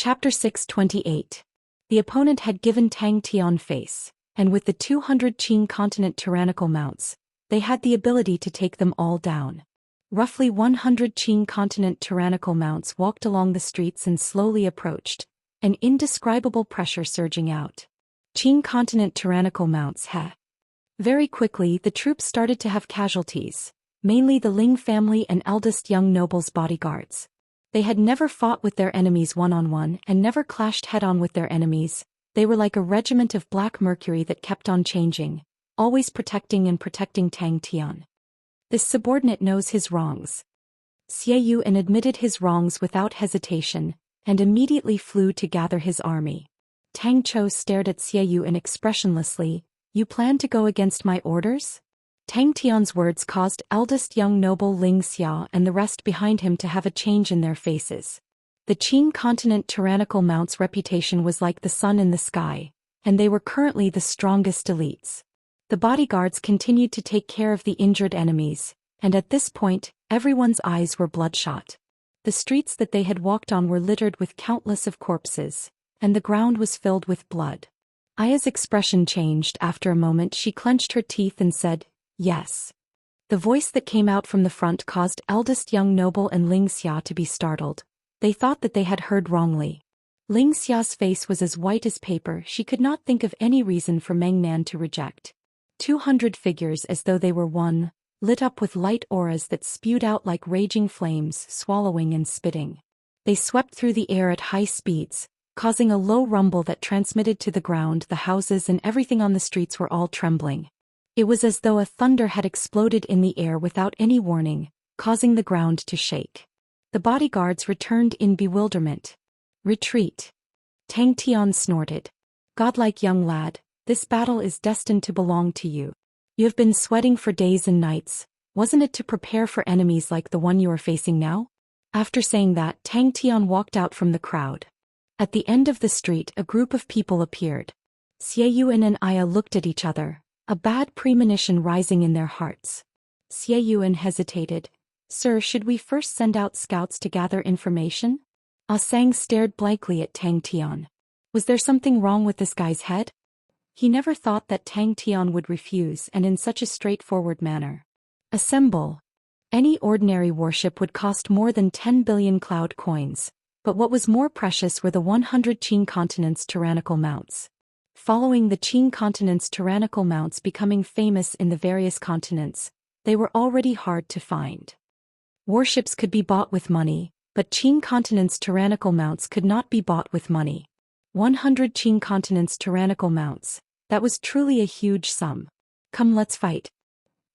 Chapter 628. The opponent had given Tang Tian face, and with the 200 Qing continent tyrannical mounts, they had the ability to take them all down. Roughly 100 Qing continent tyrannical mounts walked along the streets and slowly approached, an indescribable pressure surging out. Qing continent tyrannical mounts, heh. Very quickly the troops started to have casualties, mainly the Ling family and eldest young nobles' bodyguards. They had never fought with their enemies one-on-one and never clashed head-on with their enemies. They were like a regiment of black mercury that kept on changing, always protecting Tang Tian. This subordinate knows his wrongs. Xie Yuan admitted his wrongs without hesitation, and immediately flew to gather his army. Tang Chou stared at Xie Yuan expressionlessly. You plan to go against my orders? Tang Tian's words caused eldest young noble Ling Xia and the rest behind him to have a change in their faces. The Qing continent tyrannical mount's reputation was like the sun in the sky, and they were currently the strongest elites. The bodyguards continued to take care of the injured enemies, and at this point, everyone's eyes were bloodshot. The streets that they had walked on were littered with countless of corpses, and the ground was filled with blood. Aya's expression changed. After a moment she clenched her teeth and said, "Yes." The voice that came out from the front caused eldest young noble and Ling Xia to be startled. They thought that they had heard wrongly. Ling Xia's face was as white as paper. She could not think of any reason for Meng Nan to reject. 200 figures, as though they were one, lit up with light auras that spewed out like raging flames, swallowing and spitting. They swept through the air at high speeds, causing a low rumble that transmitted to the ground. The houses and everything on the streets were all trembling. It was as though a thunder had exploded in the air without any warning, causing the ground to shake. The bodyguards returned in bewilderment. "Retreat." Tang Tian snorted. "Godlike young lad, this battle is destined to belong to you. You have been sweating for days and nights, wasn't it to prepare for enemies like the one you are facing now?" After saying that, Tang Tian walked out from the crowd. At the end of the street a group of people appeared. Xie Yuan and Aya looked at each other, a bad premonition rising in their hearts. Xie Yuan hesitated. "Sir, should we first send out scouts to gather information?" Ah Sang stared blankly at Tang Tian. Was there something wrong with this guy's head? He never thought that Tang Tian would refuse, and in such a straightforward manner. Assemble. Any ordinary warship would cost more than 10 billion cloud coins, but what was more precious were the 100 Qing continents tyrannical mounts. Following the Qing continent's tyrannical mounts becoming famous in the various continents, they were already hard to find. Warships could be bought with money, but Qing continent's tyrannical mounts could not be bought with money. 100 Qing continent's tyrannical mounts, that was truly a huge sum. "Come, let's fight."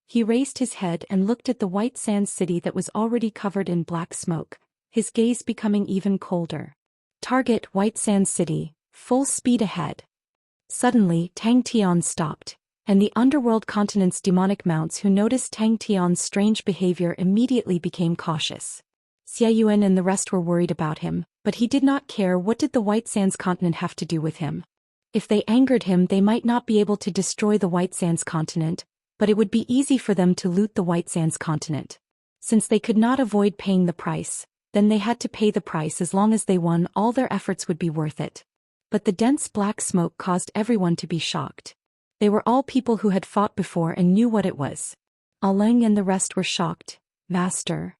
He raised his head and looked at the white sand city that was already covered in black smoke, his gaze becoming even colder. Target White Sand City, full speed ahead. Suddenly Tang Tian stopped, and the underworld continent's demonic mounts who noticed Tang Tian's strange behavior immediately became cautious. Xie Yuan and the rest were worried about him, but he did not care. What did the White Sands continent have to do with him? If they angered him, they might not be able to destroy the White Sands continent, but it would be easy for them to loot the White Sands continent. Since they could not avoid paying the price, then they had to pay the price. As long as they won, all their efforts would be worth it. But the dense black smoke caused everyone to be shocked. They were all people who had fought before and knew what it was. Aleng and the rest were shocked. "Master."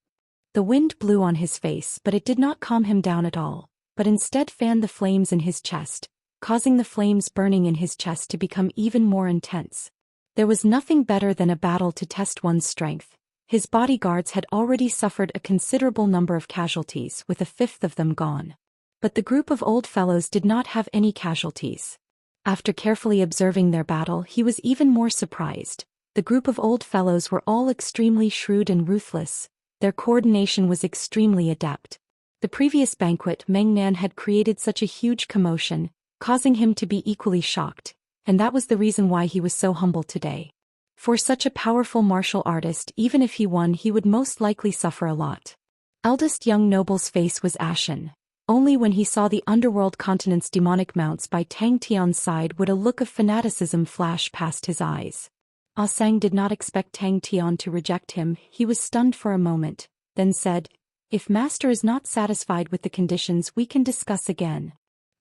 The wind blew on his face, but it did not calm him down at all, but instead fanned the flames in his chest, causing the flames burning in his chest to become even more intense. There was nothing better than a battle to test one's strength. His bodyguards had already suffered a considerable number of casualties, with a fifth of them gone. But the group of old fellows did not have any casualties. After carefully observing their battle, he was even more surprised. The group of old fellows were all extremely shrewd and ruthless. Their coordination was extremely adept. The previous banquet, Meng Nan had created such a huge commotion, causing him to be equally shocked, and that was the reason why he was so humble today. For such a powerful martial artist, even if he won, he would most likely suffer a lot. Eldest young noble's face was ashen. Only when he saw the underworld continent's demonic mounts by Tang Tian's side would a look of fanaticism flash past his eyes. Ah Sang did not expect Tang Tian to reject him. He was stunned for a moment, then said, If Master is not satisfied with the conditions, we can discuss again.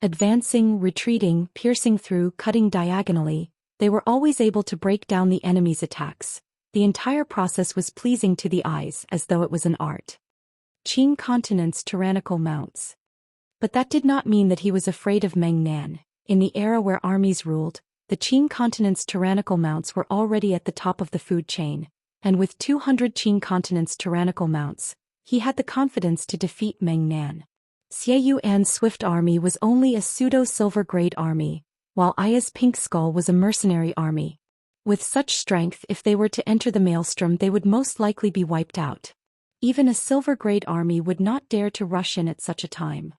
Advancing, retreating, piercing through, cutting diagonally, they were always able to break down the enemy's attacks. The entire process was pleasing to the eyes, as though it was an art. Qing continent's tyrannical mounts. But that did not mean that he was afraid of Meng Nan. In the era where armies ruled, the Qing continent's tyrannical mounts were already at the top of the food chain, and with 200 Qing continent's tyrannical mounts, he had the confidence to defeat Meng Nan. Xie Yuan's swift army was only a pseudo-silver-grade army, while Aya's pink skull was a mercenary army. With such strength, if they were to enter the maelstrom, they would most likely be wiped out. Even a silver-grade army would not dare to rush in at such a time.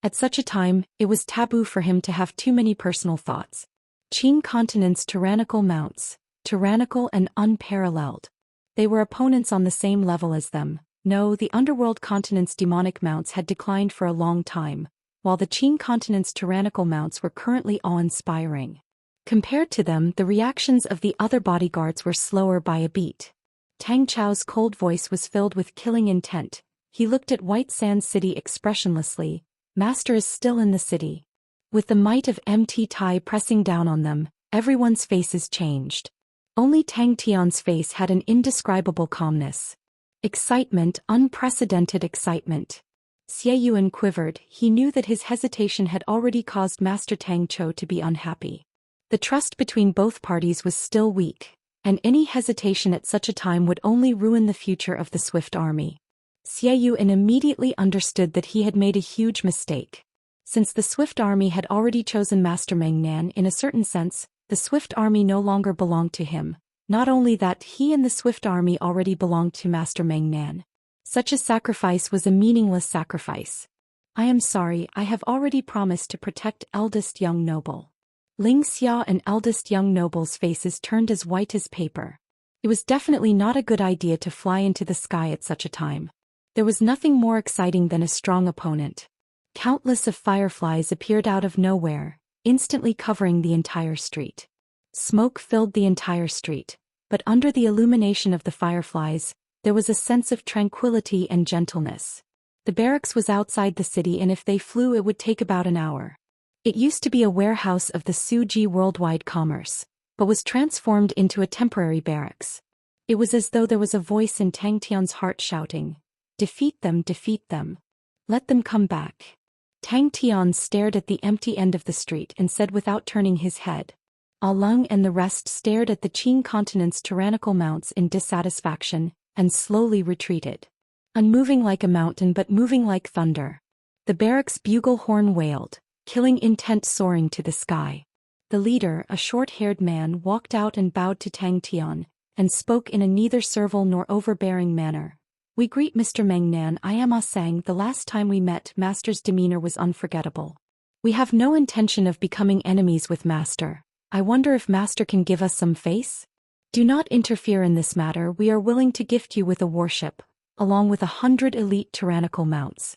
At such a time, it was taboo for him to have too many personal thoughts. Qing continent's tyrannical mounts, tyrannical and unparalleled. They were opponents on the same level as them. No, the underworld continent's demonic mounts had declined for a long time, while the Qing continent's tyrannical mounts were currently awe-inspiring. Compared to them, the reactions of the other bodyguards were slower by a beat. Tang Chao's cold voice was filled with killing intent. He looked at White Sands City expressionlessly. Master is still in the city. With the might of MT Tai pressing down on them, everyone's faces changed. Only Tang Tian's face had an indescribable calmness. Excitement, unprecedented excitement. Xie Yuan quivered. He knew that his hesitation had already caused Master Tang Chou to be unhappy. The trust between both parties was still weak, and any hesitation at such a time would only ruin the future of the swift army. Xie Yuan immediately understood that he had made a huge mistake. Since the swift army had already chosen Master Meng Nan, in a certain sense, the swift army no longer belonged to him. Not only that, he and the swift army already belonged to Master Meng Nan. Such a sacrifice was a meaningless sacrifice. I am sorry, I have already promised to protect eldest young noble. Ling Xia and eldest young noble's faces turned as white as paper. It was definitely not a good idea to fly into the sky at such a time. There was nothing more exciting than a strong opponent. Countless of fireflies appeared out of nowhere, instantly covering the entire street. Smoke filled the entire street, but under the illumination of the fireflies, there was a sense of tranquility and gentleness. The barracks was outside the city, and if they flew it would take about an hour. It used to be a warehouse of the Suji worldwide commerce, but was transformed into a temporary barracks. It was as though there was a voice in Tang Tian's heart shouting, defeat them, let them come back. Tang Tian stared at the empty end of the street and said without turning his head. Lung and the rest stared at the Qing continent's tyrannical mounts in dissatisfaction, and slowly retreated. Unmoving like a mountain but moving like thunder. The barracks bugle horn wailed, killing intent soaring to the sky. The leader, a short-haired man, walked out and bowed to Tang Tian, and spoke in a neither servile nor overbearing manner. We greet Mr. Meng Nan. I am Ah Sang. The last time we met, Master's demeanor was unforgettable. We have no intention of becoming enemies with Master. I wonder if Master can give us some face? Do not interfere in this matter. We are willing to gift you with a warship, along with 100 elite tyrannical mounts.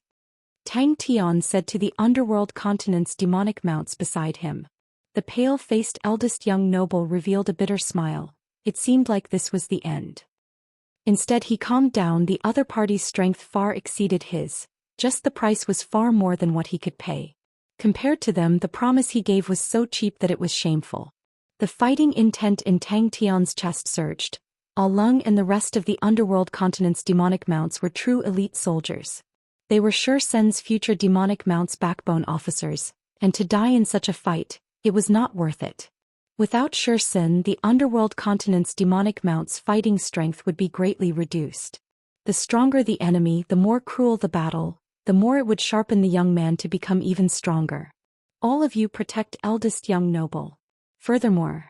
Tang Tian said to the underworld continent's demonic mounts beside him. The pale-faced eldest young noble revealed a bitter smile. It seemed like this was the end. Instead he calmed down. The other party's strength far exceeded his. Just the price was far more than what he could pay. Compared to them, the promise he gave was so cheap that it was shameful. The fighting intent in Tang Tian's chest surged. Lung and the rest of the underworld continent's demonic mounts were true elite soldiers. They were Shi Sen's future demonic mounts' backbone officers, and to die in such a fight, it was not worth it. Without Shi Sen, the underworld continent's demonic mounts' fighting strength would be greatly reduced. The stronger the enemy, the more cruel the battle, the more it would sharpen the young man to become even stronger. All of you protect eldest young noble. Furthermore,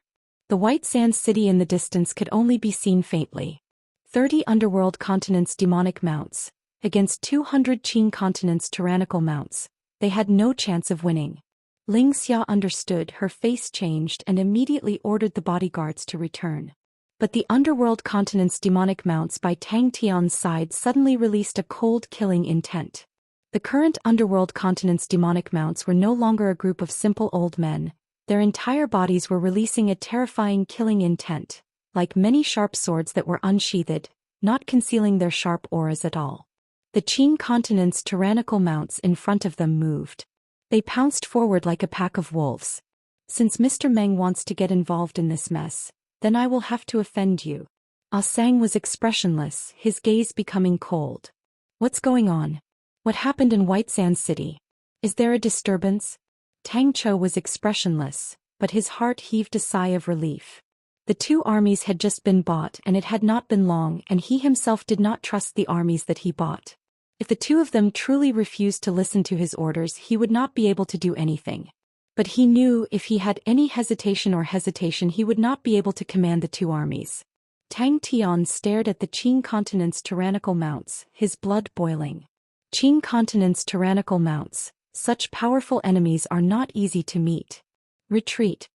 the White Sands City in the distance could only be seen faintly. 30 underworld continents' demonic mounts, against 200 Qing continents' tyrannical mounts. They had no chance of winning. Ling Xia understood. Her face changed and immediately ordered the bodyguards to return. But the underworld continent's demonic mounts by Tang Tian's side suddenly released a cold killing intent. The current underworld continent's demonic mounts were no longer a group of simple old men. Their entire bodies were releasing a terrifying killing intent, like many sharp swords that were unsheathed, not concealing their sharp auras at all. The Qing continent's tyrannical mounts in front of them moved. They pounced forward like a pack of wolves. Since Mr. Meng wants to get involved in this mess, then I will have to offend you. Ah Sang was expressionless, his gaze becoming cold. What's going on? What happened in White Sands City? Is there a disturbance? Tang Chou was expressionless, but his heart heaved a sigh of relief. The two armies had just been bought and it had not been long, and he himself did not trust the armies that he bought. If the two of them truly refused to listen to his orders, he would not be able to do anything. But he knew if he had any hesitation he would not be able to command the two armies. Tang Tian stared at the Qing continent's tyrannical mounts, his blood boiling. Qing continent's tyrannical mounts, such powerful enemies are not easy to meet. Retreat.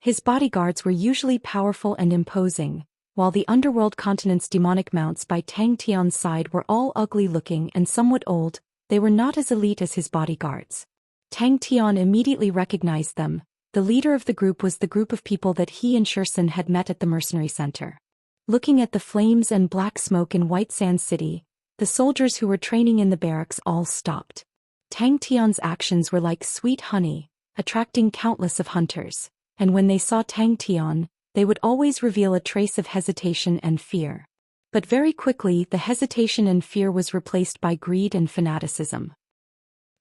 His bodyguards were usually powerful and imposing, while the underworld continent's demonic mounts by Tang Tian's side were all ugly-looking and somewhat old. They were not as elite as his bodyguards. Tang Tian immediately recognized them. The leader of the group was the group of people that he and Zhou Xian had met at the mercenary center. Looking at the flames and black smoke in White Sands City, the soldiers who were training in the barracks all stopped. Tang Tian's actions were like sweet honey, attracting countless of hunters, and when they saw Tang Tian, they would always reveal a trace of hesitation and fear. But very quickly the hesitation and fear was replaced by greed and fanaticism.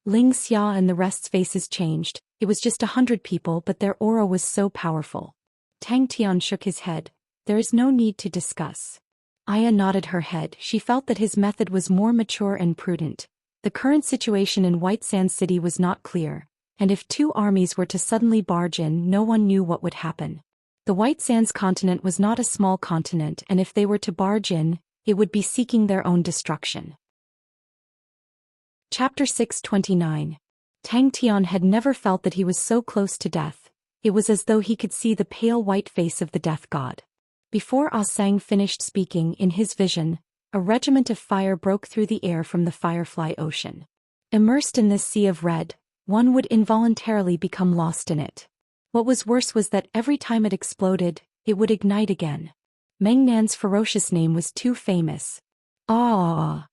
Ling Xia and the rest's faces changed. It was just 100 people, but their aura was so powerful. Tang Tian shook his head. There is no need to discuss. Aya nodded her head. She felt that his method was more mature and prudent. The current situation in White Sands City was not clear, and if two armies were to suddenly barge in, no one knew what would happen. The White Sands continent was not a small continent, and if they were to barge in, it would be seeking their own destruction. Chapter 629. Tang Tian had never felt that he was so close to death. It was as though he could see the pale white face of the death god. Before Ah Sang finished speaking, in his vision, a regiment of fire broke through the air from the Firefly Ocean. Immersed in this sea of red, one would involuntarily become lost in it. What was worse was that every time it exploded, it would ignite again. Meng Nan's ferocious name was too famous. Ah!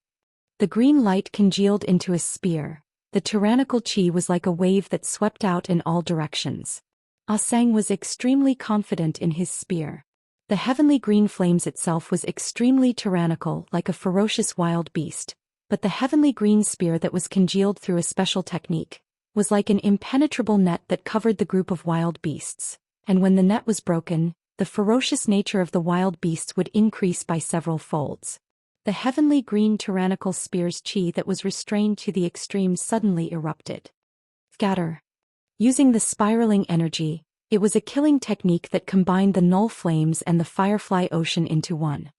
The green light congealed into a spear. The tyrannical qi was like a wave that swept out in all directions. Ah Sang was extremely confident in his spear. The heavenly green flames itself was extremely tyrannical, like a ferocious wild beast, but the heavenly green spear that was congealed through a special technique was like an impenetrable net that covered the group of wild beasts, and when the net was broken, the ferocious nature of the wild beasts would increase by several folds. The heavenly green tyrannical spear's qi that was restrained to the extreme suddenly erupted. Scatter. Using the spiraling energy, it was a killing technique that combined the null flames and the Firefly Ocean into one.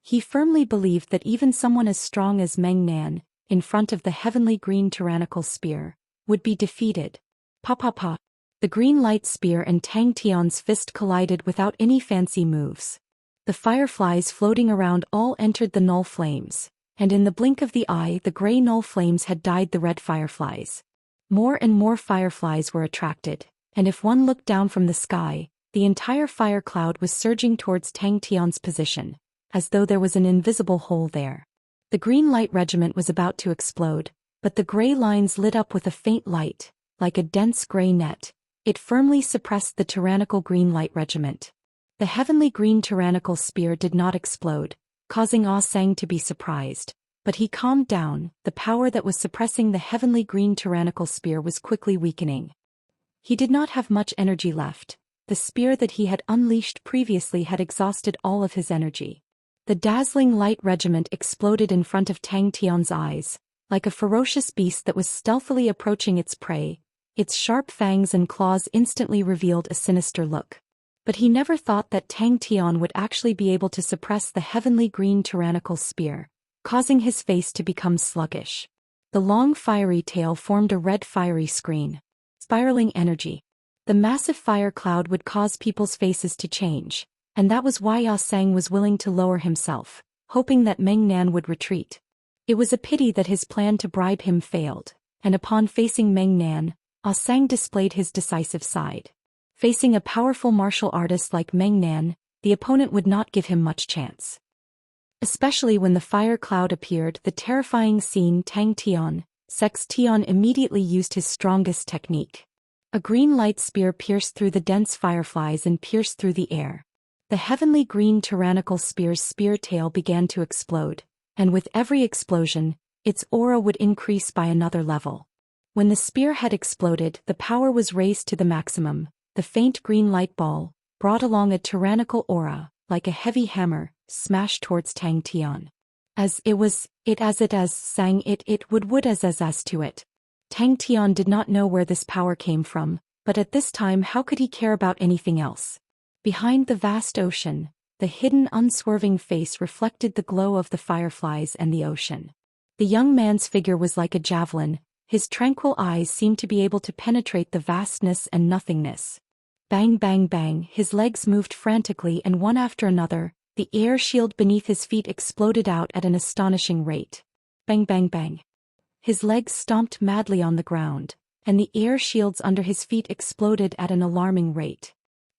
He firmly believed that even someone as strong as Meng Nan, in front of the heavenly green tyrannical spear, would be defeated. Pa pa pa. The green light spear and Tang Tian's fist collided without any fancy moves. The fireflies floating around all entered the null flames, and in the blink of the eye the gray null flames had dyed the red fireflies. More and more fireflies were attracted, and if one looked down from the sky, the entire fire cloud was surging towards Tang Tian's position, as though there was an invisible hole there. The green light regiment was about to explode, but the gray lines lit up with a faint light, like a dense gray net. It firmly suppressed the tyrannical green light regiment. The heavenly green tyrannical spear did not explode, causing Ah Sang to be surprised, but he calmed down. The power that was suppressing the heavenly green tyrannical spear was quickly weakening. He did not have much energy left. The spear that he had unleashed previously had exhausted all of his energy. The dazzling light regiment exploded in front of Tang Tian's eyes, like a ferocious beast that was stealthily approaching its prey. Its sharp fangs and claws instantly revealed a sinister look. But he never thought that Tang Tian would actually be able to suppress the heavenly green tyrannical spear, causing his face to become sluggish. The long fiery tail formed a red fiery screen. Spiraling energy. The massive fire cloud would cause people's faces to change, and that was why Ah Sang was willing to lower himself, hoping that Meng Nan would retreat. It was a pity that his plan to bribe him failed, and upon facing Meng Nan, Ah Sang displayed his decisive side. Facing a powerful martial artist like Meng Nan, the opponent would not give him much chance. Especially when the fire cloud appeared, the terrifying scene. Tang Tian, Sex Tian immediately used his strongest technique. A green light spear pierced through the dense fireflies and pierced through the air. The heavenly green tyrannical spear's spear tail began to explode, and with every explosion, its aura would increase by another level. When the spear had exploded, the power was raised to the maximum. The faint green light ball brought along a tyrannical aura, like a heavy hammer, smashed towards Tang Tian. As sang it would as to it. Tang Tian did not know where this power came from, but at this time how could he care about anything else? Behind the vast ocean, the hidden unswerving face reflected the glow of the fireflies and the ocean. The young man's figure was like a javelin, his tranquil eyes seemed to be able to penetrate the vastness and nothingness. Bang bang bang, his legs moved frantically and one after another, the air shield beneath his feet exploded out at an astonishing rate. Bang bang bang. His legs stomped madly on the ground, and the air shields under his feet exploded at an alarming rate.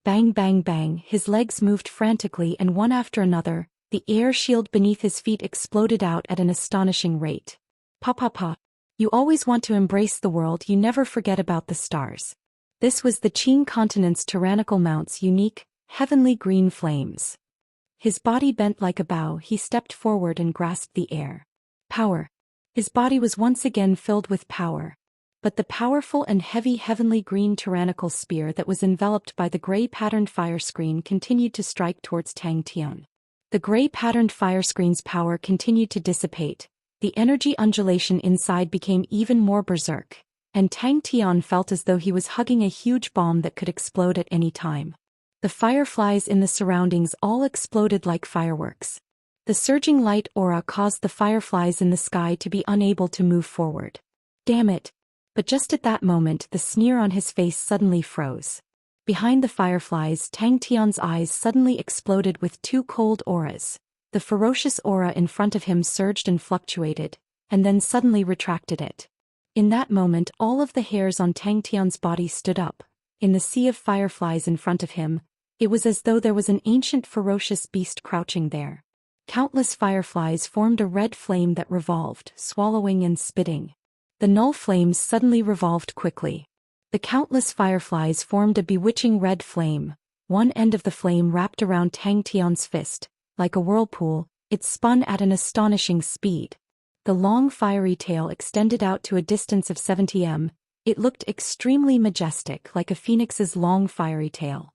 Bang bang bang, his legs moved frantically and one after another, the air shield beneath his feet exploded out at an astonishing rate. Pa pa pa. You always want to embrace the world, you never forget about the stars. This was the Qing continent's tyrannical mount's unique, heavenly green flames. His body bent like a bow, he stepped forward and grasped the air. Power. His body was once again filled with power. But the powerful and heavy heavenly green tyrannical spear that was enveloped by the gray-patterned fire screen continued to strike towards Tang Tian. The gray-patterned fire screen's power continued to dissipate, the energy undulation inside became even more berserk, and Tang Tian felt as though he was hugging a huge bomb that could explode at any time. The fireflies in the surroundings all exploded like fireworks. The surging light aura caused the fireflies in the sky to be unable to move forward. Damn it! But just at that moment the sneer on his face suddenly froze. Behind the fireflies, Tang Tian's eyes suddenly exploded with two cold auras. The ferocious aura in front of him surged and fluctuated, and then suddenly retracted it. In that moment all of the hairs on Tang Tian's body stood up. In the sea of fireflies in front of him, it was as though there was an ancient ferocious beast crouching there. Countless fireflies formed a red flame that revolved, swallowing and spitting. The null flames suddenly revolved quickly. The countless fireflies formed a bewitching red flame. One end of the flame wrapped around Tang Tian's fist. Like a whirlpool, it spun at an astonishing speed. The long fiery tail extended out to a distance of 70 m. It looked extremely majestic, like a phoenix's long fiery tail.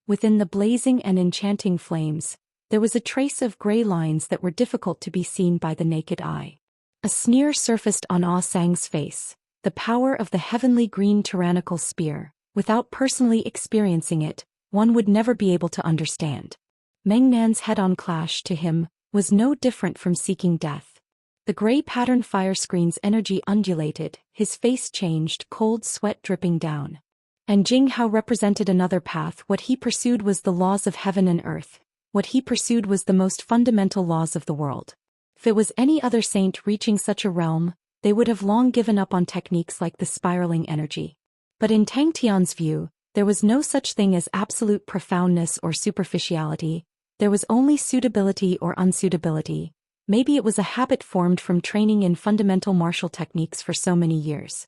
Within the blazing and enchanting flames, there was a trace of gray lines that were difficult to be seen by the naked eye. A sneer surfaced on Ah Sang's face. The power of the heavenly green tyrannical spear, without personally experiencing it, one would never be able to understand. Meng Nan's head-on clash, to him, was no different from seeking death. The gray-patterned fire screen's energy undulated, his face changed, cold sweat dripping down. And Jing Hao represented another path. What he pursued was the laws of heaven and earth. What he pursued was the most fundamental laws of the world. If it was any other saint reaching such a realm, they would have long given up on techniques like the spiraling energy. But in Tang Tian's view, there was no such thing as absolute profoundness or superficiality. There was only suitability or unsuitability. Maybe it was a habit formed from training in fundamental martial techniques for so many years.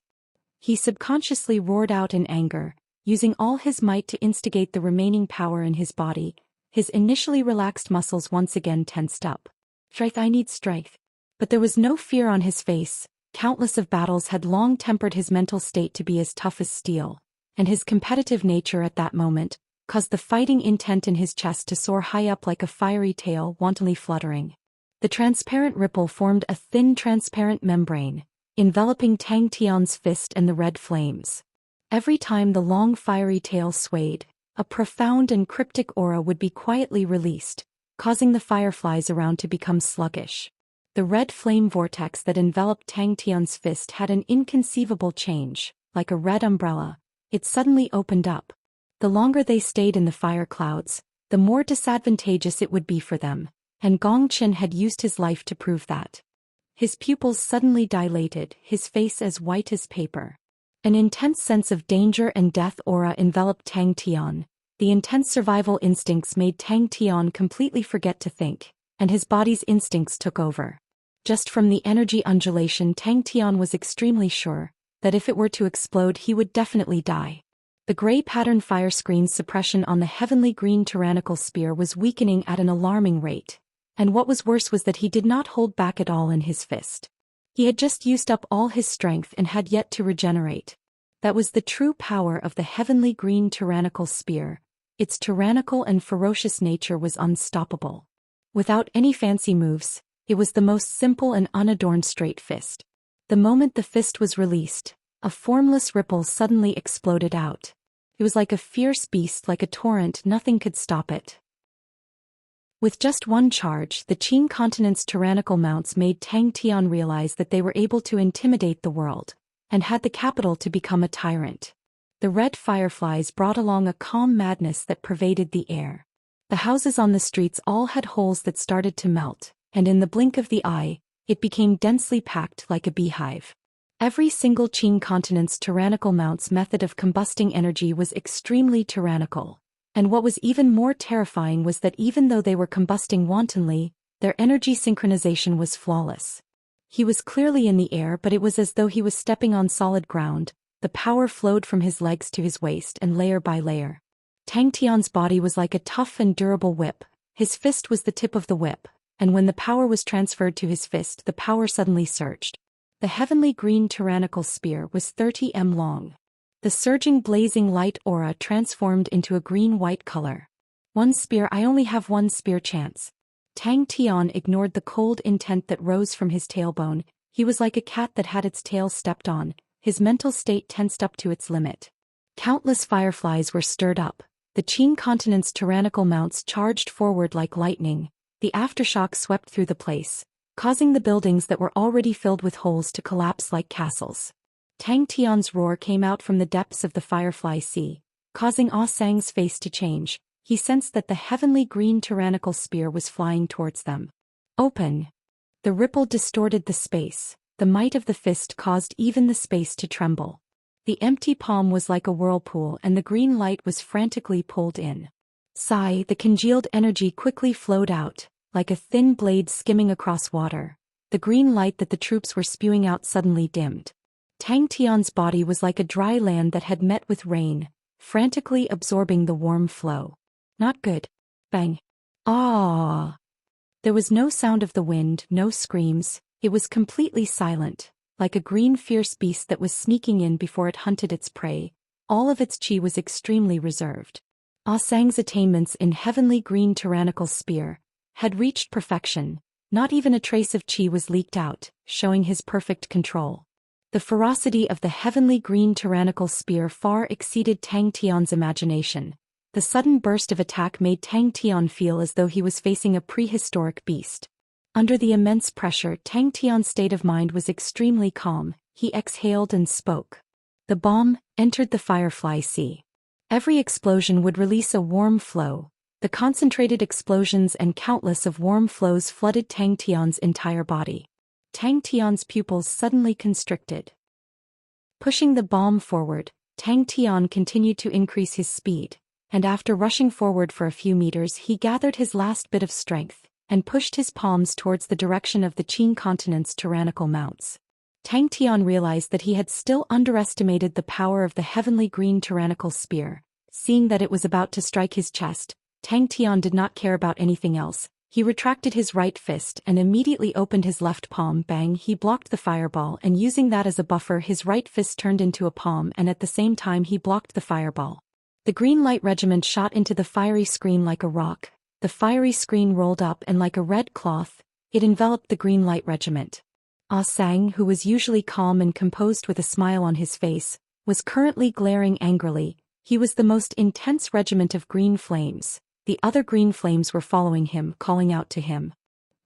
He subconsciously roared out in anger, using all his might to instigate the remaining power in his body. His initially relaxed muscles once again tensed up. Strength, I need strength. But there was no fear on his face. Countless of battles had long tempered his mental state to be as tough as steel, and his competitive nature at that moment caused the fighting intent in his chest to soar high up like a fiery tail wantonly fluttering. The transparent ripple formed a thin transparent membrane, enveloping Tang Tian's fist and the red flames. Every time the long fiery tail swayed, a profound and cryptic aura would be quietly released, causing the fireflies around to become sluggish. The red flame vortex that enveloped Tang Tian's fist had an inconceivable change. Like a red umbrella, it suddenly opened up. The longer they stayed in the fire clouds, the more disadvantageous it would be for them, and Gong Chen had used his life to prove that. His pupils suddenly dilated, his face as white as paper. An intense sense of danger and death aura enveloped Tang Tian. The intense survival instincts made Tang Tian completely forget to think. and his body's instincts took over. Just from the energy undulation, Tang Tian was extremely sure that if it were to explode he would definitely die. The gray pattern fire screen's suppression on the heavenly green tyrannical spear was weakening at an alarming rate, and what was worse was that he did not hold back at all in his fist. He had just used up all his strength and had yet to regenerate. That was the true power of the heavenly green tyrannical spear. Its tyrannical and ferocious nature was unstoppable. Without any fancy moves, it was the most simple and unadorned straight fist. The moment the fist was released, a formless ripple suddenly exploded out. It was like a fierce beast, like a torrent, nothing could stop it. With just one charge, the Qing continent's tyrannical mounts made Tang Tian realize that they were able to intimidate the world, and had the capital to become a tyrant. The red fireflies brought along a calm madness that pervaded the air. The houses on the streets all had holes that started to melt, and in the blink of the eye, it became densely packed like a beehive. Every single Qing continent's tyrannical mount's method of combusting energy was extremely tyrannical, and what was even more terrifying was that even though they were combusting wantonly, their energy synchronization was flawless. He was clearly in the air, but it was as though he was stepping on solid ground. The power flowed from his legs to his waist, and layer by layer. Tang Tian's body was like a tough and durable whip. His fist was the tip of the whip, and when the power was transferred to his fist, the power suddenly surged. The heavenly green tyrannical spear was 30 m long. The surging blazing light aura transformed into a green-white color. One spear, I only have one spear chance. Tang Tian ignored the cold intent that rose from his tailbone. He was like a cat that had its tail stepped on, his mental state tensed up to its limit. Countless fireflies were stirred up. The Qing continent's tyrannical mounts charged forward like lightning. The aftershock swept through the place, causing the buildings that were already filled with holes to collapse like castles. Tang Tian's roar came out from the depths of the firefly sea, causing Ah Sang's face to change. He sensed that the heavenly green tyrannical spear was flying towards them. Open! The ripple distorted the space. The might of the fist caused even the space to tremble. The empty palm was like a whirlpool, and the green light was frantically pulled in. Sigh, the congealed energy quickly flowed out, like a thin blade skimming across water. The green light that the troops were spewing out suddenly dimmed. Tang Tian's body was like a dry land that had met with rain, frantically absorbing the warm flow. Not good. Bang. Ah! There was no sound of the wind, no screams. It was completely silent, like a green fierce beast that was sneaking in before it hunted its prey. All of its chi was extremely reserved. Ah Sang's attainments in heavenly green tyrannical spear had reached perfection. Not even a trace of chi was leaked out, showing his perfect control. The ferocity of the heavenly green tyrannical spear far exceeded Tang Tian's imagination. The sudden burst of attack made Tang Tian feel as though he was facing a prehistoric beast. Under the immense pressure, Tang Tian's state of mind was extremely calm. He exhaled and spoke. The bomb entered the firefly sea. Every explosion would release a warm flow. The concentrated explosions and countless of warm flows flooded Tang Tian's entire body. Tang Tian's pupils suddenly constricted. Pushing the bomb forward, Tang Tian continued to increase his speed, and after rushing forward for a few meters he gathered his last bit of strength, and pushed his palms towards the direction of the Qing continent's tyrannical mounts. Tang Tian realized that he had still underestimated the power of the heavenly green tyrannical spear. Seeing that it was about to strike his chest, Tang Tian did not care about anything else. He retracted his right fist and immediately opened his left palm. Bang! He blocked the fireball, and using that as a buffer, his right fist turned into a palm, and at the same time he blocked the fireball. The green light regiment shot into the fiery screen like a rock. The fiery screen rolled up, and like a red cloth, it enveloped the green light regiment. Ah Sang, who was usually calm and composed with a smile on his face, was currently glaring angrily. He was the most intense regiment of green flames. The other green flames were following him, calling out to him.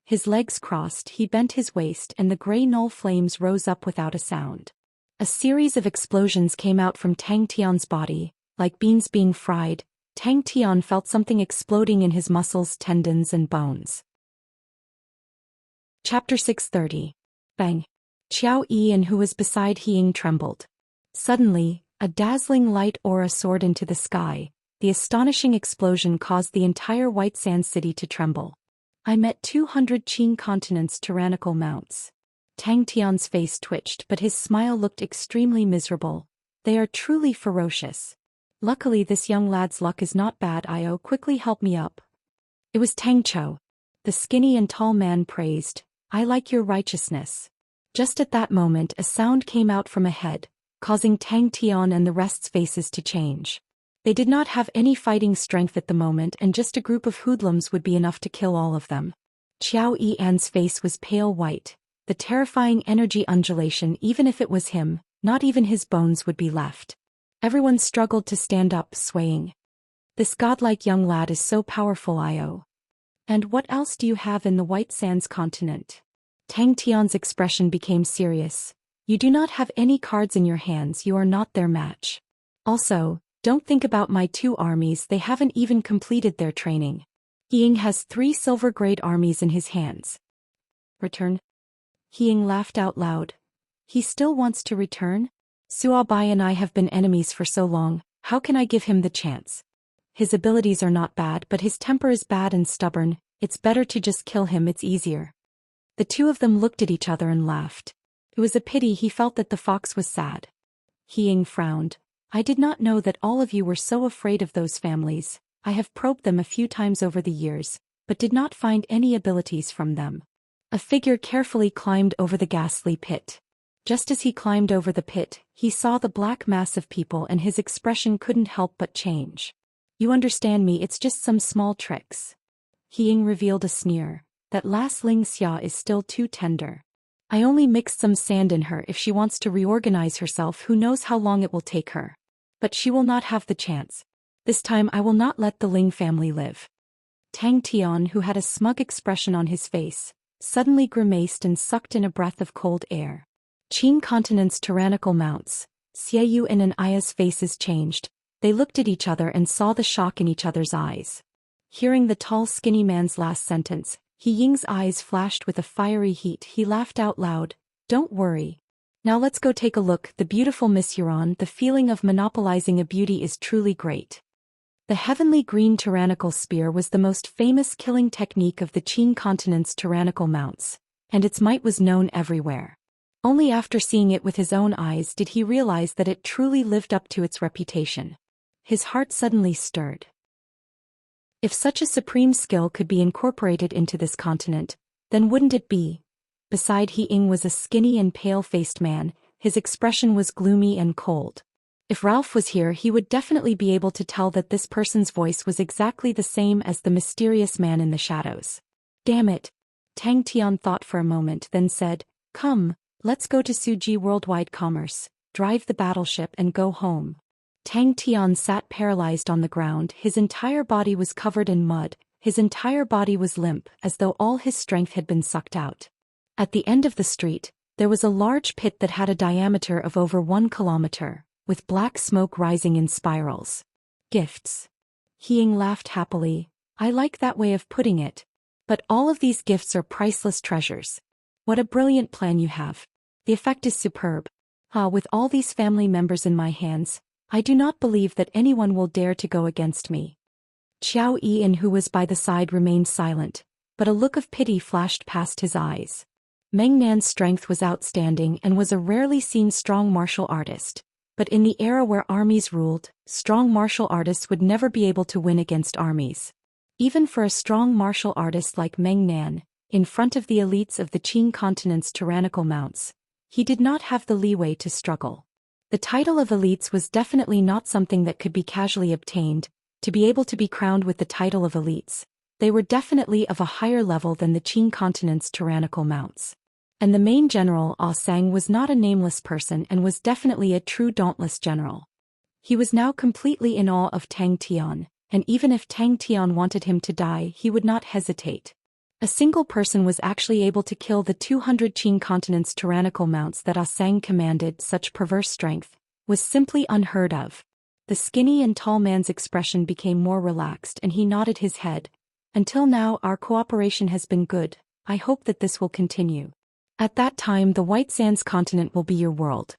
His legs crossed, he bent his waist, and the gray null flames rose up without a sound. A series of explosions came out from Tang Tian's body, like beans being fried. Tang Tian felt something exploding in his muscles, tendons, and bones. Chapter 630. Bang! Qiao Yian, who was beside Ying, trembled. Suddenly, a dazzling light aura soared into the sky. The astonishing explosion caused the entire White Sand City to tremble. I met 200 Qing continents tyrannical mounts. Tang Tian's face twitched, but his smile looked extremely miserable. They are truly ferocious. Luckily this young lad's luck is not bad. Io, quickly help me up. It was Tang Chou. The skinny and tall man praised, I like your righteousness. Just at that moment a sound came out from ahead, causing Tang Tian and the rest's faces to change. They did not have any fighting strength at the moment, and just a group of hoodlums would be enough to kill all of them. Qiao Yian's face was pale white, the terrifying energy undulation. Even if it was him, not even his bones would be left. Everyone struggled to stand up, swaying. This godlike young lad is so powerful, Io. And what else do you have in the White Sands continent? Tang Tian's expression became serious. You do not have any cards in your hands, you are not their match. Also, don't think about my 2 armies, they haven't even completed their training. Ying has 3 silver-grade armies in his hands. Return? Ying laughed out loud. He still wants to return? Suabai and I have been enemies for so long, how can I give him the chance? His abilities are not bad, but his temper is bad and stubborn. It's better to just kill him, it's easier. The 2 of them looked at each other and laughed. It was a pity. He felt that the fox was sad. Ying frowned. I did not know that all of you were so afraid of those families. I have probed them a few times over the years, but did not find any abilities from them. A figure carefully climbed over the ghastly pit. Just as he climbed over the pit, he saw the black mass of people and his expression couldn't help but change. You understand me, it's just some small tricks. Ying revealed a sneer. That last Xianxia is still too tender. I only mixed some sand in her. If she wants to reorganize herself, who knows how long it will take her. But she will not have the chance. This time I will not let the Ling family live. Tang Tian, who had a smug expression on his face, suddenly grimaced and sucked in a breath of cold air. Qing continent's tyrannical mounts, Xiaoyu and Aya's faces changed. They looked at each other and saw the shock in each other's eyes. Hearing the tall skinny man's last sentence, Ying's eyes flashed with a fiery heat. He laughed out loud. Don't worry. Now let's go take a look. The beautiful Miss Huron, the feeling of monopolizing a beauty is truly great. The heavenly green tyrannical spear was the most famous killing technique of the Qing continent's tyrannical mounts, and its might was known everywhere. Only after seeing it with his own eyes did he realize that it truly lived up to its reputation. His heart suddenly stirred. If such a supreme skill could be incorporated into this continent, then wouldn't it be? Beside Ying was a skinny and pale-faced man. His expression was gloomy and cold. If Ralph was here, he would definitely be able to tell that this person's voice was exactly the same as the mysterious man in the shadows. Damn it! Tang Tian thought for a moment, then said, Come, let's go to Suji Worldwide Commerce, drive the battleship and go home. Tang Tian sat paralyzed on the ground. His entire body was covered in mud, his entire body was limp, as though all his strength had been sucked out. At the end of the street, there was a large pit that had a diameter of over 1 kilometer, with black smoke rising in spirals. Gifts. Ying laughed happily. I like that way of putting it. But all of these gifts are priceless treasures. What a brilliant plan you have. The effect is superb. With all these family members in my hands, I do not believe that anyone will dare to go against me. Qiao Yian, who was by the side, remained silent, but a look of pity flashed past his eyes. Meng Nan's strength was outstanding and was a rarely seen strong martial artist, but in the era where armies ruled, strong martial artists would never be able to win against armies. Even for a strong martial artist like Meng Nan, in front of the elites of the Qing continent's tyrannical mounts, he did not have the leeway to struggle. The title of elites was definitely not something that could be casually obtained. To be able to be crowned with the title of elites, they were definitely of a higher level than the Qing continent's tyrannical mounts. And the main general, Ah Sang, was not a nameless person and was definitely a true dauntless general. He was now completely in awe of Tang Tian, and even if Tang Tian wanted him to die, he would not hesitate. A single person was actually able to kill the 200 Qing continent's tyrannical mounts that Ah Sang commanded. Such perverse strength was simply unheard of. The skinny and tall man's expression became more relaxed and he nodded his head. Until now our cooperation has been good. I hope that this will continue. At that time the White Sands continent will be your world.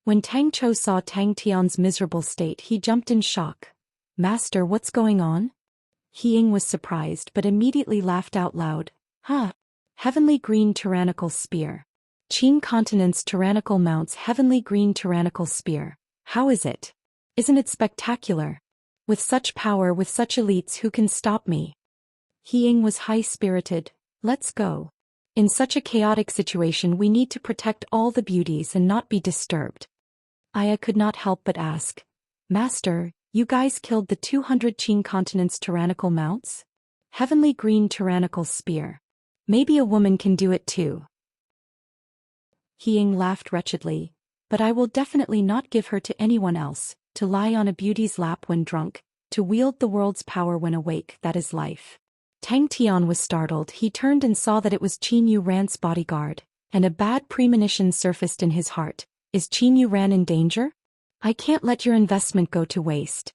When Tang Chou saw Tang Tian's miserable state, he jumped in shock. Master, what's going on? He Ying was surprised but immediately laughed out loud. Huh. Heavenly green tyrannical spear. Qing continent's tyrannical mounts heavenly green tyrannical spear. How is it? Isn't it spectacular? With such power, with such elites, who can stop me? He Ying was high-spirited. Let's go. In such a chaotic situation we need to protect all the beauties and not be disturbed. Aya could not help but ask, Master, you guys killed the 200 Qing continent's tyrannical mounts? Heavenly green tyrannical spear. Maybe a woman can do it too. He Ying laughed wretchedly. But I will definitely not give her to anyone else, to lie on a beauty's lap when drunk, to wield the world's power when awake, that is life. Tang Tian was startled. He turned and saw that it was Qin Yu Ran's bodyguard, and a bad premonition surfaced in his heart. Is Qin Yu Ran in danger? I can't let your investment go to waste.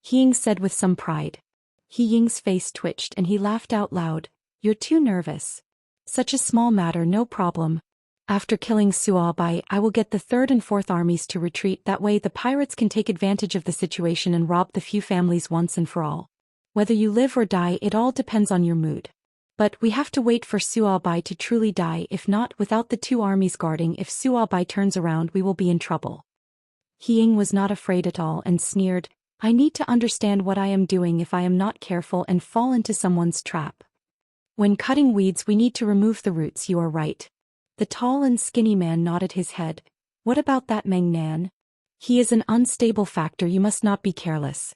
He Ying said with some pride. He Ying's face twitched and he laughed out loud. You're too nervous. Such a small matter, no problem. After killing Suabai, I will get the 3rd and 4th armies to retreat. That way the pirates can take advantage of the situation and rob the few families once and for all. Whether you live or die, it all depends on your mood. But we have to wait for Suabai to truly die. If not, without the 2 armies guarding, if Suabai turns around, we will be in trouble. He Ying was not afraid at all and sneered, I need to understand what I am doing if I am not careful and fall into someone's trap. When cutting weeds we need to remove the roots, you are right. The tall and skinny man nodded his head. What about that Meng Nan? He is an unstable factor, you must not be careless.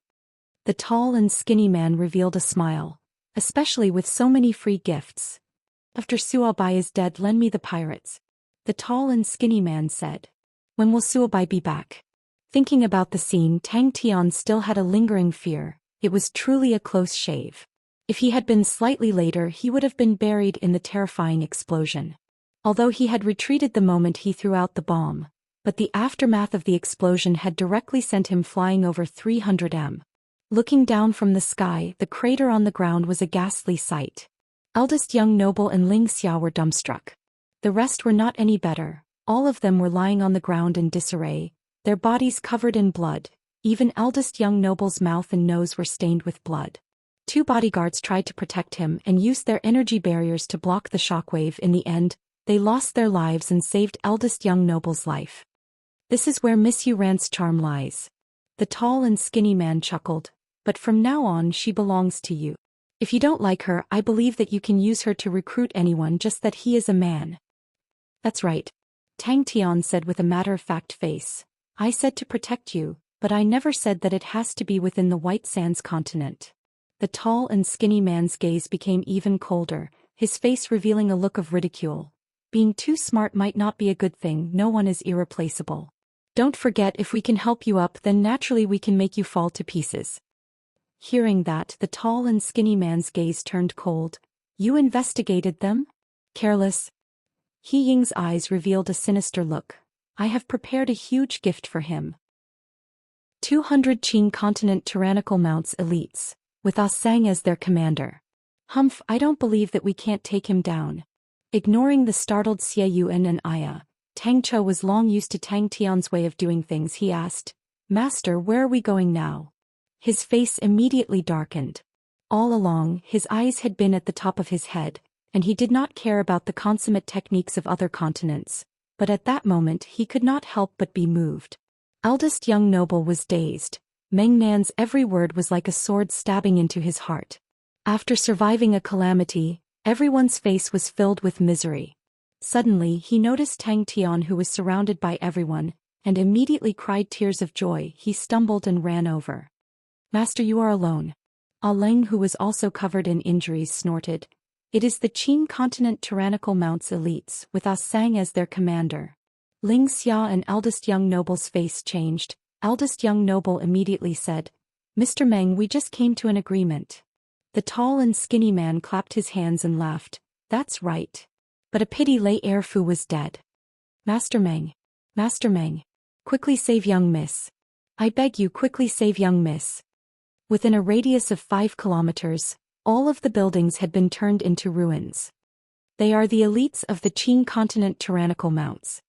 The tall and skinny man revealed a smile. Especially with so many free gifts. After Suabai is dead, lend me the pirates. The tall and skinny man said. When will Suabai be back? Thinking about the scene, Tang Tian still had a lingering fear. It was truly a close shave. If he had been slightly later, he would have been buried in the terrifying explosion. Although he had retreated the moment he threw out the bomb, but the aftermath of the explosion had directly sent him flying over 300 m. Looking down from the sky, the crater on the ground was a ghastly sight. Eldest young noble and Xianxia were dumbstruck. The rest were not any better. All of them were lying on the ground in disarray, their bodies covered in blood. Even eldest young noble's mouth and nose were stained with blood. 2 bodyguards tried to protect him and used their energy barriers to block the shockwave. In the end, they lost their lives and saved eldest young noble's life. This is where Miss Yu Ran's charm lies. The tall and skinny man chuckled. But from now on she belongs to you. If you don't like her, I believe that you can use her to recruit anyone, just that he is a man. That's right. Tang Tian said with a matter-of-fact face. I said to protect you, but I never said that it has to be within the White Sands continent. The tall and skinny man's gaze became even colder, his face revealing a look of ridicule. Being too smart might not be a good thing, no one is irreplaceable. Don't forget, if we can help you up, then naturally we can make you fall to pieces. Hearing that, the tall and skinny man's gaze turned cold. You investigated them? Careless. He Ying's eyes revealed a sinister look. I have prepared a huge gift for him. 200 Qing continent tyrannical mounts elites, with Ah Sang as their commander. Humph, I don't believe that we can't take him down. Ignoring the startled Xie Yuan and Aya, Tang Cho was long used to Tang Tian's way of doing things. He asked, Master, where are we going now? His face immediately darkened. All along, his eyes had been at the top of his head, and he did not care about the consummate techniques of other continents. But at that moment he could not help but be moved. Eldest young noble was dazed. Meng Nan's every word was like a sword stabbing into his heart. After surviving a calamity, everyone's face was filled with misery. Suddenly he noticed Tang Tian, who was surrounded by everyone, and immediately cried tears of joy. He stumbled and ran over. Master, you are alone. Ah Leng, who was also covered in injuries, snorted. It is the Qing continent tyrannical mounts elites, with Ah Sang as their commander. Ling Xia and eldest young noble's face changed. Eldest young noble immediately said, Mr. Meng, we just came to an agreement. The tall and skinny man clapped his hands and laughed. That's right. But a pity Lei Erfu was dead. Master Meng. Master Meng. Quickly save young miss. I beg you, quickly save young miss. Within a radius of 5 kilometers, all of the buildings had been turned into ruins. They are the elites of the Qing continent tyrannical mounts.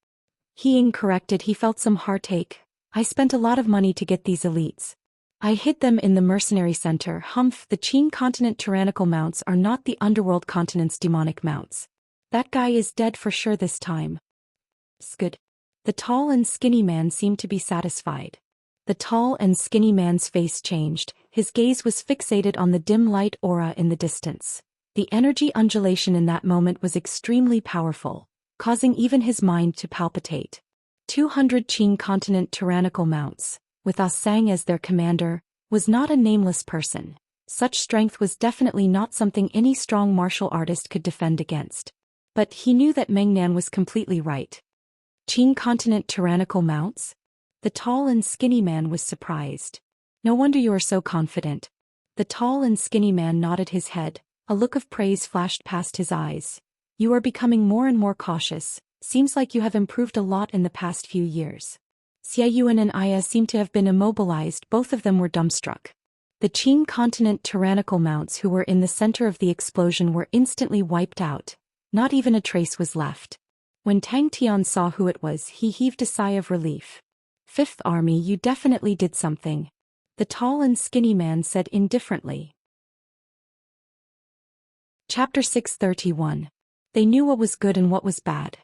He Ying corrected. He felt some heartache. I spent a lot of money to get these elites. I hid them in the mercenary center. Humph, the Qin continent tyrannical mounts are not the underworld continent's demonic mounts. That guy is dead for sure this time. Good. The tall and skinny man seemed to be satisfied. The tall and skinny man's face changed, his gaze was fixated on the dim light aura in the distance. The energy undulation in that moment was extremely powerful, causing even his mind to palpitate. 200 Qin continent tyrannical mounts, with Ah Sang as their commander, was not a nameless person. Such strength was definitely not something any strong martial artist could defend against. But he knew that Mengnan was completely right. Qin continent tyrannical mounts? The tall and skinny man was surprised. No wonder you are so confident. The tall and skinny man nodded his head, a look of praise flashed past his eyes. You are becoming more and more cautious, seems like you have improved a lot in the past few years. Xie Yuan and Aya seemed to have been immobilized, both of them were dumbstruck. The Qin continent tyrannical mounts who were in the center of the explosion were instantly wiped out. Not even a trace was left. When Tang Tian saw who it was, he heaved a sigh of relief. Fifth Army, you definitely did something. The tall and skinny man said indifferently. Chapter 631. They knew what was good and what was bad.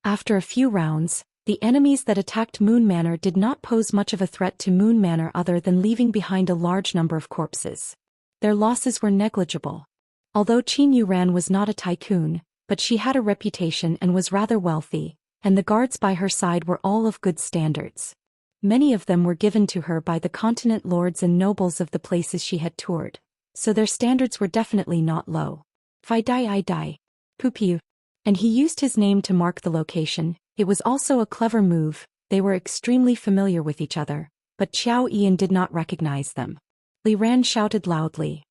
After a few rounds, the enemies that attacked Moon Manor did not pose much of a threat to Moon Manor other than leaving behind a large number of corpses. Their losses were negligible. Although Qin Yuran was not a tycoon, but she had a reputation and was rather wealthy, and the guards by her side were all of good standards. Many of them were given to her by the continent lords and nobles of the places she had toured, so their standards were definitely not low. Fi Dai I Dai. Pupiu. And he used his name to mark the location. It was also a clever move. They were extremely familiar with each other, but Xiao Ian did not recognize them. Li Ran shouted loudly.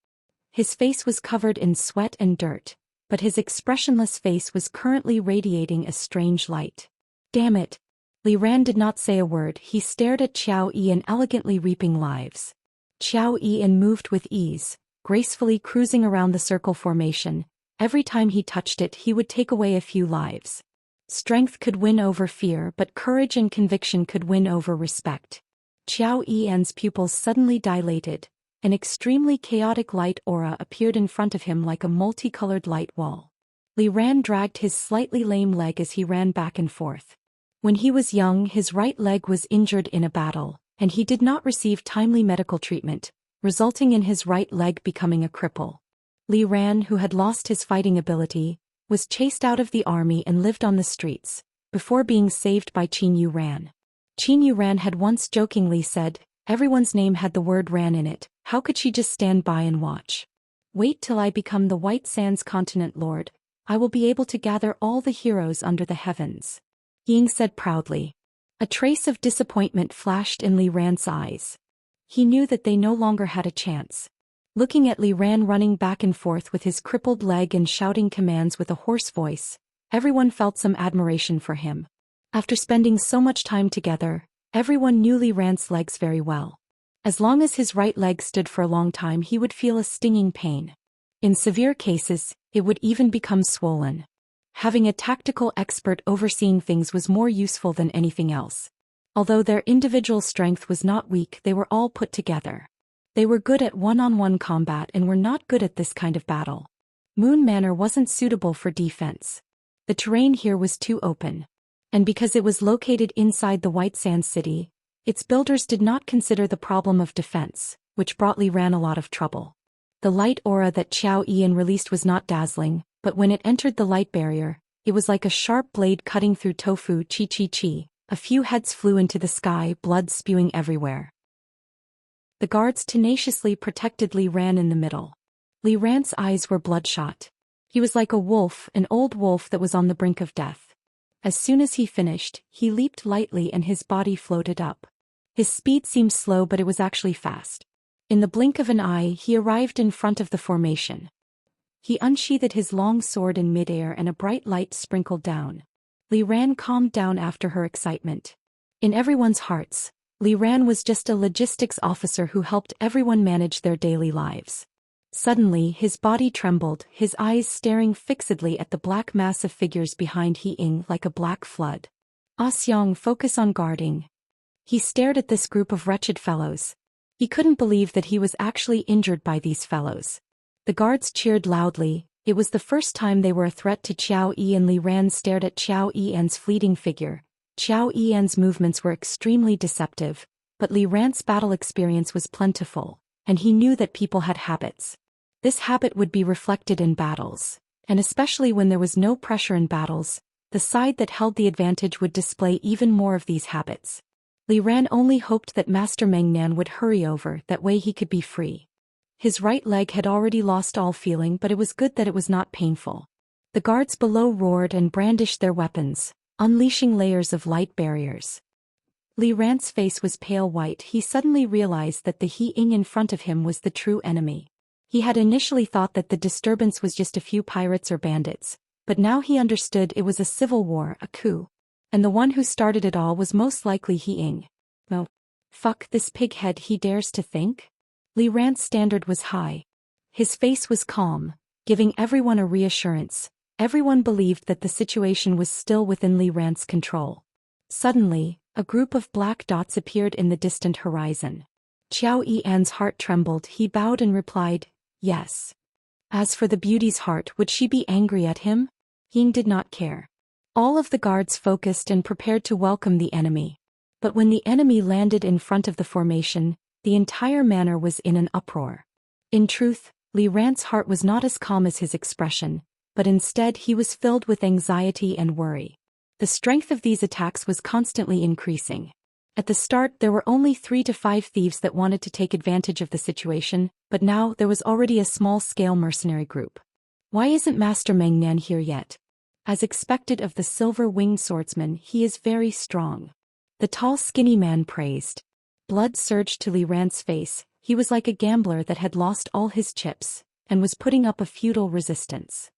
His face was covered in sweat and dirt, but his expressionless face was currently radiating a strange light. Damn it! Li Ran did not say a word. He stared at Xiao Ian elegantly reaping lives. Xiao Ian moved with ease, gracefully cruising around the circle formation. Every time he touched it, he would take away a few lives. Strength could win over fear, but courage and conviction could win over respect. Xiao Ian's pupils suddenly dilated. An extremely chaotic light aura appeared in front of him like a multicolored light wall. Li Ran dragged his slightly lame leg as he ran back and forth. When he was young, his right leg was injured in a battle, and he did not receive timely medical treatment, resulting in his right leg becoming a cripple. Li Ran, who had lost his fighting ability, was chased out of the army and lived on the streets, before being saved by Qin Yuran. Qin Yuran had once jokingly said, everyone's name had the word Ran in it, how could she just stand by and watch? Wait till I become the White Sands Continent Lord, I will be able to gather all the heroes under the heavens. Ying said proudly. A trace of disappointment flashed in Li Ran's eyes. He knew that they no longer had a chance. Looking at Li Ran running back and forth with his crippled leg and shouting commands with a hoarse voice, everyone felt some admiration for him. After spending so much time together, everyone knew Li Ran's legs very well. As long as his right leg stood for a long time, he would feel a stinging pain. In severe cases, it would even become swollen. Having a tactical expert overseeing things was more useful than anything else. Although their individual strength was not weak, they were all put together. They were good at one-on-one combat and were not good at this kind of battle. Moon Manor wasn't suitable for defense. The terrain here was too open. And because it was located inside the White Sands City, its builders did not consider the problem of defense, which brought Li Ran a lot of trouble. The light aura that Xiao Ian released was not dazzling, but when it entered the light barrier, it was like a sharp blade cutting through tofu. Chi. A few heads flew into the sky, blood spewing everywhere. The guards tenaciously protected Li Ran in the middle. Li Ran's eyes were bloodshot. He was like a wolf, an old wolf that was on the brink of death. As soon as he finished, he leaped lightly and his body floated up. His speed seemed slow, but it was actually fast. In the blink of an eye, he arrived in front of the formation. He unsheathed his long sword in midair and a bright light sprinkled down. Li Ran calmed down after her excitement. In everyone's hearts, Li Ran was just a logistics officer who helped everyone manage their daily lives. Suddenly, his body trembled, his eyes staring fixedly at the black mass of figures behind He Ying like a black flood. Ah Xiang, focus on guarding. He stared at this group of wretched fellows. He couldn't believe that he was actually injured by these fellows. The guards cheered loudly. It was the first time they were a threat to Xiao Yi, and Li Ran stared at Xiao Yi's fleeting figure. Xiao Yi's movements were extremely deceptive, but Li Ran's battle experience was plentiful, and he knew that people had habits. This habit would be reflected in battles, and especially when there was no pressure in battles, the side that held the advantage would display even more of these habits. Li Ran only hoped that Master Meng Nan would hurry over, that way he could be free. His right leg had already lost all feeling, but it was good that it was not painful. The guards below roared and brandished their weapons, unleashing layers of light barriers. Li Ran's face was pale white. He suddenly realized that the He Ying in front of him was the true enemy. He had initially thought that the disturbance was just a few pirates or bandits, but now he understood it was a civil war, a coup. And the one who started it all was most likely He Ying. Oh, fuck this pighead, he dares to think? Li Ran's standard was high. His face was calm, giving everyone a reassurance. Everyone believed that the situation was still within Li Ran's control. Suddenly, a group of black dots appeared in the distant horizon. Xiao Yi's heart trembled. He bowed and replied, yes. As for the beauty's heart, would she be angry at him? Ying did not care. All of the guards focused and prepared to welcome the enemy. But when the enemy landed in front of the formation, the entire manor was in an uproar. In truth, Li Ran's heart was not as calm as his expression, but instead he was filled with anxiety and worry. The strength of these attacks was constantly increasing. At the start there were only 3 to 5 thieves that wanted to take advantage of the situation, but now there was already a small-scale mercenary group. Why isn't Master Meng Nan here yet? As expected of the silver-winged swordsman, he is very strong. The tall skinny man praised. Blood surged to Li Ran's face. He was like a gambler that had lost all his chips, and was putting up a futile resistance.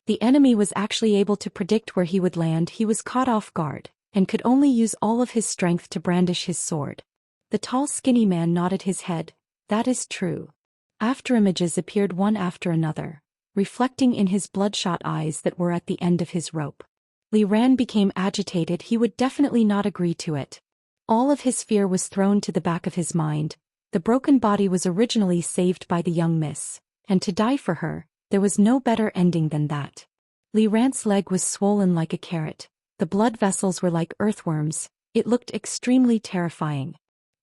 The enemy was actually able to predict where he would land. He was caught off guard, and could only use all of his strength to brandish his sword. The tall skinny man nodded his head. That is true. Afterimages appeared one after another, reflecting in his bloodshot eyes that were at the end of his rope. Li Ran became agitated. He would definitely not agree to it. All of his fear was thrown to the back of his mind. The broken body was originally saved by the young miss, and to die for her, there was no better ending than that. Li Ran's leg was swollen like a carrot. The blood vessels were like earthworms. It looked extremely terrifying.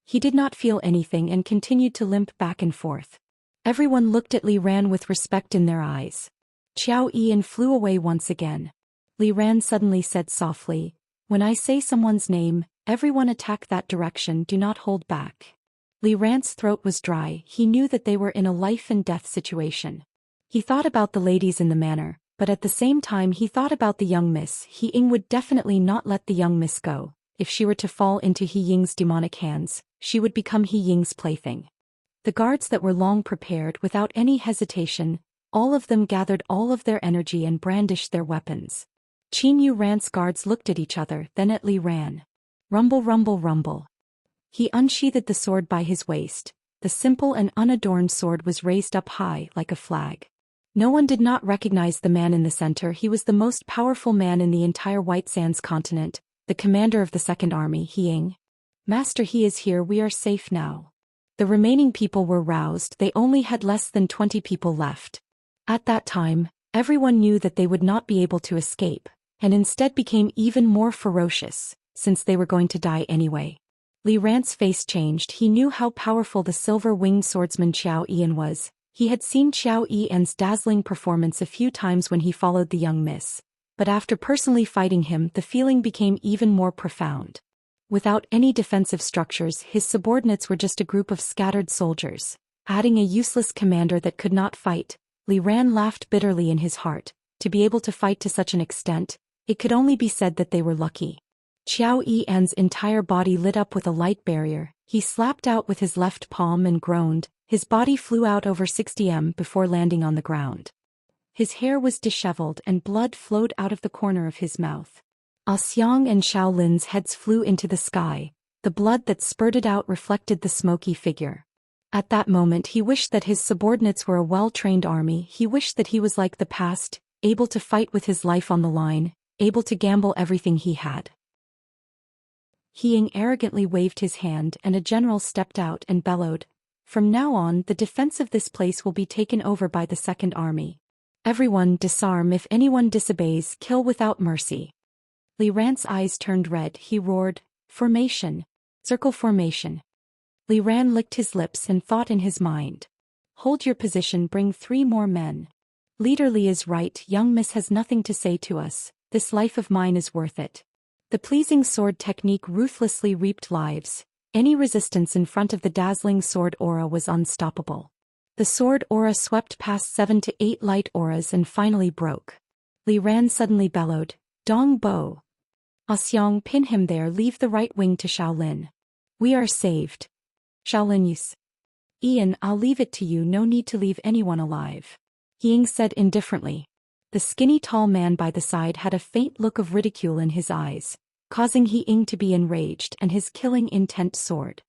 He did not feel anything and continued to limp back and forth. Everyone looked at Li Ran with respect in their eyes. Xiao Yian flew away once again. Li Ran suddenly said softly, when I say someone's name, everyone attack that direction, do not hold back. Li Ran's throat was dry. He knew that they were in a life-and-death situation. He thought about the ladies in the manor, but at the same time he thought about the young miss. He Ying would definitely not let the young miss go. If she were to fall into He Ying's demonic hands, she would become He Ying's plaything. The guards that were long prepared, without any hesitation, all of them gathered all of their energy and brandished their weapons. Qin Yu Ran's guards looked at each other, then at Li Ran. Rumble, rumble, rumble. He unsheathed the sword by his waist. The simple and unadorned sword was raised up high, like a flag. No one did not recognize the man in the center. He was the most powerful man in the entire White Sands continent, the commander of the Second Army, He Ying. Master, he is here, we are safe now. The remaining people were roused. They only had less than 20 people left. At that time, everyone knew that they would not be able to escape, and instead became even more ferocious, since they were going to die anyway. Li Ran's face changed. He knew how powerful the silver-winged swordsman Xiao Yian was. He had seen Xiao Yian's dazzling performance a few times when he followed the young miss, but after personally fighting him, the feeling became even more profound. Without any defensive structures, his subordinates were just a group of scattered soldiers. Adding a useless commander that could not fight, Li Ran laughed bitterly in his heart. To be able to fight to such an extent, it could only be said that they were lucky. Xiao Yian's entire body lit up with a light barrier. He slapped out with his left palm and groaned. His body flew out over 60 m before landing on the ground. His hair was disheveled and blood flowed out of the corner of his mouth. Xiang and Shaolin's heads flew into the sky. The blood that spurted out reflected the smoky figure. At that moment he wished that his subordinates were a well-trained army. He wished that he was like the past, able to fight with his life on the line, able to gamble everything he had. He Ying arrogantly waved his hand and a general stepped out and bellowed, "From now on the defense of this place will be taken over by the Second Army. Everyone disarm. If anyone disobeys, kill without mercy." Li Ran's eyes turned red. He roared, "Formation! Circle formation!" Li Ran licked his lips and thought in his mind, "Hold your position, bring 3 more men. Leader Li is right, young miss has nothing to say to us, this life of mine is worth it." The pleasing sword technique ruthlessly reaped lives. Any resistance in front of the dazzling sword aura was unstoppable. The sword aura swept past 7 to 8 light auras and finally broke. Li Ran suddenly bellowed, "Dong Bo! Xiang, pin him there, leave the right wing to Shaolin. We are saved." "Shaolin use. Ian, I'll leave it to you, no need to leave anyone alive," Ying said indifferently. The skinny tall man by the side had a faint look of ridicule in his eyes, causing He Ying to be enraged and his killing intent soared.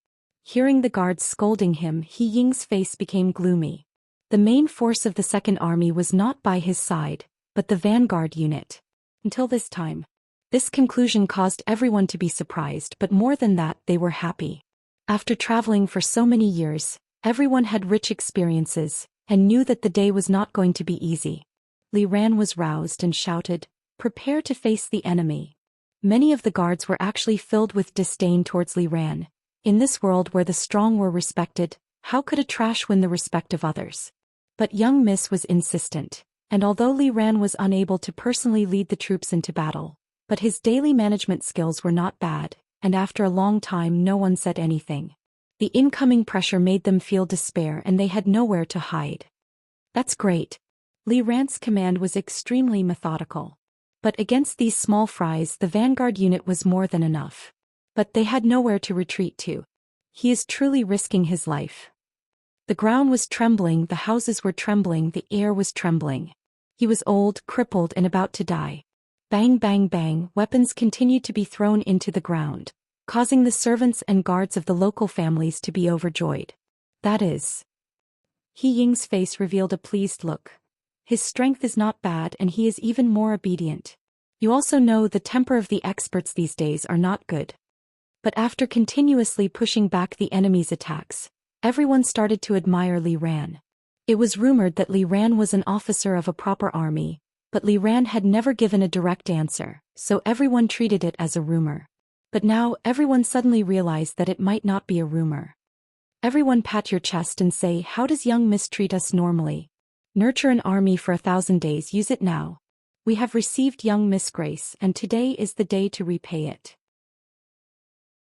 Hearing the guards scolding him, He Ying's face became gloomy. The main force of the Second Army was not by his side, but the vanguard unit. Until this time. This conclusion caused everyone to be surprised, but more than that, they were happy. After traveling for so many years, everyone had rich experiences, and knew that the day was not going to be easy. Li Ran was roused and shouted, "Prepare to face the enemy." Many of the guards were actually filled with disdain towards Li Ran. In this world where the strong were respected, how could a trash win the respect of others? But young miss was insistent, and although Li Ran was unable to personally lead the troops into battle, but his daily management skills were not bad, and after a long time no one said anything. The incoming pressure made them feel despair and they had nowhere to hide. "That's great." Li Ran's command was extremely methodical. But against these small fries the vanguard unit was more than enough. But they had nowhere to retreat to. He is truly risking his life. The ground was trembling, the houses were trembling, the air was trembling. He was old, crippled and about to die. Bang bang bang, weapons continued to be thrown into the ground, causing the servants and guards of the local families to be overjoyed. That is. He Ying's face revealed a pleased look. His strength is not bad and he is even more obedient. You also know the temper of the experts these days are not good. But after continuously pushing back the enemy's attacks, everyone started to admire Li Ran. It was rumored that Li Ran was an officer of a proper army, but Li Ran had never given a direct answer, so everyone treated it as a rumor. But now everyone suddenly realized that it might not be a rumor. Everyone pat your chest and say, "How does young miss treat us normally? Nurture an army for 1,000 days, use it now. We have received young miss grace and today is the day to repay it.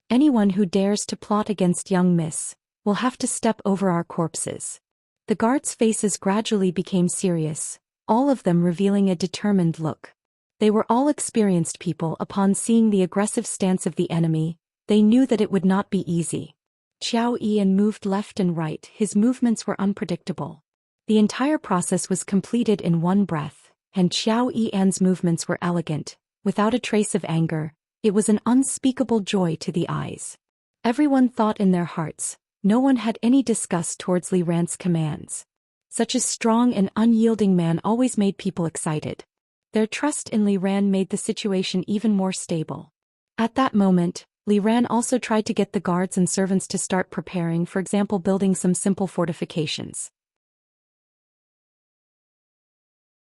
Anyone who dares to plot against young miss will have to step over our corpses." The guards' faces gradually became serious, all of them revealing a determined look. They were all experienced people. Upon seeing the aggressive stance of the enemy, they knew that it would not be easy. Xiao Yan moved left and right, his movements were unpredictable. The entire process was completed in one breath, and Xiao Yan's movements were elegant, without a trace of anger. It was an unspeakable joy to the eyes. Everyone thought in their hearts, no one had any disgust towards Li Ran's commands. Such a strong and unyielding man always made people excited. Their trust in Li Ran made the situation even more stable. At that moment, Li Ran also tried to get the guards and servants to start preparing, for example building some simple fortifications.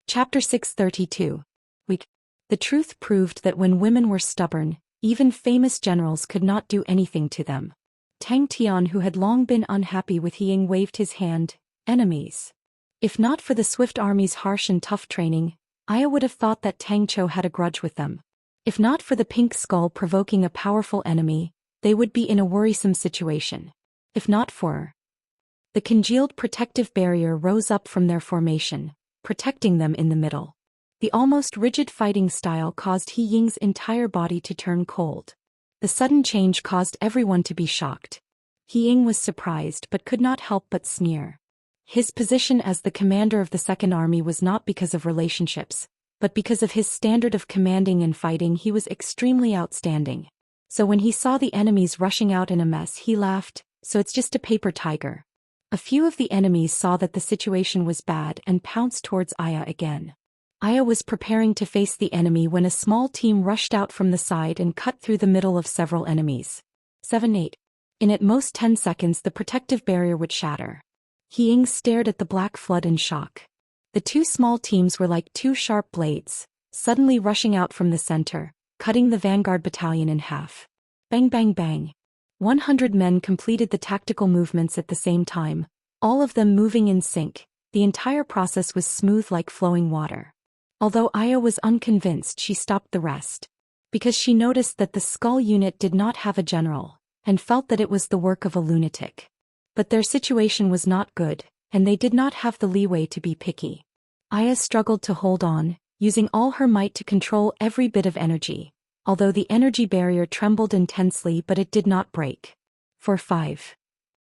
Chapter 632. The truth proved that when women were stubborn, even famous generals could not do anything to them. Tang Tian, who had long been unhappy with He Ying, waved his hand. "Enemies. If not for the Swift Army's harsh and tough training, I would have thought that Tang Chou had a grudge with them. If not for the pink skull provoking a powerful enemy, they would be in a worrisome situation. If not for..." The congealed protective barrier rose up from their formation, protecting them in the middle. The almost rigid fighting style caused He Ying's entire body to turn cold. The sudden change caused everyone to be shocked. He Ying was surprised but could not help but sneer. His position as the commander of the Second Army was not because of relationships, but because of his standard of commanding and fighting. He was extremely outstanding. So when he saw the enemies rushing out in a mess, he laughed, "So it's just a paper tiger." A few of the enemies saw that the situation was bad and pounced towards Aya again. Aya was preparing to face the enemy when a small team rushed out from the side and cut through the middle of several enemies. 7-8. In at most 10 seconds the protective barrier would shatter. He Ying stared at the black flood in shock. The two small teams were like two sharp blades, suddenly rushing out from the center, cutting the vanguard battalion in half. Bang bang bang. 100 men completed the tactical movements at the same time, all of them moving in sync. The entire process was smooth like flowing water. Although Aya was unconvinced, she stopped the rest. Because she noticed that the skull unit did not have a general, and felt that it was the work of a lunatic. But their situation was not good, and they did not have the leeway to be picky. Aya struggled to hold on, using all her might to control every bit of energy, although the energy barrier trembled intensely, but it did not break. 4-5.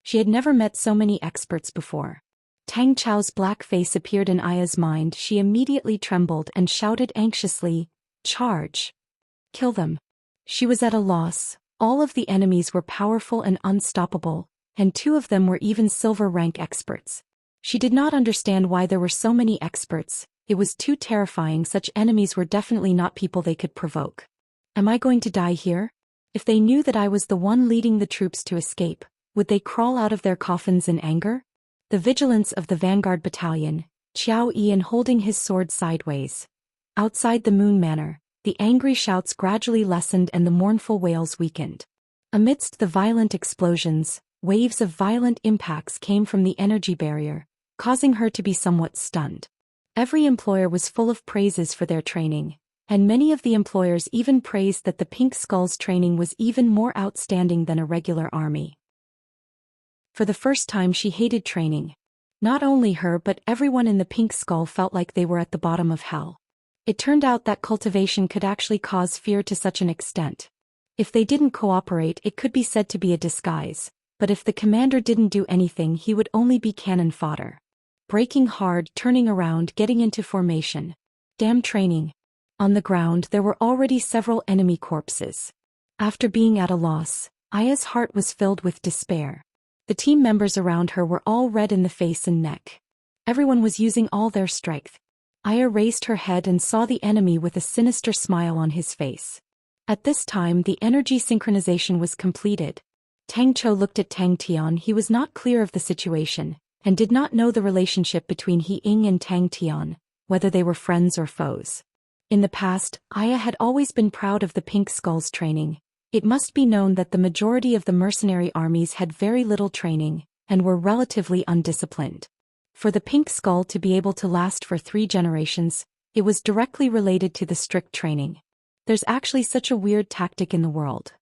She had never met so many experts before. Tang Chao's black face appeared in Aya's mind. She immediately trembled and shouted anxiously, "Charge! Kill them!" She was at a loss. All of the enemies were powerful and unstoppable, and 2 of them were even silver rank experts. She did not understand why there were so many experts. It was too terrifying. Such enemies were definitely not people they could provoke. Am I going to die here? If they knew that I was the one leading the troops to escape, would they crawl out of their coffins in anger? The vigilance of the vanguard battalion, Xiao Ian holding his sword sideways. Outside the Moon Manor, the angry shouts gradually lessened and the mournful wails weakened. Amidst the violent explosions, waves of violent impacts came from the energy barrier, causing her to be somewhat stunned. Every employer was full of praises for their training, and many of the employers even praised that the Pink Skull's training was even more outstanding than a regular army. For the first time she hated training. Not only her but everyone in the Pink Skull felt like they were at the bottom of hell. It turned out that cultivation could actually cause fear to such an extent. If they didn't cooperate, it could be said to be a disguise, but if the commander didn't do anything, he would only be cannon fodder. Breaking hard, turning around, getting into formation. Damn training. On the ground there were already several enemy corpses. After being at a loss, Aya's heart was filled with despair. The team members around her were all red in the face and neck. Everyone was using all their strength. Aya raised her head and saw the enemy with a sinister smile on his face. At this time the energy synchronization was completed. Tang Chou looked at Tang Tian. He was not clear of the situation, and did not know the relationship between He Ying and Tang Tian, whether they were friends or foes. In the past, Aya had always been proud of the Pink Skull's training. It must be known that the majority of the mercenary armies had very little training, and were relatively undisciplined. For the Pink Skull to be able to last for 3 generations, it was directly related to the strict training. There's actually such a weird tactic in the world.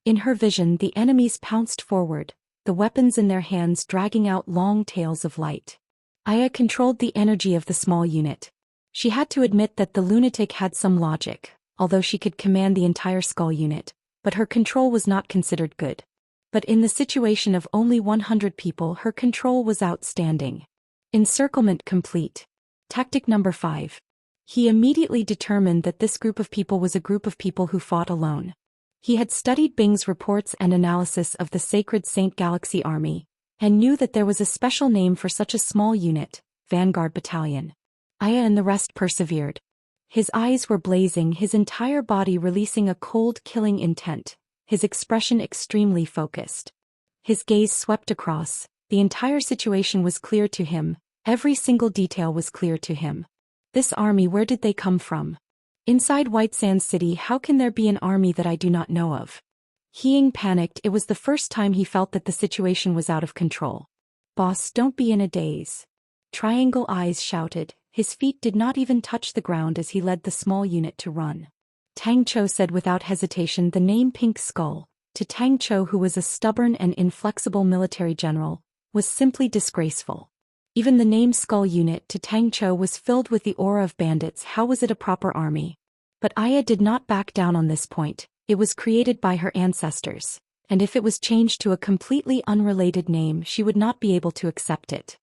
In her vision, the enemies pounced forward, the weapons in their hands dragging out long tails of light. Aya controlled the energy of the small unit. She had to admit that the lunatic had some logic, although she could command the entire skull unit, but her control was not considered good. But in the situation of only 100 people, her control was outstanding. Encirclement complete. Tactic number 5. He immediately determined that this group of people was a group of people who fought alone. He had studied Bing's reports and analysis of the Sacred Saint Galaxy Army, and knew that there was a special name for such a small unit, Vanguard Battalion. Aya and the rest persevered. His eyes were blazing, his entire body releasing a cold, killing intent, his expression extremely focused. His gaze swept across. The entire situation was clear to him, every single detail was clear to him. This army, where did they come from? Inside White Sands City, how can there be an army that I do not know of? He Ying panicked. It was the first time he felt that the situation was out of control. Boss, don't be in a daze. Triangle Eyes shouted. His feet did not even touch the ground as he led the small unit to run. Tang Chou said without hesitation the name Pink Skull, to Tang Chou, who was a stubborn and inflexible military general, was simply disgraceful. Even the name Skull Unit to Tang Chou was filled with the aura of bandits. How was it a proper army? But Aya did not back down on this point. It was created by her ancestors, and if it was changed to a completely unrelated name, she would not be able to accept it.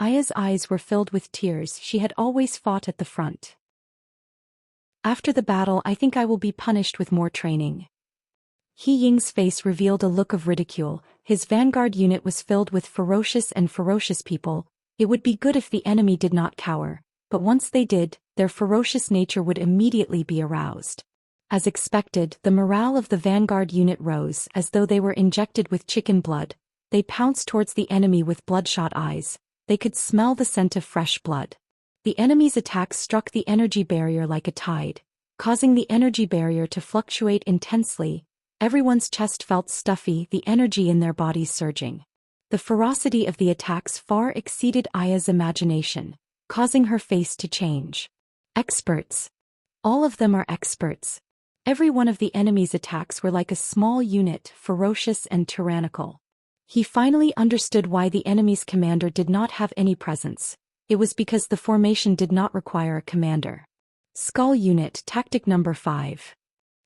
Aya's eyes were filled with tears. She had always fought at the front. After the battle, I think I will be punished with more training. He Ying's face revealed a look of ridicule. His vanguard unit was filled with ferocious people. It would be good if the enemy did not cower, but once they did, their ferocious nature would immediately be aroused. As expected, the morale of the vanguard unit rose as though they were injected with chicken blood. They pounced towards the enemy with bloodshot eyes. They could smell the scent of fresh blood. The enemy's attacks struck the energy barrier like a tide, causing the energy barrier to fluctuate intensely. Everyone's chest felt stuffy, the energy in their bodies surging. The ferocity of the attacks far exceeded Aya's imagination, causing her face to change. Experts. All of them are experts. Every one of the enemy's attacks were like a small unit, ferocious and tyrannical. He finally understood why the enemy's commander did not have any presence. It was because the formation did not require a commander. Skull Unit, Tactic Number 5.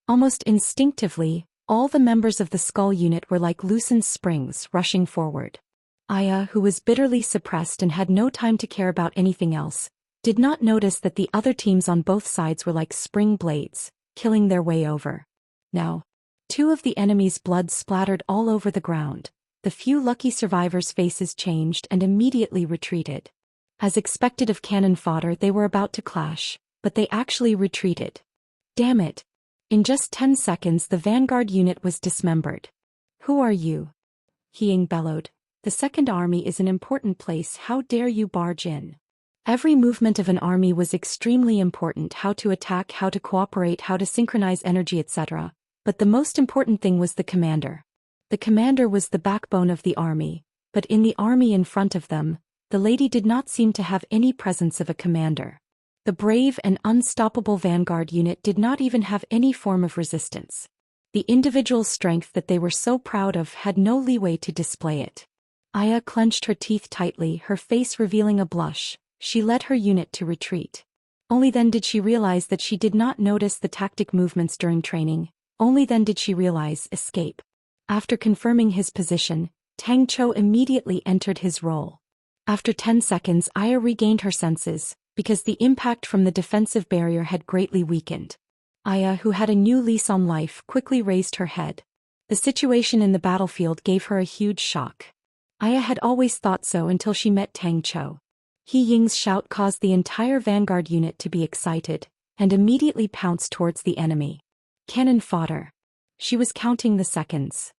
Almost instinctively, all the members of the Skull Unit were like loosened springs rushing forward. Aya, who was bitterly suppressed and had no time to care about anything else, did not notice that the other teams on both sides were like spring blades, killing their way over. Now, 2 of the enemy's blood splattered all over the ground. The few lucky survivors' faces changed and immediately retreated. As expected of cannon fodder, they were about to clash, but they actually retreated. Damn it! In just 10 seconds the vanguard unit was dismembered. Who are you? Ying bellowed. The Second Army is an important place, how dare you barge in? Every movement of an army was extremely important, how to attack, how to cooperate, how to synchronize energy, etc. But the most important thing was the commander. The commander was the backbone of the army, but in the army in front of them, the lady did not seem to have any presence of a commander. The brave and unstoppable vanguard unit did not even have any form of resistance. The individual strength that they were so proud of had no leeway to display it. Aya clenched her teeth tightly, her face revealing a blush. She led her unit to retreat. Only then did she realize that she did not notice the tactic movements during training. Only then did she realize escape. After confirming his position, Tang Chou immediately entered his role. After 10 seconds, Aya regained her senses, because the impact from the defensive barrier had greatly weakened. Aya, who had a new lease on life, quickly raised her head. The situation in the battlefield gave her a huge shock. Aya had always thought so until she met Tang Chou. Ying's shout caused the entire vanguard unit to be excited, and immediately pounced towards the enemy. Cannon fodder. She was counting the seconds.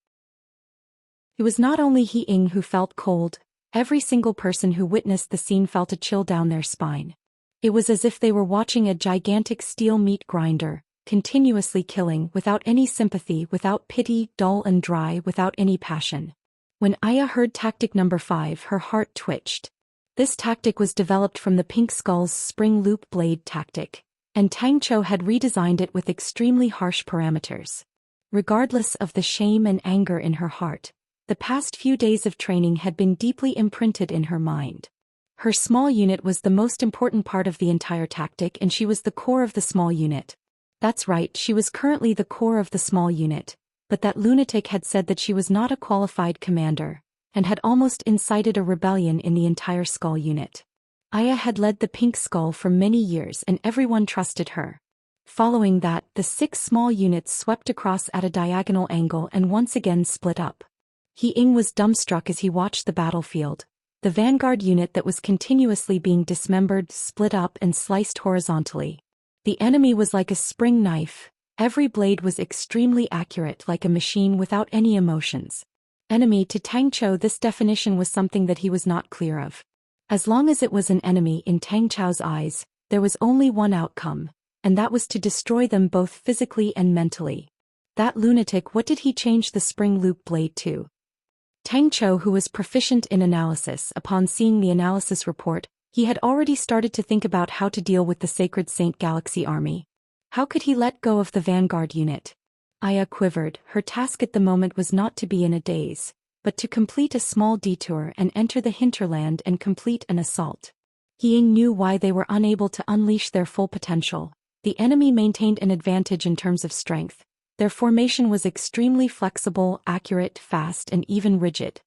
It was not only Ying who felt cold, every single person who witnessed the scene felt a chill down their spine. It was as if they were watching a gigantic steel meat grinder, continuously killing without any sympathy, without pity, dull and dry, without any passion. When Aya heard tactic number 5, her heart twitched. This tactic was developed from the Pink Skull's spring loop blade tactic, and Tang Chou had redesigned it with extremely harsh parameters. Regardless of the shame and anger in her heart, the past few days of training had been deeply imprinted in her mind. Her small unit was the most important part of the entire tactic, and she was the core of the small unit. That's right, she was currently the core of the small unit, but that lunatic had said that she was not a qualified commander, and had almost incited a rebellion in the entire Skull unit. Aya had led the Pink Skull for many years and everyone trusted her. Following that, the 6 small units swept across at a diagonal angle and once again split up. Ying was dumbstruck as he watched the battlefield. The vanguard unit that was continuously being dismembered, split up and sliced horizontally. The enemy was like a spring knife. Every blade was extremely accurate, like a machine without any emotions. Enemy to Tang Chou, this definition was something that he was not clear of. As long as it was an enemy in Tang Chou's eyes, there was only one outcome, and that was to destroy them both physically and mentally. That lunatic, what did he change the spring loop blade to? Tang Chou, who was proficient in analysis, upon seeing the analysis report, he had already started to think about how to deal with the Sacred Saint Galaxy Army. How could he let go of the vanguard unit? Aya quivered. Her task at the moment was not to be in a daze, but to complete a small detour and enter the hinterland and complete an assault. Ying knew why they were unable to unleash their full potential. The enemy maintained an advantage in terms of strength. Their formation was extremely flexible, accurate, fast, and even rigid.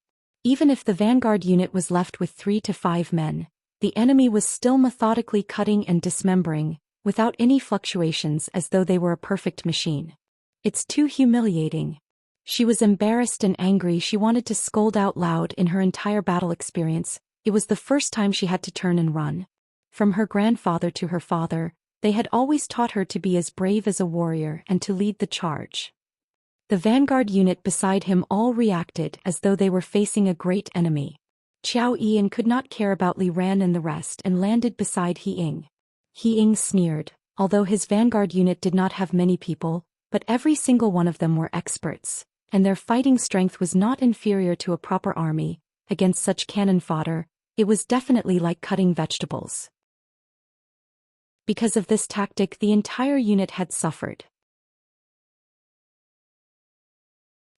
Even if the vanguard unit was left with 3 to 5 men, the enemy was still methodically cutting and dismembering, without any fluctuations, as though they were a perfect machine. It's too humiliating. She was embarrassed and angry. She wanted to scold out loud. In her entire battle experience, it was the first time she had to turn and run. From her grandfather to her father, they had always taught her to be as brave as a warrior and to lead the charge. The vanguard unit beside him all reacted as though they were facing a great enemy. Qiao Yian could not care about Li Ran and the rest and landed beside He Ying. He Ying sneered, although his vanguard unit did not have many people, but every single one of them were experts, and their fighting strength was not inferior to a proper army. Against such cannon fodder, it was definitely like cutting vegetables. Because of this tactic, the entire unit had suffered.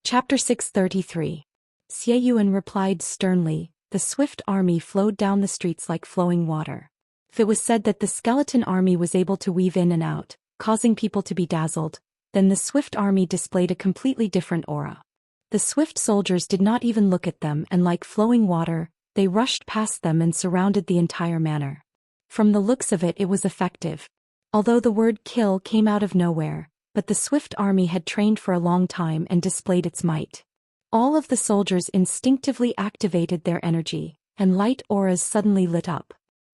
Chapter 633. Xie Yuan replied sternly, "The swift army flowed down the streets like flowing water. If it was said that the skeleton army was able to weave in and out, causing people to be dazzled, then the swift army displayed a completely different aura. The swift soldiers did not even look at them, and like flowing water, they rushed past them and surrounded the entire manor. From the looks of it, it was effective. Although the word kill came out of nowhere, but the swift army had trained for a long time and displayed its might. All of the soldiers instinctively activated their energy, and light auras suddenly lit up.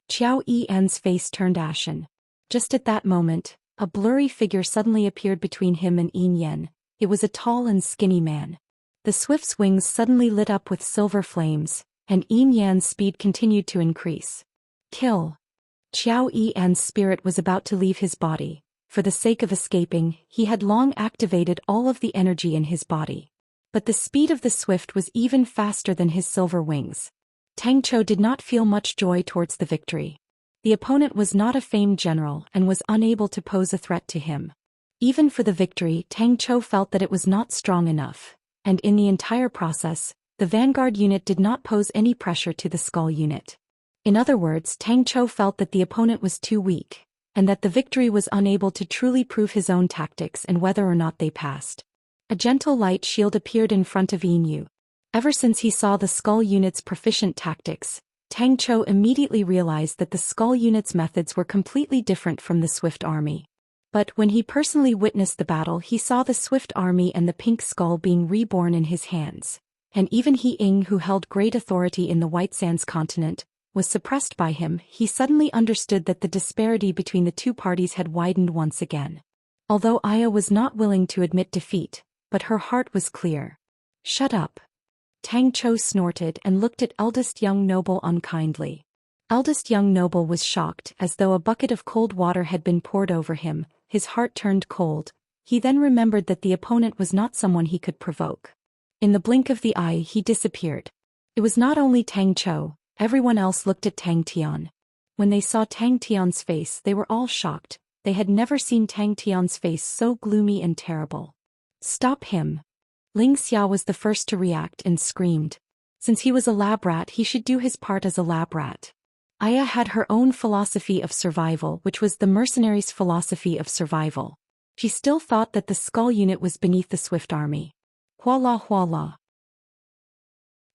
Qiao Yian's face turned ashen. Just at that moment, a blurry figure suddenly appeared between him and Yin Yan. It was a tall and skinny man. The swift's wings suddenly lit up with silver flames, and Yin Yan's speed continued to increase. Kill! Qiao Yian's spirit was about to leave his body. For the sake of escaping, he had long activated all of the energy in his body. But the speed of the swift was even faster than his silver wings. Tang Chou did not feel much joy towards the victory. The opponent was not a famed general and was unable to pose a threat to him. Even for the victory, Tang Chou felt that it was not strong enough, and in the entire process, the vanguard unit did not pose any pressure to the skull unit. In other words, Tang Chou felt that the opponent was too weak, and that the victory was unable to truly prove his own tactics and whether or not they passed. A gentle light shield appeared in front of Yin Yu. Ever since he saw the skull unit's proficient tactics, Tang Chou immediately realized that the skull unit's methods were completely different from the swift army. But when he personally witnessed the battle, he saw the swift army and the pink skull being reborn in his hands. And even He Ying, who held great authority in the White Sands continent, was suppressed by him. He suddenly understood that the disparity between the two parties had widened once again. Although Aya was not willing to admit defeat, but her heart was clear. "Shut up." Tang Chou snorted and looked at eldest young noble unkindly. Eldest young noble was shocked, as though a bucket of cold water had been poured over him. His heart turned cold. He then remembered that the opponent was not someone he could provoke. In the blink of the eye, he disappeared. It was not only Tang Chou. Everyone else looked at Tang Tian. When they saw Tang Tian's face, they were all shocked. They had never seen Tang Tian's face so gloomy and terrible. "Stop him." Ling Xia was the first to react and screamed. Since he was a lab rat, he should do his part as a lab rat. Aya had her own philosophy of survival, which was the mercenaries' philosophy of survival. She still thought that the skull unit was beneath the swift army. Huala huala.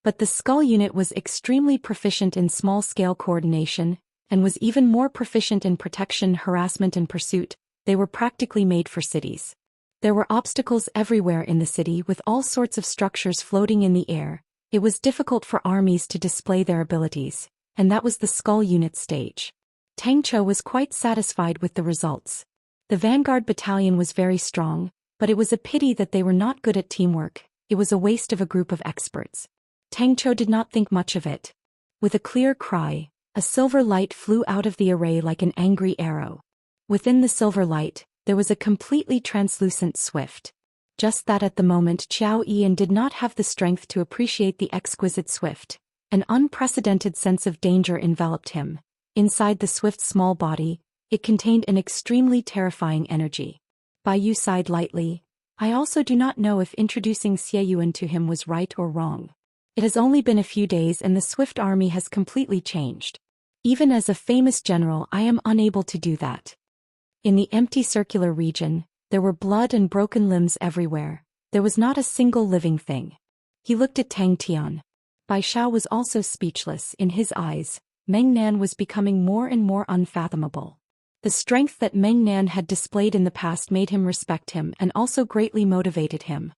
But the skull unit was extremely proficient in small-scale coordination, and was even more proficient in protection, harassment and pursuit. They were practically made for cities. There were obstacles everywhere in the city, with all sorts of structures floating in the air. It was difficult for armies to display their abilities, and that was the skull unit stage. Tang Chou was quite satisfied with the results. The vanguard battalion was very strong, but it was a pity that they were not good at teamwork. It was a waste of a group of experts. Tang Chou did not think much of it. With a clear cry, a silver light flew out of the array like an angry arrow. Within the silver light, there was a completely translucent swift. Just that at the moment Qiao Yian did not have the strength to appreciate the exquisite swift. An unprecedented sense of danger enveloped him. Inside the swift's small body, it contained an extremely terrifying energy. Bai Yu sighed lightly. "I also do not know if introducing Xie Yuan to him was right or wrong. It has only been a few days and the swift army has completely changed. Even as a famous general, I am unable to do that." In the empty circular region, there were blood and broken limbs everywhere. There was not a single living thing. He looked at Tang Tian. Bai Shao was also speechless. In his eyes, Meng Nan was becoming more and more unfathomable. The strength that Meng Nan had displayed in the past made him respect him and also greatly motivated him.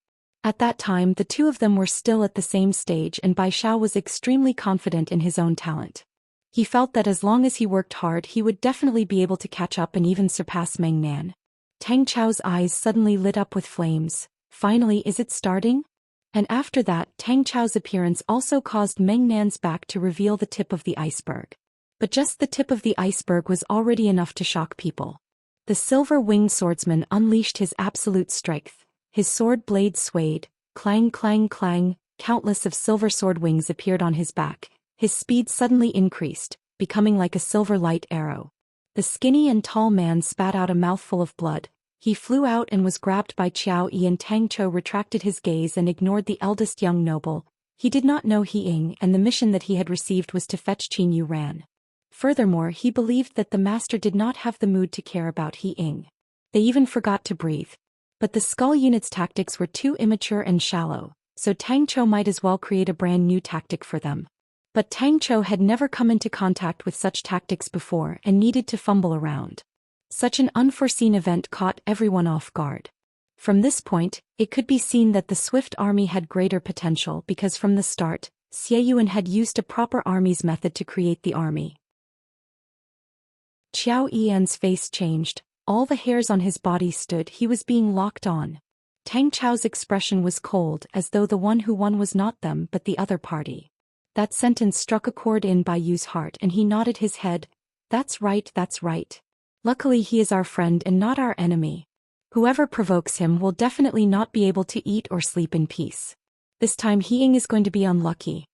At that time, the two of them were still at the same stage, and Bai Shao was extremely confident in his own talent. He felt that as long as he worked hard he would definitely be able to catch up and even surpass Meng Nan. Tang Chao's eyes suddenly lit up with flames. Finally, is it starting? And after that, Tang Chao's appearance also caused Meng Nan's back to reveal the tip of the iceberg. But just the tip of the iceberg was already enough to shock people. The silver-winged swordsman unleashed his absolute strength. His sword blade swayed, clang clang clang, countless of silver sword wings appeared on his back. His speed suddenly increased, becoming like a silver light arrow. The skinny and tall man spat out a mouthful of blood. He flew out and was grabbed by Qiao Yi, and Tang Chou retracted his gaze and ignored the eldest young noble. He did not know He Ying, and the mission that he had received was to fetch Qin Yu Ran. Furthermore, he believed that the master did not have the mood to care about He Ying. They even forgot to breathe. But the skull unit's tactics were too immature and shallow, so Tang Chou might as well create a brand new tactic for them. But Tang Chou had never come into contact with such tactics before and needed to fumble around. Such an unforeseen event caught everyone off guard. From this point, it could be seen that the Swift army had greater potential because from the start, Xie Yuan had used a proper army's method to create the army. Qiao Yian's face changed, all the hairs on his body stood. He was being locked on. Tang Chao's expression was cold, as though the one who won was not them but the other party. That sentence struck a chord in Bai Yu's heart and he nodded his head. That's right, that's right. Luckily he is our friend and not our enemy. Whoever provokes him will definitely not be able to eat or sleep in peace. This time He Ying is going to be unlucky.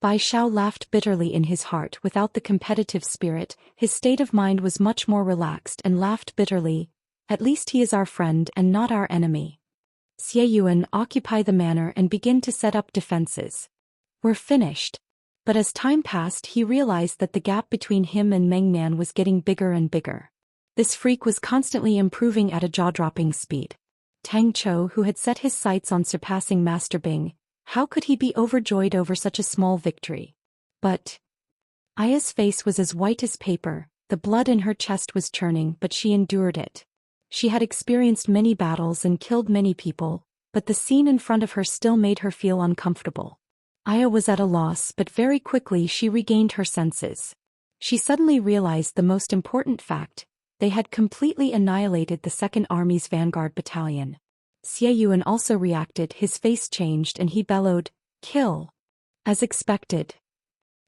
Bai Xiao laughed bitterly in his heart. Without the competitive spirit, his state of mind was much more relaxed and laughed bitterly. At least he is our friend and not our enemy. Xie Yuan, occupy the manor and begin to set up defenses. We're finished. But as time passed he realized that the gap between him and Meng Nan was getting bigger and bigger. This freak was constantly improving at a jaw-dropping speed. Tang Chou, who had set his sights on surpassing Master Bing, how could he be overjoyed over such a small victory? But Aya's face was as white as paper, the blood in her chest was churning, but she endured it. She had experienced many battles and killed many people, but the scene in front of her still made her feel uncomfortable. Aya was at a loss, but very quickly she regained her senses. She suddenly realized the most important fact: they had completely annihilated the Second Army's vanguard battalion. Xie Yuan also reacted, his face changed and he bellowed, "Kill!" As expected.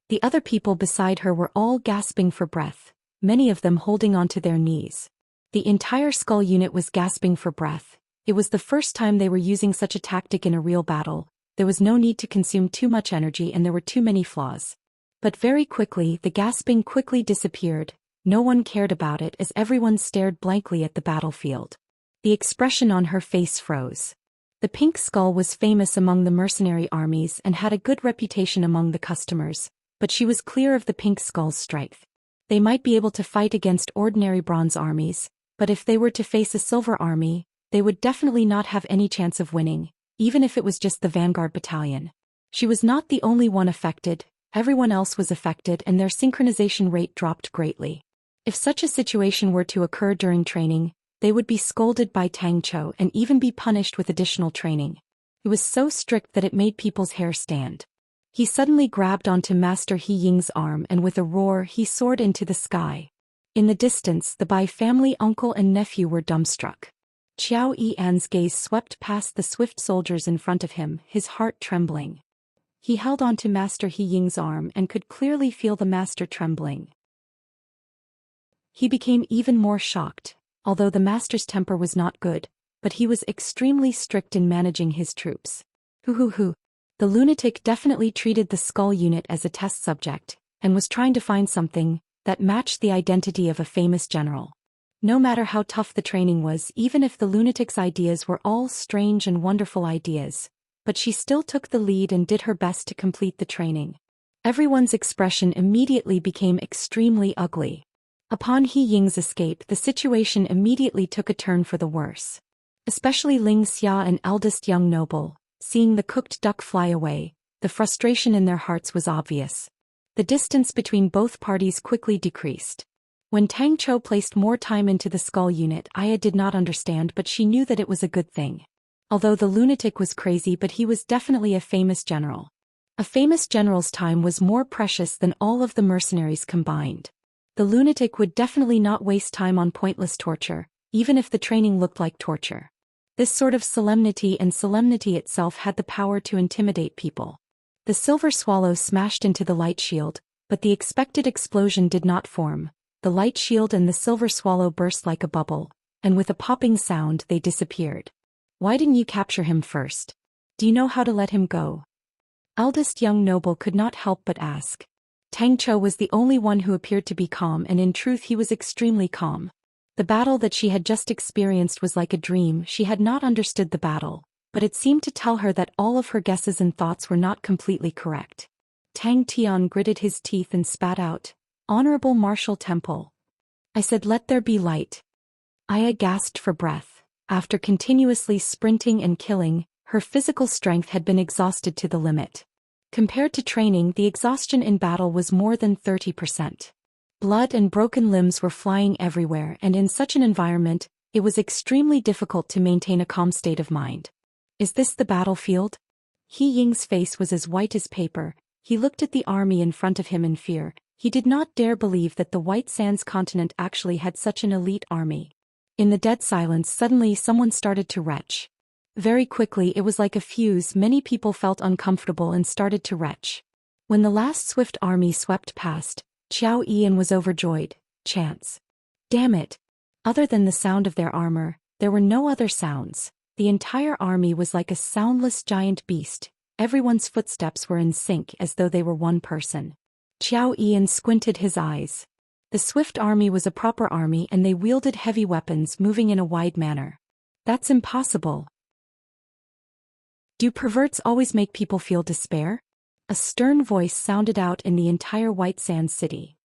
The other people beside her were all gasping for breath, many of them holding onto their knees. The entire skull unit was gasping for breath. It was the first time they were using such a tactic in a real battle. There was no need to consume too much energy and there were too many flaws. But very quickly the gasping quickly disappeared. No one cared about it as everyone stared blankly at the battlefield. The expression on her face froze. The pink skull was famous among the mercenary armies and had a good reputation among the customers, but she was clear of the pink skull's strength. They might be able to fight against ordinary bronze armies, but if they were to face a silver army, they would definitely not have any chance of winning, even if it was just the vanguard battalion. She was not the only one affected, everyone else was affected and their synchronization rate dropped greatly. If such a situation were to occur during training, they would be scolded by Tang Chou and even be punished with additional training. It was so strict that it made people's hair stand. He suddenly grabbed onto Master He Ying's arm and with a roar he soared into the sky. In the distance the Bai family uncle and nephew were dumbstruck. Qiao Yian's gaze swept past the swift soldiers in front of him, his heart trembling. He held onto Master He Ying's arm and could clearly feel the master trembling. He became even more shocked, although the master's temper was not good, but he was extremely strict in managing his troops. Hoo. The lunatic definitely treated the skull unit as a test subject, and was trying to find something that matched the identity of a famous general. No matter how tough the training was, even if the lunatic's ideas were all strange and wonderful ideas, but she still took the lead and did her best to complete the training. Everyone's expression immediately became extremely ugly. Upon He Ying's escape, the situation immediately took a turn for the worse. Especially Ling Xia, an eldest young noble, seeing the cooked duck fly away, the frustration in their hearts was obvious. The distance between both parties quickly decreased. When Tang Chou placed more time into the skull unit, Aya did not understand, but she knew that it was a good thing. Although the lunatic was crazy, but he was definitely a famous general. A famous general's time was more precious than all of the mercenaries combined. The lunatic would definitely not waste time on pointless torture, even if the training looked like torture. This sort of solemnity and solemnity itself had the power to intimidate people. The silver swallow smashed into the light shield, but the expected explosion did not form. The light shield and the silver swallow burst like a bubble, and with a popping sound they disappeared. Why didn't you capture him first? Do you know how to let him go? Eldest young noble could not help but ask. Tang Chou was the only one who appeared to be calm, and in truth he was extremely calm. The battle that she had just experienced was like a dream. She had not understood the battle, but it seemed to tell her that all of her guesses and thoughts were not completely correct. Tang Tian gritted his teeth and spat out, "Honorable Martial Temple. I said let there be light." Aya gasped for breath. After continuously sprinting and killing, her physical strength had been exhausted to the limit. Compared to training, the exhaustion in battle was more than 30%. Blood and broken limbs were flying everywhere, and in such an environment, it was extremely difficult to maintain a calm state of mind. Is this the battlefield? He Ying's face was as white as paper. He looked at the army in front of him in fear. He did not dare believe that the White Sands continent actually had such an elite army. In the dead silence, suddenly someone started to retch. Very quickly, it was like a fuse. Many people felt uncomfortable and started to retch. When the last swift army swept past, Xiao Ian was overjoyed. Chance. Damn it. Other than the sound of their armor, there were no other sounds. The entire army was like a soundless giant beast. Everyone's footsteps were in sync as though they were one person. Xiao Ian squinted his eyes. The swift army was a proper army, and they wielded heavy weapons, moving in a wide manner. That's impossible. Do perverts always make people feel despair? A stern voice sounded out in the entire White Sands city.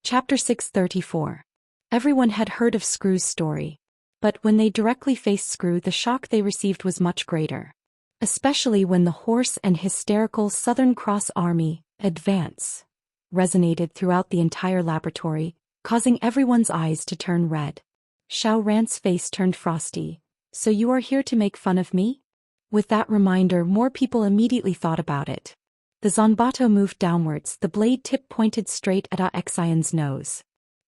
Chapter 634. Everyone had heard of Screw's story. But when they directly faced Screw, the shock they received was much greater. Especially when the hoarse and hysterical Southern Cross Army advance resonated throughout the entire laboratory, causing everyone's eyes to turn red. Xiao Ran's face turned frosty. So you are here to make fun of me? With that reminder, more people immediately thought about it. The Zanbato moved downwards, the blade tip pointed straight at Xian's nose.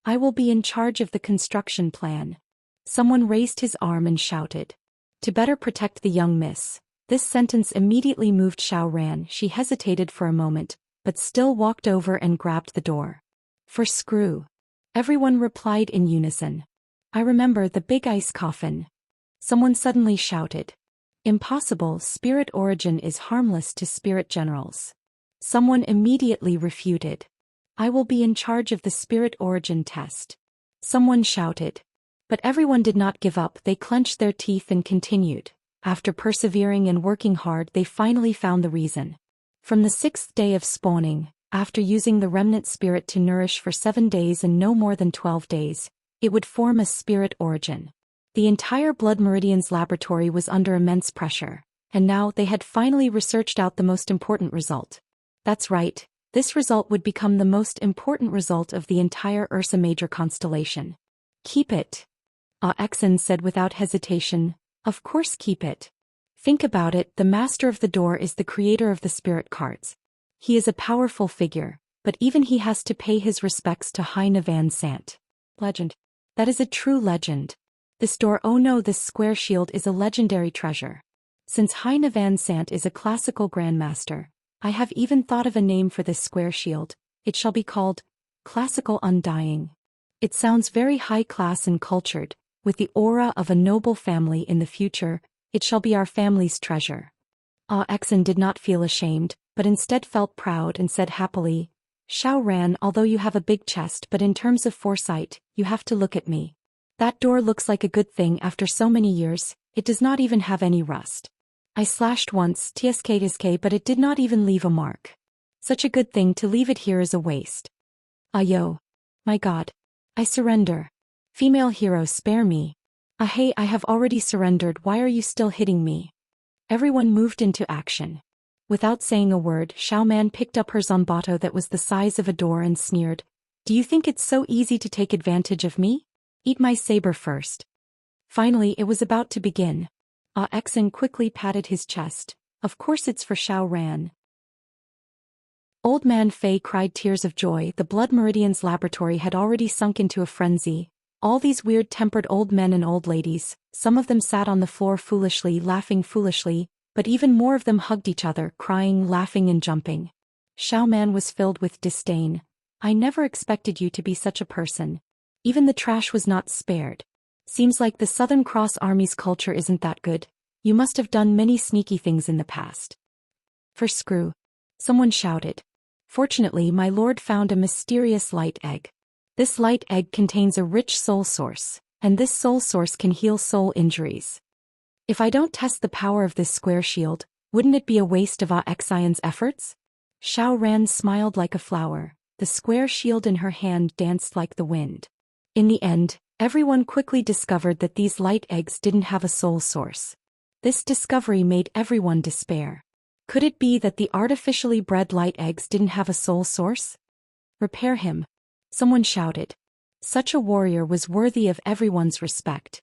I will be in charge of the construction plan. Someone raised his arm and shouted. To better protect the young miss. This sentence immediately moved Xiao Ran. She hesitated for a moment, but still walked over and grabbed the door. For Screw. Everyone replied in unison. I remember the big ice coffin. Someone suddenly shouted. Impossible, spirit origin is harmless to spirit generals. Someone immediately refuted. I will be in charge of the spirit origin test. Someone shouted. But everyone did not give up. They clenched their teeth and continued. After persevering and working hard, they finally found the reason. From the 6th day of spawning, after using the remnant spirit to nourish for 7 days and no more than 12 days, it would form a spirit origin. The entire Blood Meridian's laboratory was under immense pressure, and now they had finally researched out the most important result. That's right, this result would become the most important result of the entire Ursa Major constellation. Keep it. Exen said without hesitation. Of course keep it. Think about it, the master of the door is the creator of the spirit cards. He is a powerful figure, but even he has to pay his respects to Hai Navan Sant. Legend. That is a true legend. This door, oh no, this square shield is a legendary treasure. Since Hai Navan Sant is a classical grandmaster, I have even thought of a name for this square shield. It shall be called Classical Undying. It sounds very high class and cultured, with the aura of a noble family in the future. It shall be our family's treasure. Exen did not feel ashamed, but instead felt proud and said happily, Xiao Ran, although you have a big chest, but in terms of foresight, you have to look at me. That door looks like a good thing after so many years. It does not even have any rust. I slashed once, tsk, but it did not even leave a mark. Such a good thing, to leave it here is a waste. Ayo. My God. I surrender. Female hero, spare me. Hey, I have already surrendered, why are you still hitting me? Everyone moved into action. Without saying a word, Xiao Man picked up her Zanbato that was the size of a door and sneered. Do you think it's so easy to take advantage of me? Eat my saber first. Finally, it was about to begin. Exen quickly patted his chest. Of course it's for Xiao Ran. Old Man Fei cried tears of joy. The Blood Meridian's laboratory had already sunk into a frenzy. All these weird-tempered old men and old ladies, some of them sat on the floor foolishly, laughing foolishly, but even more of them hugged each other, crying, laughing and jumping. Xiao Man was filled with disdain. I never expected you to be such a person. Even the trash was not spared. Seems like the Southern Cross Army's culture isn't that good. You must have done many sneaky things in the past. For screw. Someone shouted. Fortunately, my lord found a mysterious light egg. This light egg contains a rich soul source, and this soul source can heal soul injuries. If I don't test the power of this square shield, wouldn't it be a waste of Xian's efforts? Xiao Ran smiled like a flower. The square shield in her hand danced like the wind. In the end, everyone quickly discovered that these light eggs didn't have a soul source. This discovery made everyone despair. Could it be that the artificially bred light eggs didn't have a soul source? Repair him. Someone shouted. Such a warrior was worthy of everyone's respect.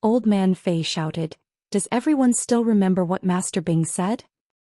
Old Man Fei shouted. Does everyone still remember what Master Bing said?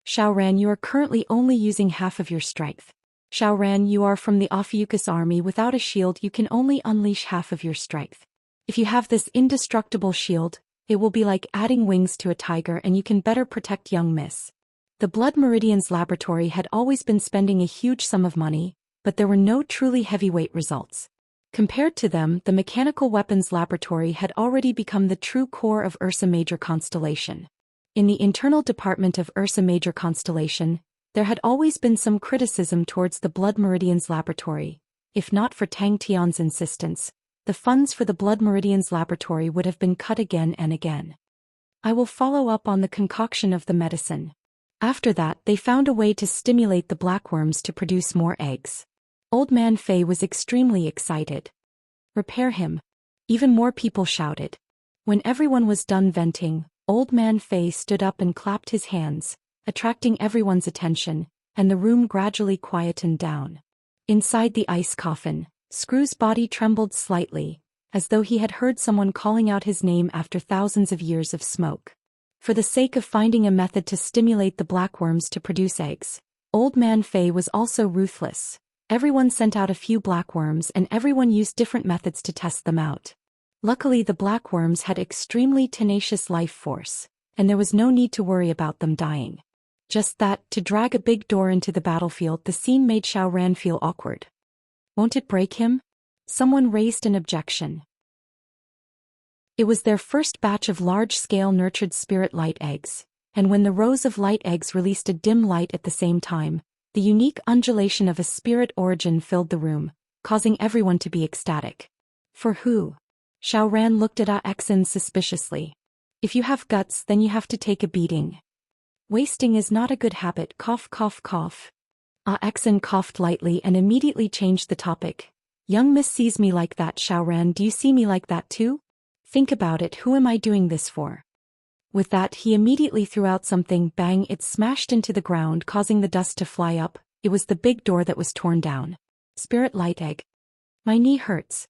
Xiao Ran, you are currently only using half of your strength. Xiao Ran, you are from the Ophiuchus army. Without a shield you can only unleash half of your strength. If you have this indestructible shield, it will be like adding wings to a tiger and you can better protect young miss. The Blood Meridian's laboratory had always been spending a huge sum of money, but there were no truly heavyweight results. Compared to them, the Mechanical Weapons Laboratory had already become the true core of Ursa Major Constellation. In the internal department of Ursa Major Constellation, there had always been some criticism towards the Blood Meridian's laboratory. If not for Tang Tian's insistence, the funds for the Blood Meridian's laboratory would have been cut again and again. I will follow up on the concoction of the medicine. After that, they found a way to stimulate the blackworms to produce more eggs. Old Man Fei was extremely excited. Repair him. Even more people shouted. When everyone was done venting, Old Man Fei stood up and clapped his hands, attracting everyone's attention, and the room gradually quietened down. Inside the ice coffin, Screw's body trembled slightly, as though he had heard someone calling out his name after thousands of years of smoke. For the sake of finding a method to stimulate the blackworms to produce eggs, Old Man Fei was also ruthless. Everyone sent out a few blackworms and everyone used different methods to test them out. Luckily, the blackworms had extremely tenacious life force, and there was no need to worry about them dying. Just that, to drag a big door into the battlefield, the scene made Xiao Ran feel awkward. Won't it break him? Someone raised an objection. It was their first batch of large-scale nurtured spirit light eggs, and when the rows of light eggs released a dim light at the same time, the unique undulation of a spirit origin filled the room, causing everyone to be ecstatic. For who? Xiao Ran looked at Exen suspiciously. If you have guts, then you have to take a beating. Wasting is not a good habit. Cough, cough, cough. Exen coughed lightly and immediately changed the topic. Young miss sees me like that. Xiao Ran, do you see me like that too? Think about it, who am I doing this for? With that, he immediately threw out something. Bang, it smashed into the ground, causing the dust to fly up. It was the big door that was torn down. Spirit light egg. My knee hurts.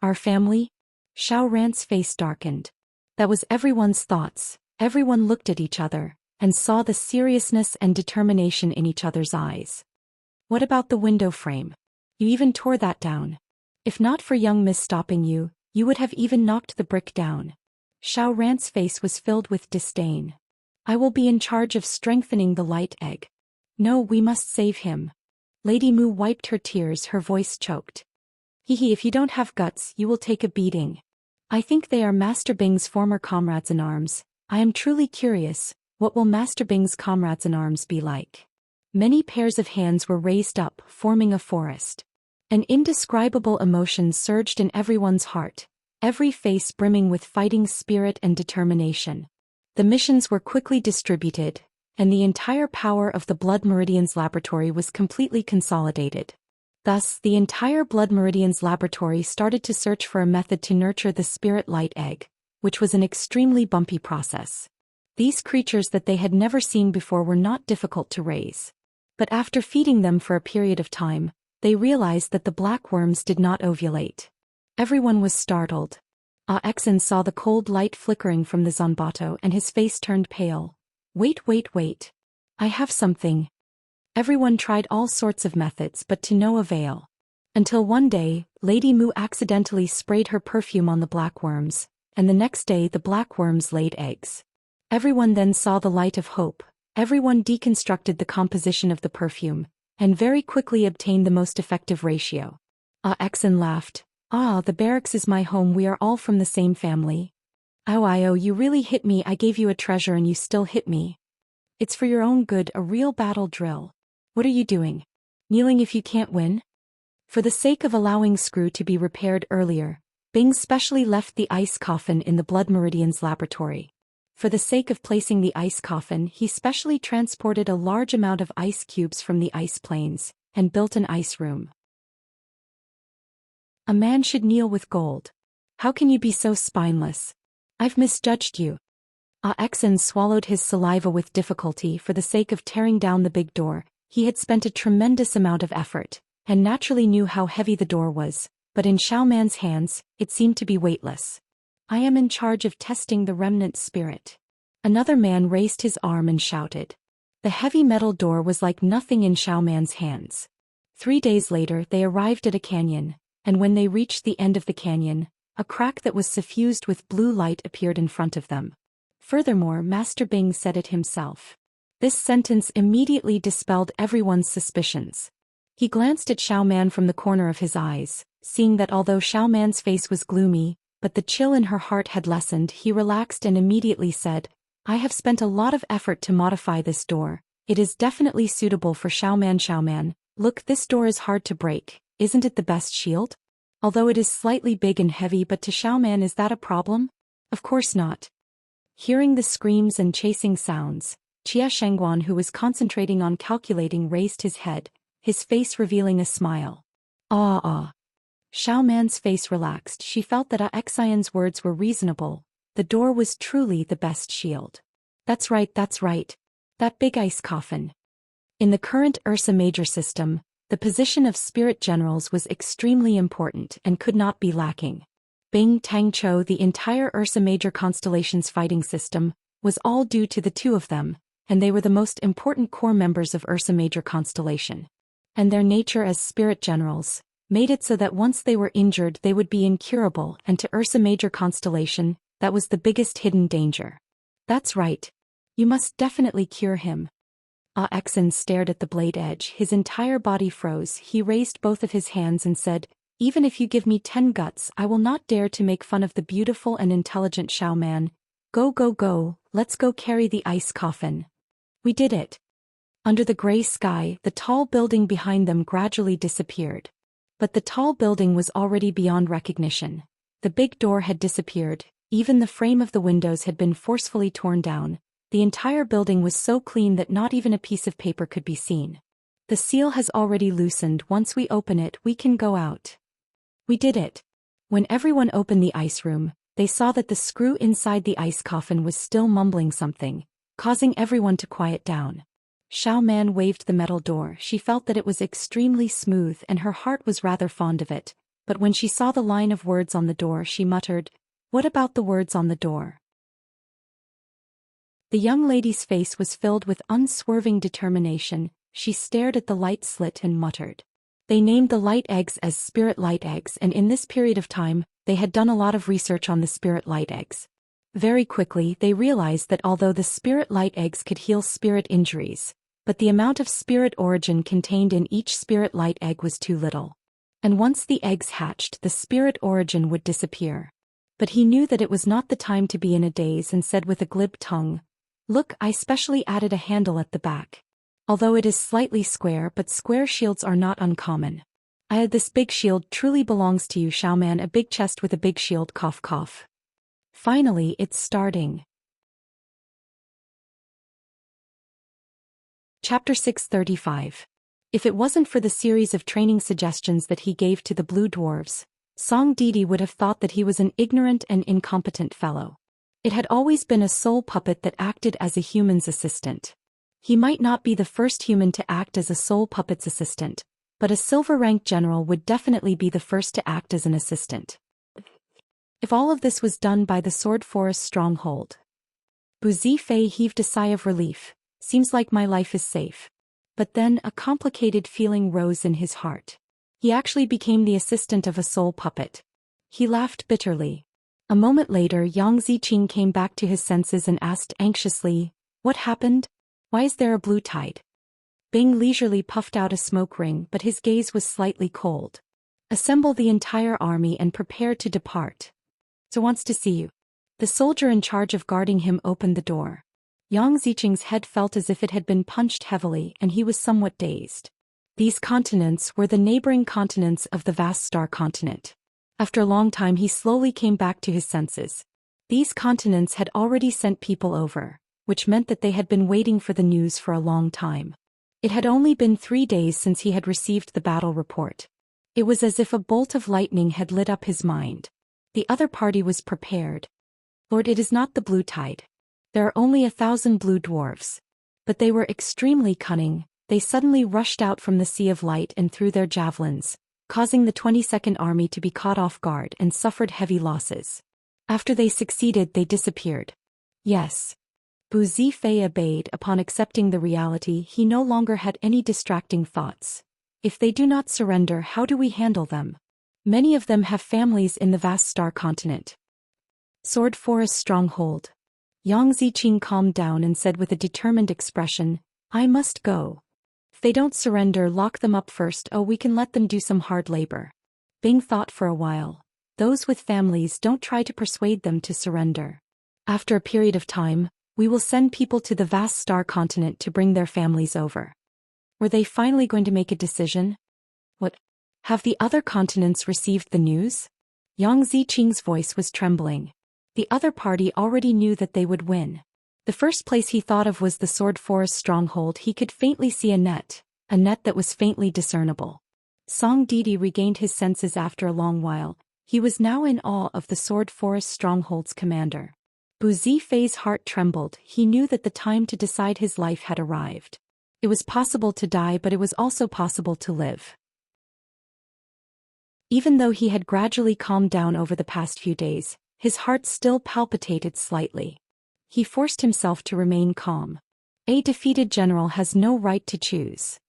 Our family? Xiao Ran's face darkened. That was everyone's thoughts. Everyone looked at each other, and saw the seriousness and determination in each other's eyes. What about the window frame? You even tore that down. If not for young miss stopping you, you would have even knocked the brick down. Xiao Ran's face was filled with disdain. I will be in charge of strengthening the light egg. No, we must save him. Lady Mu wiped her tears, her voice choked. If you don't have guts, you will take a beating. I think they are Master Bing's former comrades in arms. I am truly curious, what will Master Bing's comrades in arms be like? Many pairs of hands were raised up, forming a forest. An indescribable emotion surged in everyone's heart, every face brimming with fighting spirit and determination. The missions were quickly distributed, and the entire power of the Blood Meridian's laboratory was completely consolidated. Thus, the entire Blood Meridian's laboratory started to search for a method to nurture the spirit light egg, which was an extremely bumpy process. These creatures that they had never seen before were not difficult to raise. But after feeding them for a period of time, they realized that the blackworms did not ovulate. Everyone was startled. Ah Exen saw the cold light flickering from the Zanbato and his face turned pale. Wait, wait, wait. I have something. Everyone tried all sorts of methods but to no avail. Until one day, Lady Mu accidentally sprayed her perfume on the black worms, and the next day the black worms laid eggs. Everyone then saw the light of hope. Everyone deconstructed the composition of the perfume, and very quickly obtained the most effective ratio. Ah Exen laughed. Ah, the barracks is my home, we are all from the same family. Oh, you really hit me, I gave you a treasure and you still hit me. It's for your own good, a real battle drill. What are you doing? Kneeling if you can't win? For the sake of allowing Screw to be repaired earlier, Bing specially left the ice coffin in the Blood Meridian's laboratory. For the sake of placing the ice coffin, he specially transported a large amount of ice cubes from the ice plains, and built an ice room. A man should kneel with gold. How can you be so spineless? I've misjudged you. Ah Exen swallowed his saliva with difficulty for the sake of tearing down the big door. He had spent a tremendous amount of effort, and naturally knew how heavy the door was, but in Xiaoman's hands, it seemed to be weightless. I am in charge of testing the remnant spirit. Another man raised his arm and shouted. The heavy metal door was like nothing in Xiaoman's hands. 3 days later they arrived at a canyon, and when they reached the end of the canyon, a crack that was suffused with blue light appeared in front of them. Furthermore, Master Bing said it himself. This sentence immediately dispelled everyone's suspicions. He glanced at Xiaoman from the corner of his eyes, seeing that although Xiaoman's face was gloomy, but the chill in her heart had lessened, he relaxed and immediately said, I have spent a lot of effort to modify this door. It is definitely suitable for Xiaoman. Xiaoman, look, this door is hard to break, isn't it the best shield? Although it is slightly big and heavy, but to Xiaoman is that a problem? Of course not. Hearing the screams and chasing sounds, Jia Shengguan, who was concentrating on calculating, raised his head, his face revealing a smile. Ah. Xiaoman's face relaxed. She felt that Xian's words were reasonable. The door was truly the best shield. That's right. That big ice coffin. In the current Ursa Major system, the position of spirit generals was extremely important and could not be lacking. Bing Tangzhou, the entire Ursa Major constellation's fighting system, was all due to the two of them, and they were the most important core members of Ursa Major constellation. And their nature as spirit generals made it so that once they were injured they would be incurable, and to Ursa Major constellation, that was the biggest hidden danger. That's right. You must definitely cure him. Ah Exen stared at the blade edge, his entire body froze. He raised both of his hands and said, even if you give me 10 guts, I will not dare to make fun of the beautiful and intelligent Xiaoman. Go, let's go carry the ice coffin. We did it. Under the gray sky, the tall building behind them gradually disappeared. But the tall building was already beyond recognition. The big door had disappeared, even the frame of the windows had been forcefully torn down. The entire building was so clean that not even a piece of paper could be seen. The seal has already loosened. Once we open it, we can go out. We did it. When everyone opened the ice room, they saw that the screw inside the ice coffin was still mumbling something, causing everyone to quiet down. Xiaoman waved the metal door. She felt that it was extremely smooth and her heart was rather fond of it, but when she saw the line of words on the door she muttered, what about the words on the door? The young lady's face was filled with unswerving determination. She stared at the light slit and muttered. They named the light eggs as spirit light eggs, and in this period of time, they had done a lot of research on the spirit light eggs. Very quickly they realized that although the spirit light eggs could heal spirit injuries, but the amount of spirit origin contained in each spirit light egg was too little. And once the eggs hatched, the spirit origin would disappear. But he knew that it was not the time to be in a daze and said with a glib tongue, look, I specially added a handle at the back. Although it is slightly square, but square shields are not uncommon. This big shield truly belongs to you, Xiaoman. A big chest with a big shield, cough cough. Finally, it's starting. Chapter 635. If it wasn't for the series of training suggestions that he gave to the blue dwarves, Song Deity would have thought that he was an ignorant and incompetent fellow. It had always been a soul puppet that acted as a human's assistant. He might not be the first human to act as a soul puppet's assistant, but a silver-ranked general would definitely be the first to act as an assistant. If all of this was done by the Sword Forest stronghold. Bu Zifei heaved a sigh of relief. Seems like my life is safe. But then a complicated feeling rose in his heart. He actually became the assistant of a soul puppet. He laughed bitterly. A moment later, Yang Ziqing came back to his senses and asked anxiously, "What happened? Why is there a blue tide?" Bing leisurely puffed out a smoke ring, but his gaze was slightly cold. "Assemble the entire army and prepare to depart. Zhou wants to see you." The soldier in charge of guarding him opened the door. Yang Ziqing's head felt as if it had been punched heavily and he was somewhat dazed. These continents were the neighboring continents of the vast star continent. After a long time he slowly came back to his senses. These continents had already sent people over, which meant that they had been waiting for the news for a long time. It had only been 3 days since he had received the battle report. It was as if a bolt of lightning had lit up his mind. The other party was prepared. "Lord, it is not the blue tide. There are only 1,000 blue dwarves. But they were extremely cunning. They suddenly rushed out from the sea of light and threw their javelins, causing the 22nd Army to be caught off guard and suffered heavy losses. After they succeeded, they disappeared." Yes. Bu Zifei obeyed. Upon accepting the reality, he no longer had any distracting thoughts. If they do not surrender, how do we handle them? Many of them have families in the vast star continent. Sword Forest stronghold. Yang Ziqing calmed down and said with a determined expression, "I must go. If they don't surrender, lock them up first. Oh, we can let them do some hard labor." Bing thought for a while. "Those with families, don't try to persuade them to surrender. After a period of time, we will send people to the vast star continent to bring their families over." Were they finally going to make a decision? What? Have the other continents received the news? Yang Ziqing's voice was trembling. The other party already knew that they would win. The first place he thought of was the Sword Forest stronghold. He could faintly see a net that was faintly discernible. Song Deity regained his senses after a long while. He was now in awe of the Sword Forest stronghold's commander. Bu Zifei's heart trembled. He knew that the time to decide his life had arrived. It was possible to die, but it was also possible to live. Even though he had gradually calmed down over the past few days, his heart still palpitated slightly. He forced himself to remain calm. A defeated general has no right to choose.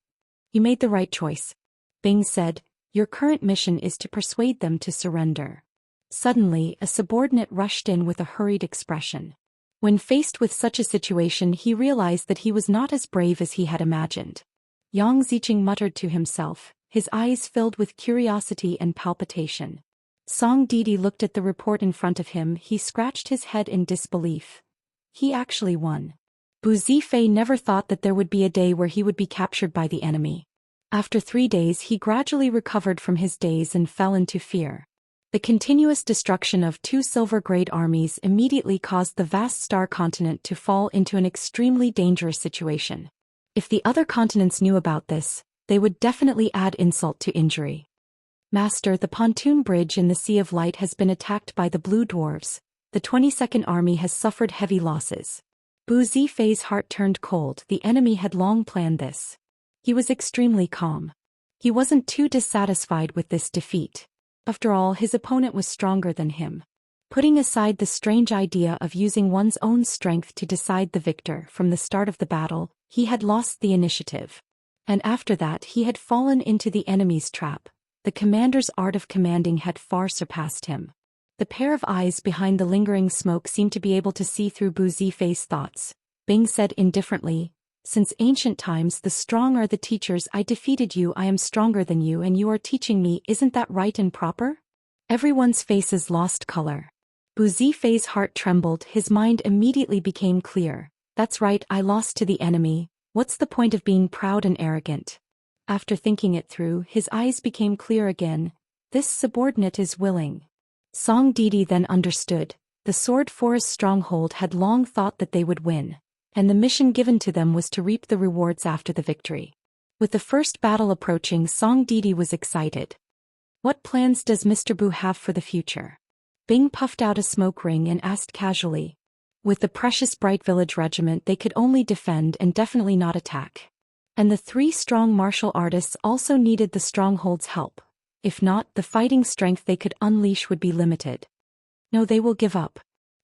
"You made the right choice," Bing said. "Your current mission is to persuade them to surrender." Suddenly, a subordinate rushed in with a hurried expression. When faced with such a situation, he realized that he was not as brave as he had imagined. Yang Ziqing muttered to himself, his eyes filled with curiosity and palpitation. Song Deity looked at the report in front of him. He scratched his head in disbelief. He actually won. Bu Zifei never thought that there would be a day where he would be captured by the enemy. After 3 days, he gradually recovered from his daze and fell into fear. The continuous destruction of 2 silver-grade armies immediately caused the vast star continent to fall into an extremely dangerous situation. If the other continents knew about this, they would definitely add insult to injury. "Master, the pontoon bridge in the Sea of Light has been attacked by the Blue Dwarves. The 22nd Army has suffered heavy losses." Bu Zifei's heart turned cold. The enemy had long planned this. He was extremely calm. He wasn't too dissatisfied with this defeat. After all, his opponent was stronger than him. Putting aside the strange idea of using one's own strength to decide the victor from the start of the battle, he had lost the initiative. And after that, he had fallen into the enemy's trap. The commander's art of commanding had far surpassed him. The pair of eyes behind the lingering smoke seemed to be able to see through Bu Zifei's thoughts. Bing said indifferently, "Since ancient times the strong are the teachers. I defeated you. I am stronger than you and you are teaching me. Isn't that right and proper?" Everyone's faces lost color. Bu Zifei's heart trembled. His mind immediately became clear. "That's right, I lost to the enemy. What's the point of being proud and arrogant?" After thinking it through, his eyes became clear again. This subordinate is willing. Song Deity then understood. The Sword Forest stronghold had long thought that they would win, and the mission given to them was to reap the rewards after the victory. With the first battle approaching, Song Deity was excited. "What plans does Mr. Bu have for the future?" Bing puffed out a smoke ring and asked casually. With the precious Bright Village Regiment, they could only defend and definitely not attack. And the 3 strong martial artists also needed the stronghold's help. If not, the fighting strength they could unleash would be limited. No, they will give up.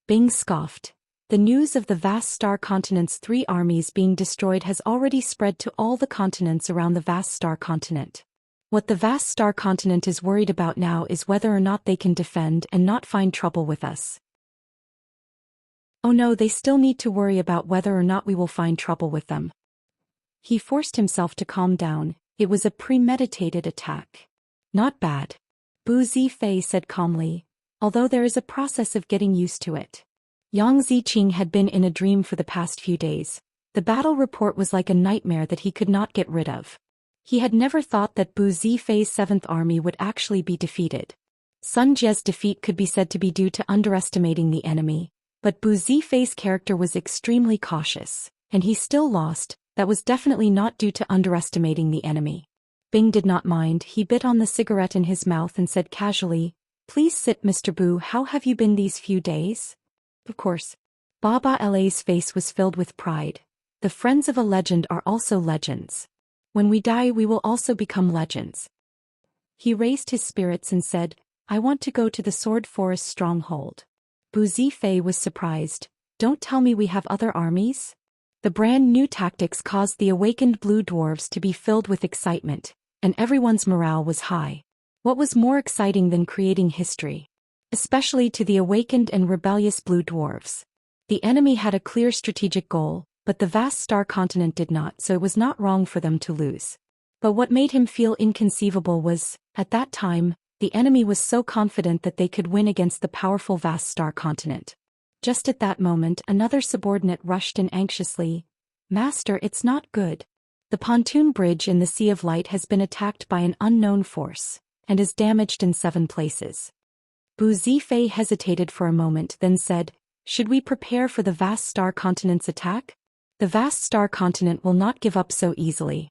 Bing scoffed. The news of the vast star continent's 3 armies being destroyed has already spread to all the continents around the vast star continent. What the vast star continent is worried about now is whether or not they can defend and not find trouble with us. Oh no, they still need to worry about whether or not we will find trouble with them. He forced himself to calm down. It was a premeditated attack. Not bad. Bu Zifei said calmly, although there is a process of getting used to it. Yang Ziqing had been in a dream for the past few days. The battle report was like a nightmare that he could not get rid of. He had never thought that Bu Zifei's 7th army would actually be defeated. Sun Jie's defeat could be said to be due to underestimating the enemy, but Bu Zifei's character was extremely cautious, and he still lost. That was definitely not due to underestimating the enemy. Bing did not mind. He bit on the cigarette in his mouth and said casually, "Please sit, Mr. Bu. How have you been these few days?" Of course. Baba La's face was filled with pride. The friends of a legend are also legends. When we die, we will also become legends. He raised his spirits and said, "I want to go to the Sword Forest stronghold." Bu Zifei was surprised. "Don't tell me we have other armies?" The brand new tactics caused the awakened blue dwarves to be filled with excitement, and everyone's morale was high. What was more exciting than creating history? Especially to the awakened and rebellious blue dwarves. The enemy had a clear strategic goal, but the vast star continent did not, so it was not wrong for them to lose. But what made him feel inconceivable was, at that time, the enemy was so confident that they could win against the powerful vast star continent. Just at that moment, another subordinate rushed in anxiously. "Master, it's not good. The pontoon bridge in the Sea of Light has been attacked by an unknown force, and is damaged in 7 places." Bu Zifei hesitated for a moment, then said, "Should we prepare for the vast star continent's attack? The vast star continent will not give up so easily."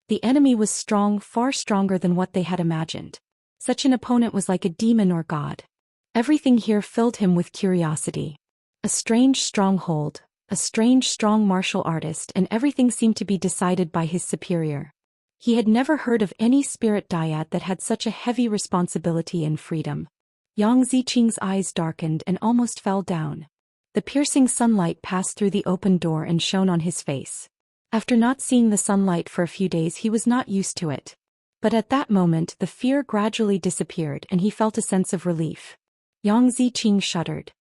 The enemy was strong, far stronger than what they had imagined. Such an opponent was like a demon or god. Everything here filled him with curiosity. A strange stronghold, a strange strong martial artist, and everything seemed to be decided by his superior. He had never heard of any spirit dyad that had such a heavy responsibility and freedom. Yang Ziqing's eyes darkened and almost fell down. The piercing sunlight passed through the open door and shone on his face. After not seeing the sunlight for a few days, he was not used to it. But at that moment the fear gradually disappeared and he felt a sense of relief. Yang Ziqing shuddered.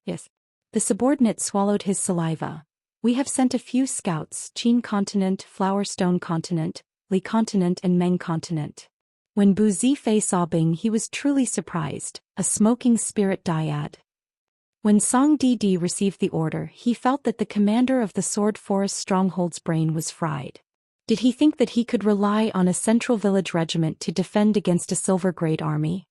"Yes." The subordinate swallowed his saliva. "We have sent a few scouts, Qin continent, Flowerstone continent, Li continent and Meng continent." When Bu Zifei saw Bing, he was truly surprised. A smoking spirit dyad. When Song Didi received the order, he felt that the commander of the Sword Forest stronghold's brain was fried. Did he think that he could rely on a central village regiment to defend against a silver grade army?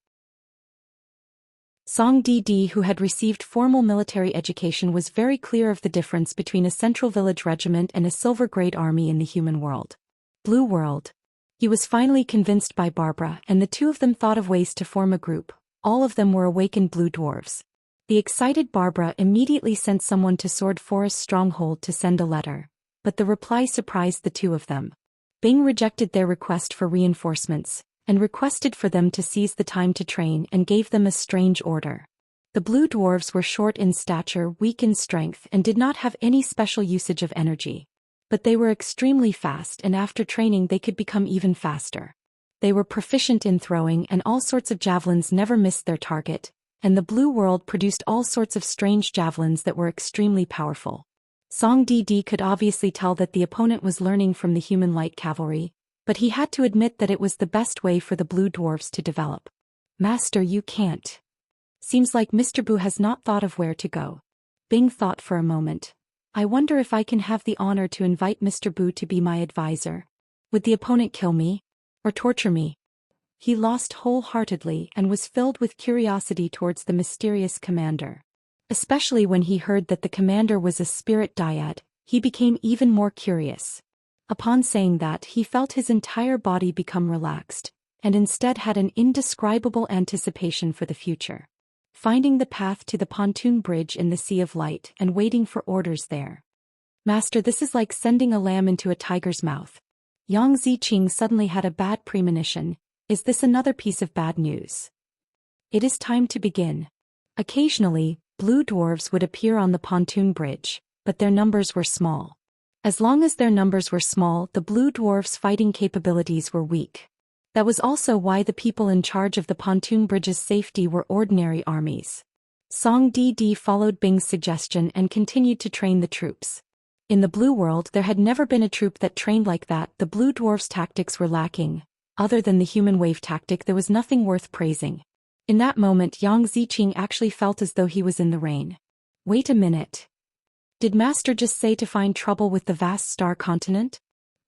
Song Didi, who had received formal military education, was very clear of the difference between a central village regiment and a silver grade army in the human world. Blue world. He was finally convinced by Barbara, and the two of them thought of ways to form a group. All of them were awakened blue dwarves. The excited Barbara immediately sent someone to Sword Forest stronghold to send a letter. But the reply surprised the two of them. Bing rejected their request for reinforcements, and requested for them to seize the time to train, and gave them a strange order. The blue dwarves were short in stature, weak in strength, and did not have any special usage of energy. But they were extremely fast, and after training they could become even faster. They were proficient in throwing, and all sorts of javelins never missed their target, and the blue world produced all sorts of strange javelins that were extremely powerful. Song Didi could obviously tell that the opponent was learning from the human light cavalry, but he had to admit that it was the best way for the blue dwarves to develop. "Master, you can't. Seems like Mr. Bu has not thought of where to go." Bing thought for a moment. "I wonder if I can have the honor to invite Mr. Bu to be my advisor. Would the opponent kill me? Or torture me?" He lost wholeheartedly and was filled with curiosity towards the mysterious commander. Especially when he heard that the commander was a spirit dyad, he became even more curious. Upon saying that, he felt his entire body become relaxed, and instead had an indescribable anticipation for the future. Finding the path to the pontoon bridge in the Sea of Light and waiting for orders there. "Master, this is like sending a lamb into a tiger's mouth." Yang Ziqing suddenly had a bad premonition. Is this another piece of bad news? It is time to begin. Occasionally, blue dwarves would appear on the pontoon bridge, but their numbers were small. As long as their numbers were small, the blue dwarves' fighting capabilities were weak. That was also why the people in charge of the pontoon bridge's safety were ordinary armies. Song Di followed Bing's suggestion and continued to train the troops. In the blue world there had never been a troop that trained like that. The blue dwarfs' tactics were lacking. Other than the human wave tactic, there was nothing worth praising. In that moment, Yang Ziqing actually felt as though he was in the rain. Wait a minute. Did Master just say to find trouble with the vast star continent?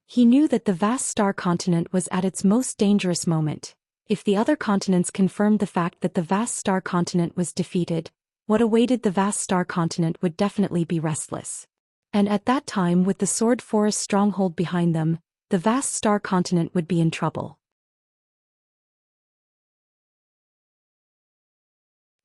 He knew that the vast star continent was at its most dangerous moment. If the other continents confirmed the fact that the vast star continent was defeated, what awaited the vast star continent would definitely be restless. And at that time, with the Sword Forest stronghold behind them, the vast star continent would be in trouble.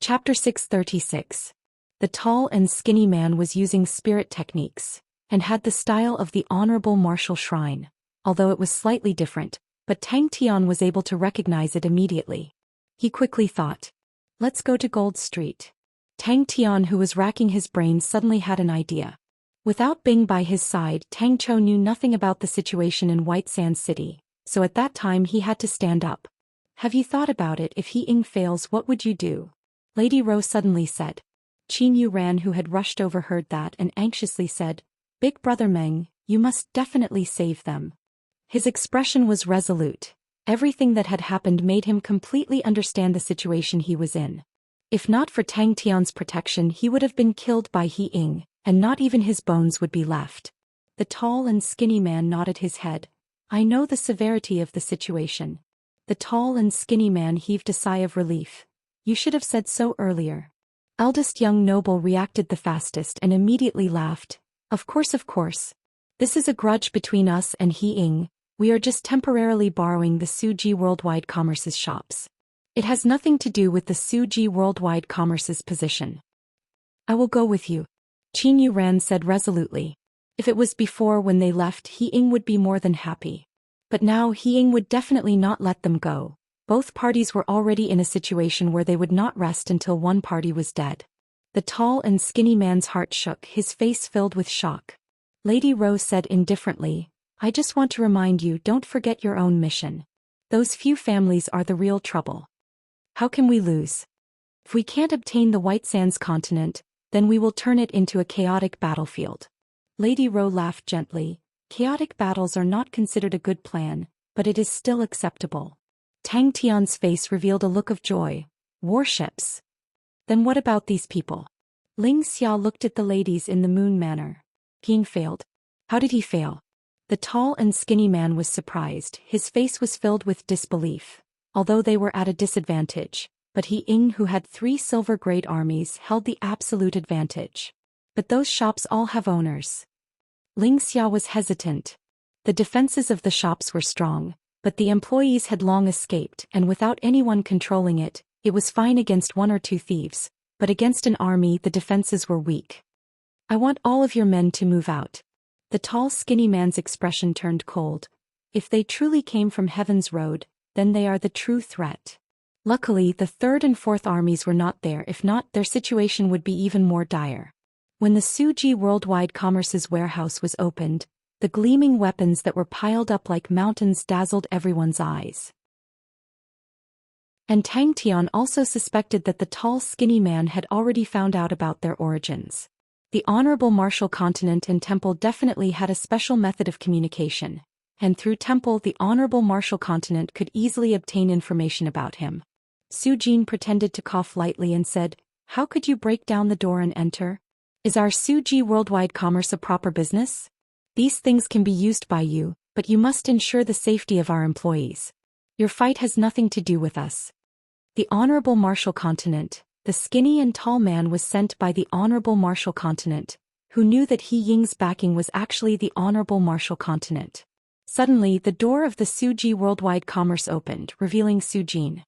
Chapter 636. The tall and skinny man was using spirit techniques, and had the style of the Honorable Martial Shrine, although it was slightly different, but Tang Tian was able to recognize it immediately. He quickly thought, let's go to Gold Street. Tang Tian, who was racking his brains, suddenly had an idea. Without Bing by his side, Tang Chou knew nothing about the situation in White Sands City, so at that time he had to stand up. Have you thought about it? If He Ying fails, what would you do? Lady Rose suddenly said. Qin Yu Ran, who had rushed over, heard that and anxiously said, Big Brother Meng, you must definitely save them. His expression was resolute. Everything that had happened made him completely understand the situation he was in. If not for Tang Tian's protection, he would have been killed by He Ying, and not even his bones would be left. The tall and skinny man nodded his head. I know the severity of the situation. The tall and skinny man heaved a sigh of relief. You should have said so earlier. Eldest young noble reacted the fastest and immediately laughed. Of course. This is a grudge between us and He Ying. We are just temporarily borrowing the Suji Worldwide Commerce's shops. It has nothing to do with the Suji Worldwide Commerce's position. I will go with you, Qin Yu Ran said resolutely. If it was before, when they left, He Ying would be more than happy. But now He Ying would definitely not let them go. Both parties were already in a situation where they would not rest until one party was dead. The tall and skinny man's heart shook, his face filled with shock. Lady Rose said indifferently, I just want to remind you, don't forget your own mission. Those few families are the real trouble. How can we lose? If we can't obtain the White Sands continent, then we will turn it into a chaotic battlefield. Lady Rose laughed gently. Chaotic battles are not considered a good plan, but it is still acceptable. Tang Tian's face revealed a look of joy. Warships? Then what about these people? Ling Xia looked at the ladies in the Moon Manor. King failed. How did he fail? The tall and skinny man was surprised. His face was filled with disbelief. Although they were at a disadvantage, but He Ying, who had 3 silver grade armies, held the absolute advantage. But those shops all have owners. Ling Xia was hesitant. The defenses of the shops were strong, but the employees had long escaped, and without anyone controlling it, it was fine against 1 or 2 thieves, but against an army the defenses were weak. I want all of your men to move out. The tall skinny man's expression turned cold. If they truly came from Heaven's Road, then they are the true threat. Luckily, the 3rd and 4th armies were not there. If not, their situation would be even more dire. When the Suji Worldwide Commerce's warehouse was opened, the gleaming weapons that were piled up like mountains dazzled everyone's eyes. And Tang Tian also suspected that the tall skinny man had already found out about their origins. The Honorable Martial Continent and Temple definitely had a special method of communication, and through Temple the Honorable Martial Continent could easily obtain information about him. Su Jin pretended to cough lightly and said, How could you break down the door and enter? Is our Suji Worldwide Commerce a proper business? These things can be used by you, but you must ensure the safety of our employees. Your fight has nothing to do with us. The Honorable Martial Continent, the skinny and tall man was sent by the Honorable Martial Continent, who knew that He Ying's backing was actually the Honorable Martial Continent. Suddenly, the door of the Suji Worldwide Commerce opened, revealing Su Jin.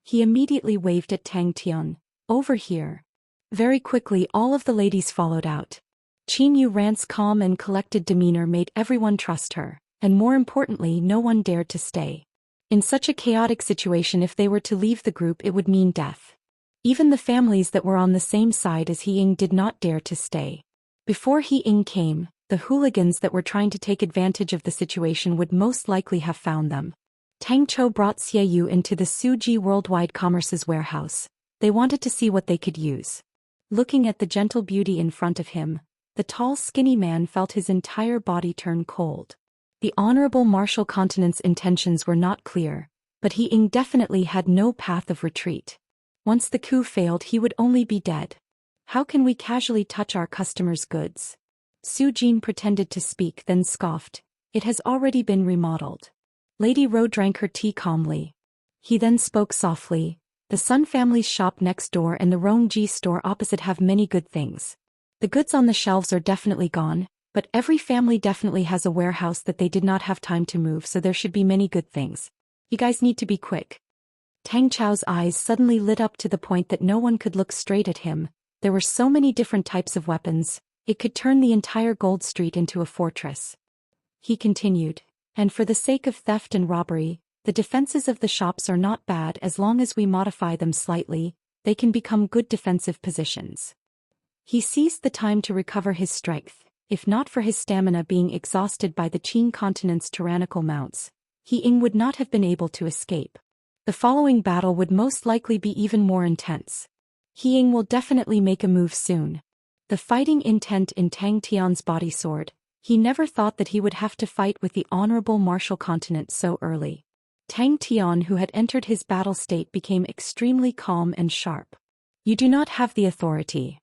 He immediately waved at Tang Tian. Over here. Very quickly all of the ladies followed out. Qin Yu Ran's calm and collected demeanor made everyone trust her, and more importantly, no one dared to stay. In such a chaotic situation, if they were to leave the group, it would mean death. Even the families that were on the same side as He Ying did not dare to stay. Before He Ying came, the hooligans that were trying to take advantage of the situation would most likely have found them. Tang Chou brought Xie Yu into the Suji Worldwide Commerce's warehouse. They wanted to see what they could use. Looking at the gentle beauty in front of him, the tall skinny man felt his entire body turn cold. The Honorable Martial Continent's intentions were not clear, but He Ying definitely had no path of retreat. Once the coup failed, he would only be dead. How can we casually touch our customers' goods? Su Jin pretended to speak, then scoffed. It has already been remodeled. Lady Ro drank her tea calmly. He then spoke softly. The Sun family's shop next door and the Rongji store opposite have many good things. The goods on the shelves are definitely gone, but every family definitely has a warehouse that they did not have time to move, so there should be many good things. You guys need to be quick. Tang Chou's eyes suddenly lit up to the point that no one could look straight at him. There were so many different types of weapons, it could turn the entire Gold Street into a fortress. He continued, and for the sake of theft and robbery, the defenses of the shops are not bad. As long as we modify them slightly, they can become good defensive positions. He seized the time to recover his strength. If not for his stamina being exhausted by the Qin continent's tyrannical mounts, He Ying would not have been able to escape. The following battle would most likely be even more intense. He Ying will definitely make a move soon. The fighting intent in Tang Tian's body soared. He never thought that he would have to fight with the Honorable Martial Continent so early. Tang Tian, who had entered his battle state, became extremely calm and sharp. You do not have the authority.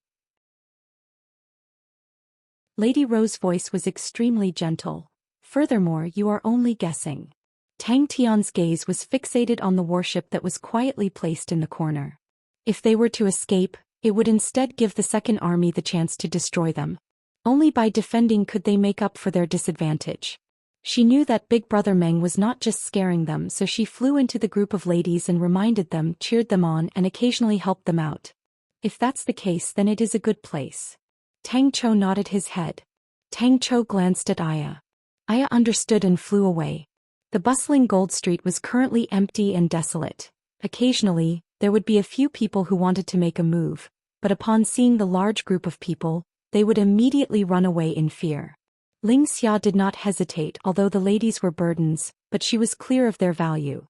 Lady Ro's voice was extremely gentle. Furthermore, you are only guessing. Tang Tian's gaze was fixated on the warship that was quietly placed in the corner. If they were to escape, it would instead give the Second Army the chance to destroy them. Only by defending could they make up for their disadvantage. She knew that Big Brother Meng was not just scaring them, so she flew into the group of ladies and reminded them, cheered them on, and occasionally helped them out. If that's the case, then it is a good place. Tang Chou nodded his head. Tang Chou glanced at Aya. Aya understood and flew away. The bustling Gold Street was currently empty and desolate. Occasionally, there would be a few people who wanted to make a move, but upon seeing the large group of people, they would immediately run away in fear. Xianxia did not hesitate, although the ladies were burdens, but she was clear of their value.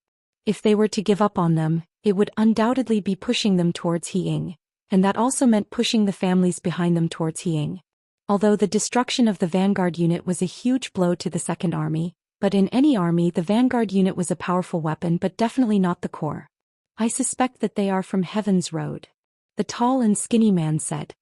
If they were to give up on them, it would undoubtedly be pushing them towards He Ying, and that also meant pushing the families behind them towards He Ying. Although the destruction of the Vanguard unit was a huge blow to the Second Army, but in any army the Vanguard unit was a powerful weapon, but definitely not the core. I suspect that they are from Heaven's Road. The tall and skinny man said.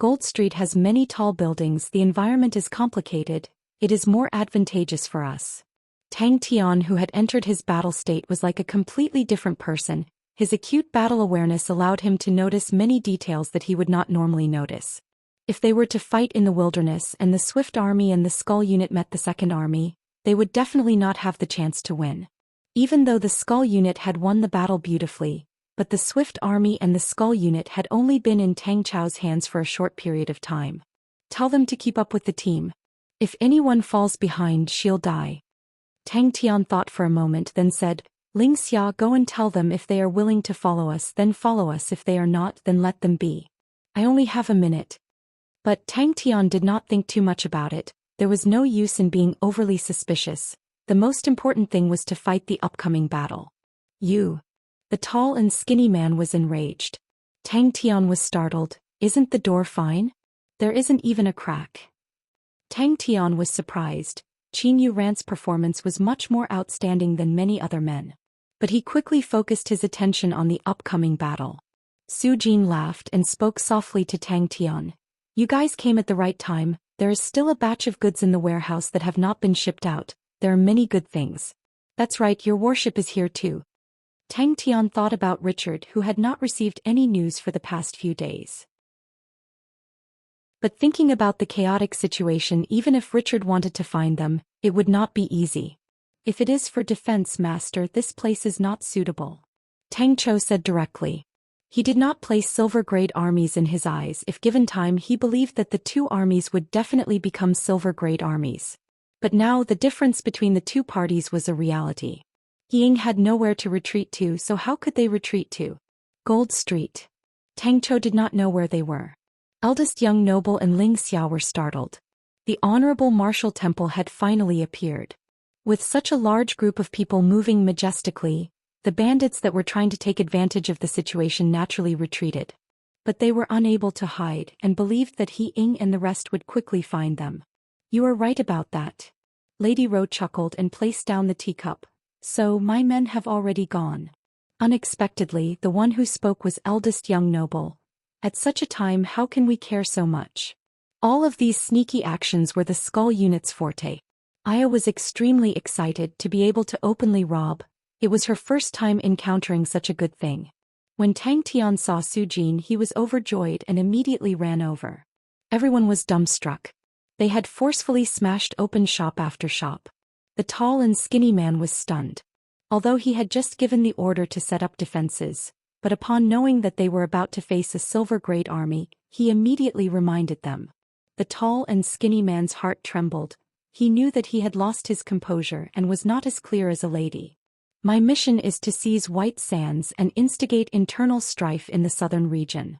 Gold Street has many tall buildings, the environment is complicated, it is more advantageous for us. Tang Tian, who had entered his battle state, was like a completely different person. His acute battle awareness allowed him to notice many details that he would not normally notice. If they were to fight in the wilderness and the Swift Army and the Skull Unit met the Second Army, they would definitely not have the chance to win. Even though the Skull Unit had won the battle beautifully, but the Swift Army and the Skull Unit had only been in Tang Chou's hands for a short period of time. Tell them to keep up with the team. If anyone falls behind, she'll die. Tang Tian thought for a moment, then said, Xianxia, go and tell them if they are willing to follow us, then follow us. If they are not, then let them be. I only have a minute. But Tang Tian did not think too much about it. There was no use in being overly suspicious. The most important thing was to fight the upcoming battle. You. The tall and skinny man was enraged. Tang Tian was startled. Isn't the door fine? There isn't even a crack. Tang Tian was surprised. Qin Yu Ran's performance was much more outstanding than many other men. But he quickly focused his attention on the upcoming battle. Su Jin laughed and spoke softly to Tang Tian. You guys came at the right time. There is still a batch of goods in the warehouse that have not been shipped out. There are many good things. That's right, your warship is here too. Tang Tian thought about Richard, who had not received any news for the past few days. But thinking about the chaotic situation, even if Richard wanted to find them, it would not be easy. If it is for defense, master, this place is not suitable. Tang Chou said directly. He did not place silver-grade armies in his eyes. If given time, he believed that the two armies would definitely become silver-grade armies. But now the difference between the two parties was a reality. He Ying had nowhere to retreat to, so how could they retreat to? Gold Street. Tang Chou did not know where they were. Eldest young noble and Ling Xia were startled. The honorable martial temple had finally appeared. With such a large group of people moving majestically, the bandits that were trying to take advantage of the situation naturally retreated. But they were unable to hide and believed that He Ying and the rest would quickly find them. You are right about that. Lady Ro chuckled and placed down the teacup. So my men have already gone. Unexpectedly, the one who spoke was eldest young noble. At such a time, how can we care so much? All of these sneaky actions were the skull unit's forte. Aya was extremely excited to be able to openly rob. It was her first time encountering such a good thing. When Tang Tian saw Su Jin, he was overjoyed and immediately ran over. Everyone was dumbstruck. They had forcefully smashed open shop after shop. The tall and skinny man was stunned. Although he had just given the order to set up defenses, but upon knowing that they were about to face a silver grade army, he immediately reminded them. The tall and skinny man's heart trembled. He knew that he had lost his composure and was not as clear as a lady. My mission is to seize White Sands and instigate internal strife in the southern region.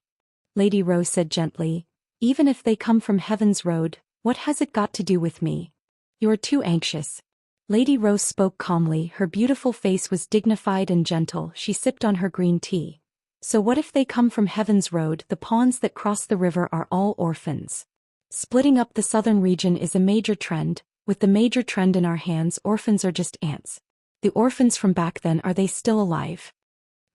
Lady Rose said gently, even if they come from Heaven's Road, what has it got to do with me? You're too anxious. Lady Rose spoke calmly, her beautiful face was dignified and gentle, she sipped on her green tea. So what if they come from Heaven's Road? The pawns that cross the river are all orphans. Splitting up the southern region is a major trend. With the major trend in our hands, orphans are just ants. The orphans from back then, are they still alive?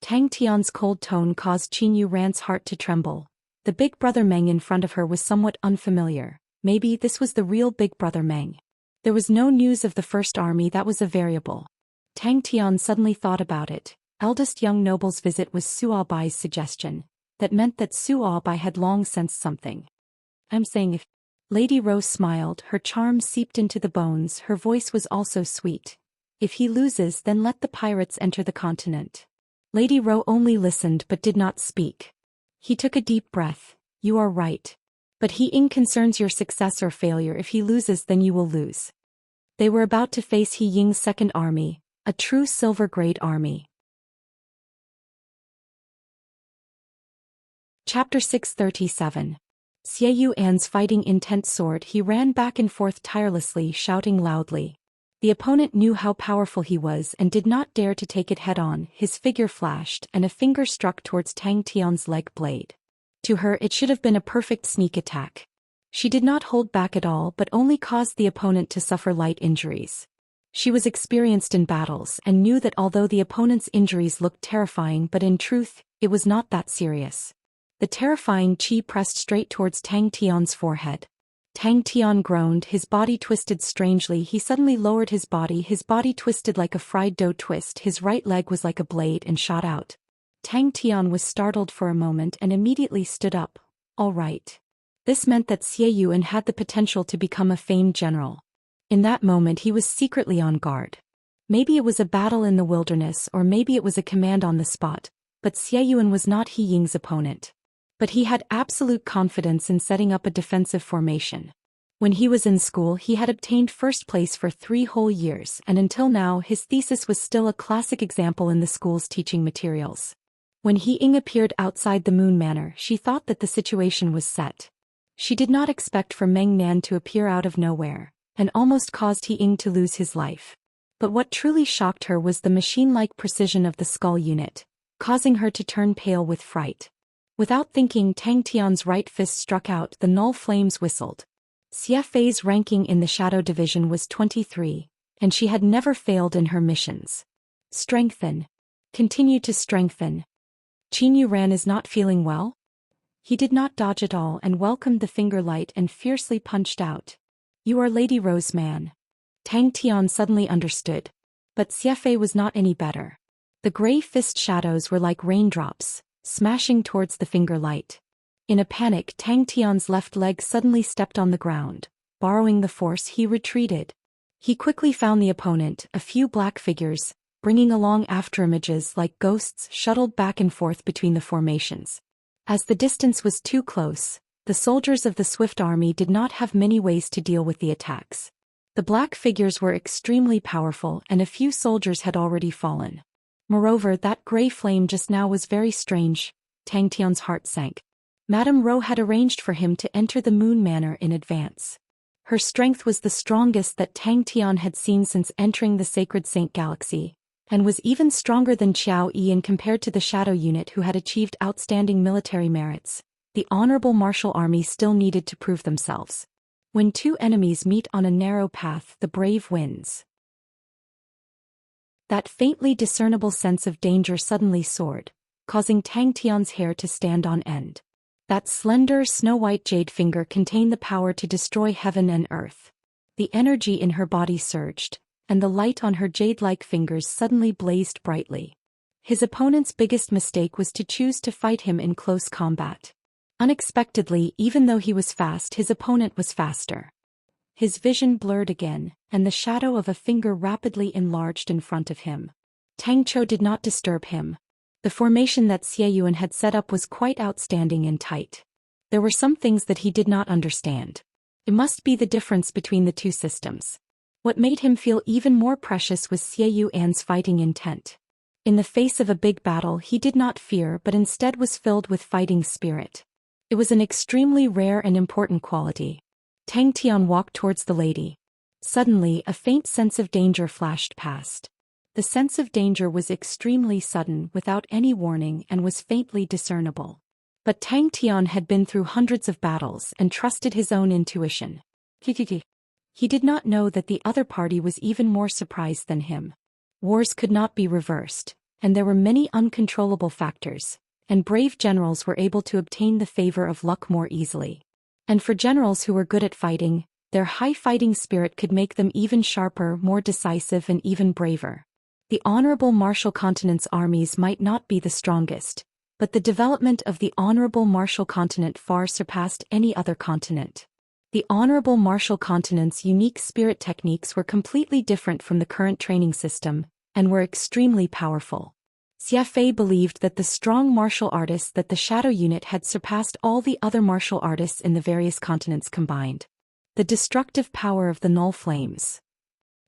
Tang Tian's cold tone caused Qin Yu Ran's heart to tremble. The big brother Meng in front of her was somewhat unfamiliar. Maybe this was the real big brother Meng. There was no news of the first army, that was a variable. Tang Tian suddenly thought about it. Eldest young noble's visit was Su Aobai's suggestion. That meant that Su Aobai had long sensed something. I'm saying if... Lady Rose smiled, her charm seeped into the bones, her voice was also sweet. If he loses, then let the pirates enter the continent. Lady Ro only listened but did not speak. He took a deep breath. You are right. But He Ying concerns your success or failure. If he loses, then you will lose. They were about to face He Ying's second army, a true silver-grade army. Chapter 637. Xie Yuan's fighting intense sword. He ran back and forth tirelessly, shouting loudly. The opponent knew how powerful he was and did not dare to take it head-on. His figure flashed and a finger struck towards Tang Tian's leg blade. To her, it should have been a perfect sneak attack. She did not hold back at all but only caused the opponent to suffer light injuries. She was experienced in battles and knew that although the opponent's injuries looked terrifying, but in truth, it was not that serious. The terrifying qi pressed straight towards Tang Tian's forehead. Tang Tian groaned, his body twisted strangely. He suddenly lowered his body twisted like a fried dough twist, his right leg was like a blade and shot out. Tang Tian was startled for a moment and immediately stood up. All right. This meant that Xie Yuan had the potential to become a famed general. In that moment he was secretly on guard. Maybe it was a battle in the wilderness or maybe it was a command on the spot, but Xie Yuan was not He Ying's opponent. But he had absolute confidence in setting up a defensive formation. When he was in school, he had obtained first place for 3 whole years, and until now his thesis was still a classic example in the school's teaching materials. When He Ying appeared outside the Moon Manor, she thought that the situation was set. She did not expect for Meng Nan to appear out of nowhere, and almost caused He Ying to lose his life. But what truly shocked her was the machine-like precision of the skull unit, causing her to turn pale with fright. Without thinking, Tang Tian's right fist struck out, the null flames whistled. Xie Fei's ranking in the Shadow Division was 23, and she had never failed in her missions. Strengthen. Continue to strengthen. Qin Yu Ran is not feeling well? He did not dodge at all and welcomed the finger light and fiercely punched out. You are Lady Rose man. Tang Tian suddenly understood. But Xie Fei was not any better. The gray fist shadows were like raindrops, smashing towards the finger light. In a panic, Tang Tian's left leg suddenly stepped on the ground. Borrowing the force, he retreated. He quickly found the opponent, a few black figures, bringing along afterimages like ghosts, shuttled back and forth between the formations. As the distance was too close, the soldiers of the Swift Army did not have many ways to deal with the attacks. The black figures were extremely powerful and a few soldiers had already fallen. Moreover, that gray flame just now was very strange. Tang Tian's heart sank. Madame Ro had arranged for him to enter the Moon Manor in advance. Her strength was the strongest that Tang Tian had seen since entering the Sacred Saint Galaxy, and was even stronger than Xiao Yian compared to the Shadow Unit who had achieved outstanding military merits. The honorable martial army still needed to prove themselves. When two enemies meet on a narrow path, the brave wins. That faintly discernible sense of danger suddenly soared, causing Tang Tian's hair to stand on end. That slender, snow-white jade finger contained the power to destroy heaven and earth. The energy in her body surged, and the light on her jade-like fingers suddenly blazed brightly. His opponent's biggest mistake was to choose to fight him in close combat. Unexpectedly, even though he was fast, his opponent was faster. His vision blurred again, and the shadow of a finger rapidly enlarged in front of him. Tang Chou did not disturb him. The formation that Xie Yuan had set up was quite outstanding and tight. There were some things that he did not understand. It must be the difference between the two systems. What made him feel even more precious was Xie Yuan's fighting intent. In the face of a big battle, he did not fear but instead was filled with fighting spirit. It was an extremely rare and important quality. Tang Tian walked towards the lady. Suddenly, a faint sense of danger flashed past. The sense of danger was extremely sudden, without any warning, and was faintly discernible. But Tang Tian had been through hundreds of battles and trusted his own intuition. He did not know that the other party was even more surprised than him. Wars could not be reversed, and there were many uncontrollable factors, and brave generals were able to obtain the favor of luck more easily. And for generals who were good at fighting, their high fighting spirit could make them even sharper, more decisive, and even braver. The honorable martial continent's armies might not be the strongest, but the development of the honorable martial continent far surpassed any other continent. The honorable martial continent's unique spirit techniques were completely different from the current training system, and were extremely powerful. Xie Fei believed that the strong martial artists that the Shadow Unit had surpassed all the other martial artists in the various continents combined. The destructive power of the Null Flames.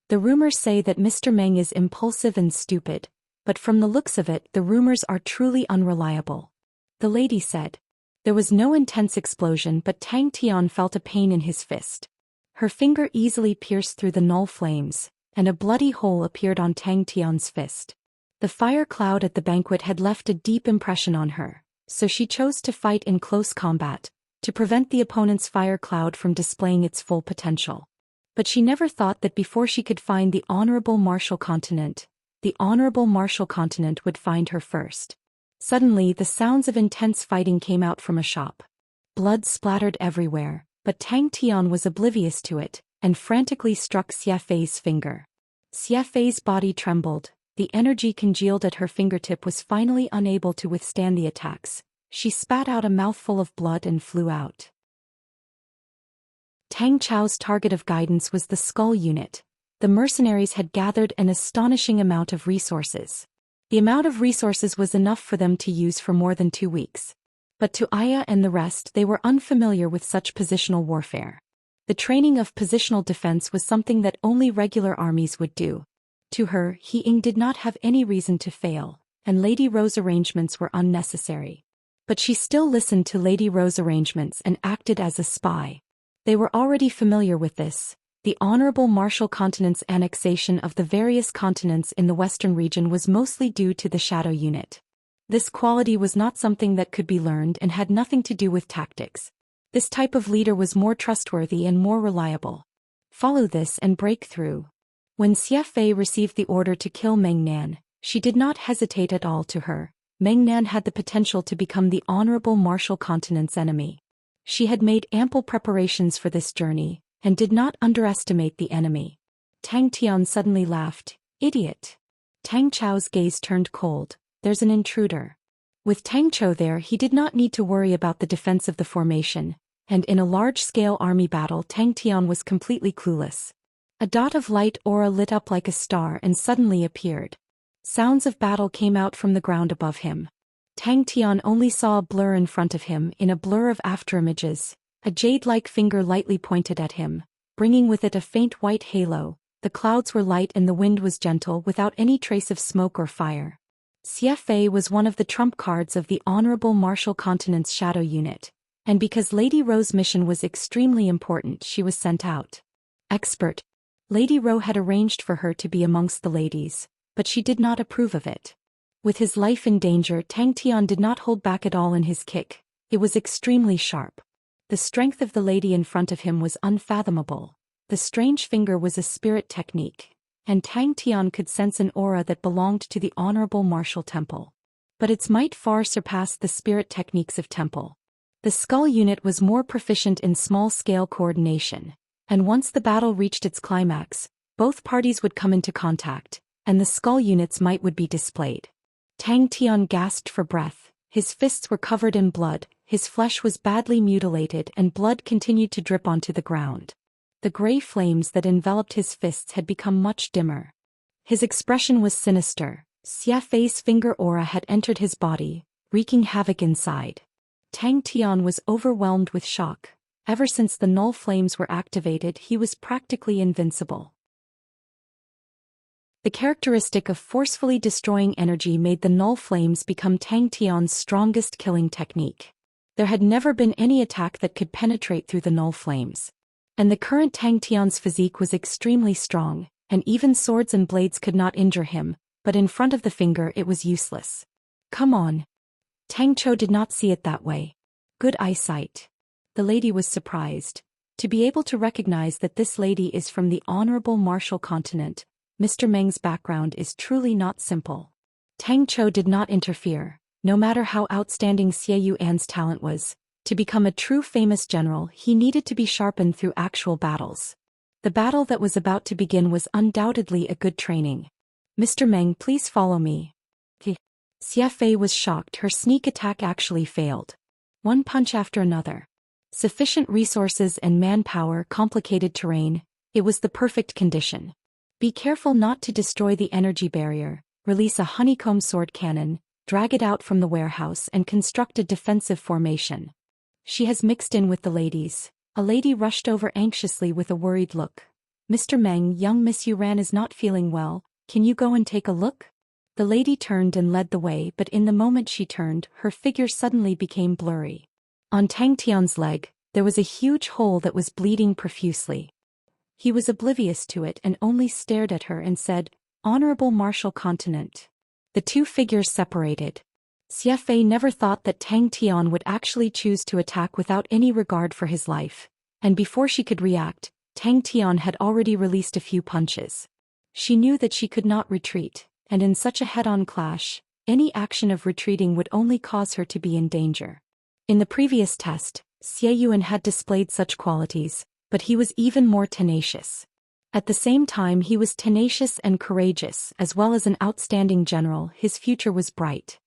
The rumors say that Mr. Meng is impulsive and stupid, but from the looks of it, the rumors are truly unreliable. The lady said. There was no intense explosion, but Tang Tian felt a pain in his fist. Her finger easily pierced through the Null Flames, and a bloody hole appeared on Tang Tian's fist. The fire cloud at the banquet had left a deep impression on her, so she chose to fight in close combat, to prevent the opponent's fire cloud from displaying its full potential. But she never thought that before she could find the honorable martial continent, the honorable martial continent would find her first. Suddenly, the sounds of intense fighting came out from a shop. Blood splattered everywhere, but Tang Tian was oblivious to it, and frantically struck Xie Fei's finger. Xie Fei's body trembled, the energy congealed at her fingertip was finally unable to withstand the attacks. She spat out a mouthful of blood and flew out. Tang Chou's target of guidance was the Skull Unit. The mercenaries had gathered an astonishing amount of resources. The amount of resources was enough for them to use for more than 2 weeks. But to Aya and the rest, they were unfamiliar with such positional warfare. The training of positional defense was something that only regular armies would do. To her, He Ying did not have any reason to fail, and Lady Ro's arrangements were unnecessary. But she still listened to Lady Ro's arrangements and acted as a spy. They were already familiar with this. The honorable martial continent's annexation of the various continents in the western region was mostly due to the Shadow Unit. This quality was not something that could be learned and had nothing to do with tactics. This type of leader was more trustworthy and more reliable. Follow this and break through. When Xie Fei received the order to kill Meng Nan, she did not hesitate at all. To her, Meng Nan had the potential to become the honorable martial continent's enemy. She had made ample preparations for this journey, and did not underestimate the enemy. Tang Tian suddenly laughed. Idiot. Tang Chou's gaze turned cold. There's an intruder. With Tang Chou there, he did not need to worry about the defense of the formation, and in a large-scale army battle Tang Tian was completely clueless. A dot of light aura lit up like a star and suddenly appeared. Sounds of battle came out from the ground above him. Tang Tian only saw a blur in front of him. In a blur of afterimages, a jade-like finger lightly pointed at him, bringing with it a faint white halo. The clouds were light and the wind was gentle without any trace of smoke or fire. Xie was one of the trump cards of the Honorable Martial Continent's Shadow Unit, and because Lady Ro's mission was extremely important, she was sent out. Expert. Lady Ro had arranged for her to be amongst the ladies, but she did not approve of it. With his life in danger, Tang Tian did not hold back at all in his kick. It was extremely sharp. The strength of the lady in front of him was unfathomable. The strange finger was a spirit technique, and Tang Tian could sense an aura that belonged to the Honorable Martial Temple. But its might far surpassed the spirit techniques of Temple. The Skull Unit was more proficient in small-scale coordination, and once the battle reached its climax, both parties would come into contact, and the Skull Unit's might would be displayed. Tang Tian gasped for breath. His fists were covered in blood, his flesh was badly mutilated, and blood continued to drip onto the ground. The gray flames that enveloped his fists had become much dimmer. His expression was sinister. Xiafei's finger aura had entered his body, wreaking havoc inside. Tang Tian was overwhelmed with shock. Ever since the null flames were activated, he was practically invincible. The characteristic of forcefully destroying energy made the null flames become Tang Tian's strongest killing technique. There had never been any attack that could penetrate through the null flames. And the current Tang Tian's physique was extremely strong, and even swords and blades could not injure him, but in front of the finger it was useless. Come on. Tang Chou did not see it that way. Good eyesight. The lady was surprised. To be able to recognize that this lady is from the Honorable Martial Continent, Mr. Meng's background is truly not simple. Tang Chou did not interfere. No matter how outstanding Xie Yuan's talent was, to become a true famous general he needed to be sharpened through actual battles. The battle that was about to begin was undoubtedly a good training. Mr. Meng, please follow me. Xie was shocked. Her sneak attack actually failed. One punch after another. Sufficient resources and manpower, complicated terrain, it was the perfect condition. Be careful not to destroy the energy barrier, release a honeycomb sword cannon, drag it out from the warehouse and construct a defensive formation. She has mixed in with the ladies. A lady rushed over anxiously with a worried look. Mr. Meng, young Miss Yuran is not feeling well, can you go and take a look? The lady turned and led the way, but in the moment she turned, her figure suddenly became blurry. On Tang Tian's leg, there was a huge hole that was bleeding profusely. He was oblivious to it and only stared at her and said, Honorable Martial Continent. The two figures separated. Xie never thought that Tang Tian would actually choose to attack without any regard for his life, and before she could react, Tang Tian had already released a few punches. She knew that she could not retreat, and in such a head-on clash, any action of retreating would only cause her to be in danger. In the previous test, Xie Yuan had displayed such qualities, but he was even more tenacious. At the same time, he was tenacious and courageous, as well as an outstanding general. His future was bright.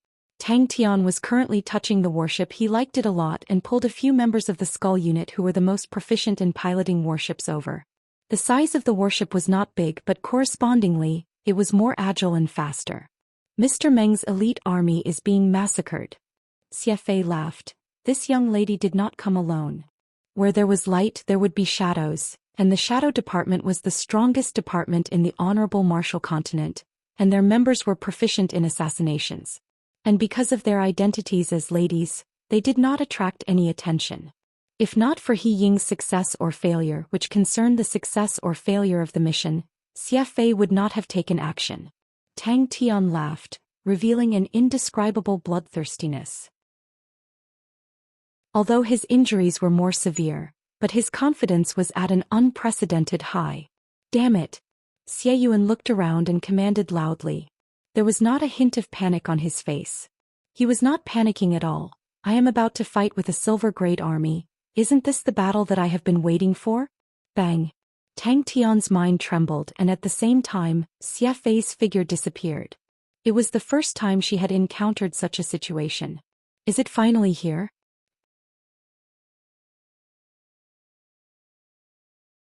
Tang Tian was currently touching the warship. He liked it a lot and pulled a few members of the Skull Unit who were the most proficient in piloting warships over. The size of the warship was not big, but correspondingly, it was more agile and faster. Mr. Meng's elite army is being massacred. Xie laughed. This young lady did not come alone. Where there was light, there would be shadows, and the Shadow Department was the strongest department in the Honorable Martial Continent, and their members were proficient in assassinations. And because of their identities as ladies, they did not attract any attention. If not for He Ying's success or failure, which concerned the success or failure of the mission, Xie would not have taken action. Tang Tian laughed, revealing an indescribable bloodthirstiness. Although his injuries were more severe, but his confidence was at an unprecedented high. Damn it! Xie Yuan looked around and commanded loudly. There was not a hint of panic on his face. He was not panicking at all. I am about to fight with a silver-grade army. Isn't this the battle that I have been waiting for? Bang! Tang Tian's mind trembled, and at the same time, Xiefei's figure disappeared. It was the first time she had encountered such a situation. Is it finally here?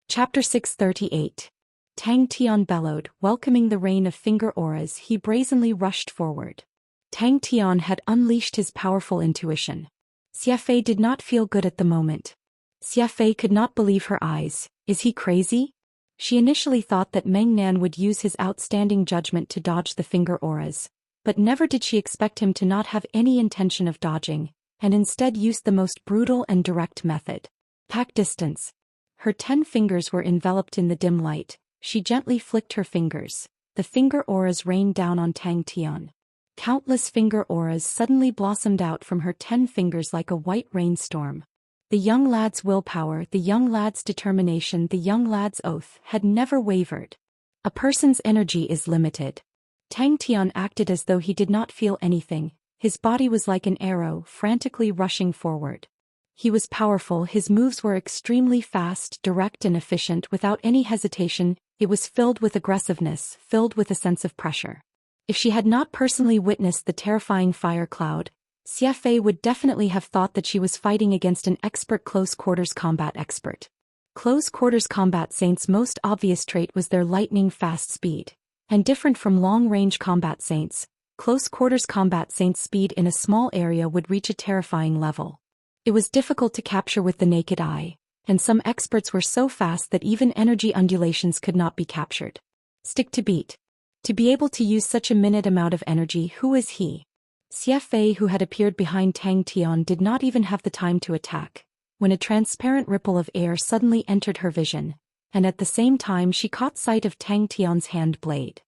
Chapter 638. Tang Tian bellowed, welcoming the rain of finger auras. He brazenly rushed forward. Tang Tian had unleashed his powerful intuition. Xiefei did not feel good at the moment. Xiefei could not believe her eyes. Is he crazy? She initially thought that Meng Nan would use his outstanding judgment to dodge the finger auras, but never did she expect him to not have any intention of dodging, and instead used the most brutal and direct method. Pack distance. Her 10 fingers were enveloped in the dim light. She gently flicked her fingers. The finger auras rained down on Tang Tian. Countless finger auras suddenly blossomed out from her 10 fingers like a white rainstorm. The young lad's willpower, the young lad's determination, the young lad's oath had never wavered. A person's energy is limited. Tang Tian acted as though he did not feel anything. His body was like an arrow, frantically rushing forward. He was powerful, his moves were extremely fast, direct and efficient without any hesitation. It was filled with aggressiveness, filled with a sense of pressure. If she had not personally witnessed the terrifying fire cloud, Xianxia would definitely have thought that she was fighting against an expert close-quarters combat expert. Close-quarters combat saints' most obvious trait was their lightning-fast speed. And different from long-range combat saints, close-quarters combat saints' speed in a small area would reach a terrifying level. It was difficult to capture with the naked eye, and some experts were so fast that even energy undulations could not be captured. Stick to beat. To be able to use such a minute amount of energy, who is he? Xianxia, who had appeared behind Tang Tian, did not even have the time to attack, when a transparent ripple of air suddenly entered her vision, and at the same time she caught sight of Tang Tian's hand blade.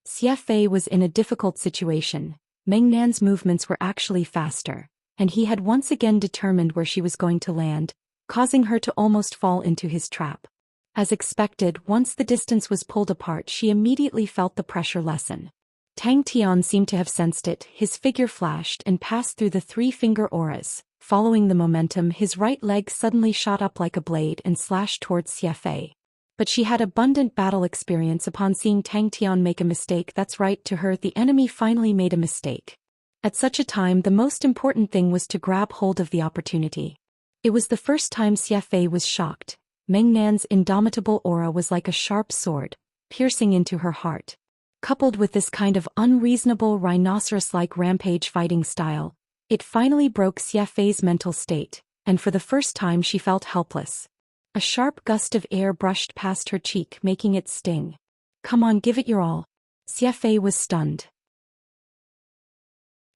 Xianxia was in a difficult situation. Meng Nan's movements were actually faster, and he had once again determined where she was going to land, causing her to almost fall into his trap. As expected, once the distance was pulled apart, she immediately felt the pressure lessen. Tang Tian seemed to have sensed it. His figure flashed and passed through the 3 finger auras. Following the momentum, his right leg suddenly shot up like a blade and slashed towards Xianxia. But she had abundant battle experience. Upon seeing Tang Tian make a mistake, that's right, to her the enemy finally made a mistake. At such a time, the most important thing was to grab hold of the opportunity. It was the first time Xianxia was shocked. Meng Nan's indomitable aura was like a sharp sword, piercing into her heart. Coupled with this kind of unreasonable rhinoceros-like rampage fighting style, it finally broke Xianxia's mental state, and for the first time she felt helpless. A sharp gust of air brushed past her cheek, making it sting. Come on, give it your all. Xianxia was stunned.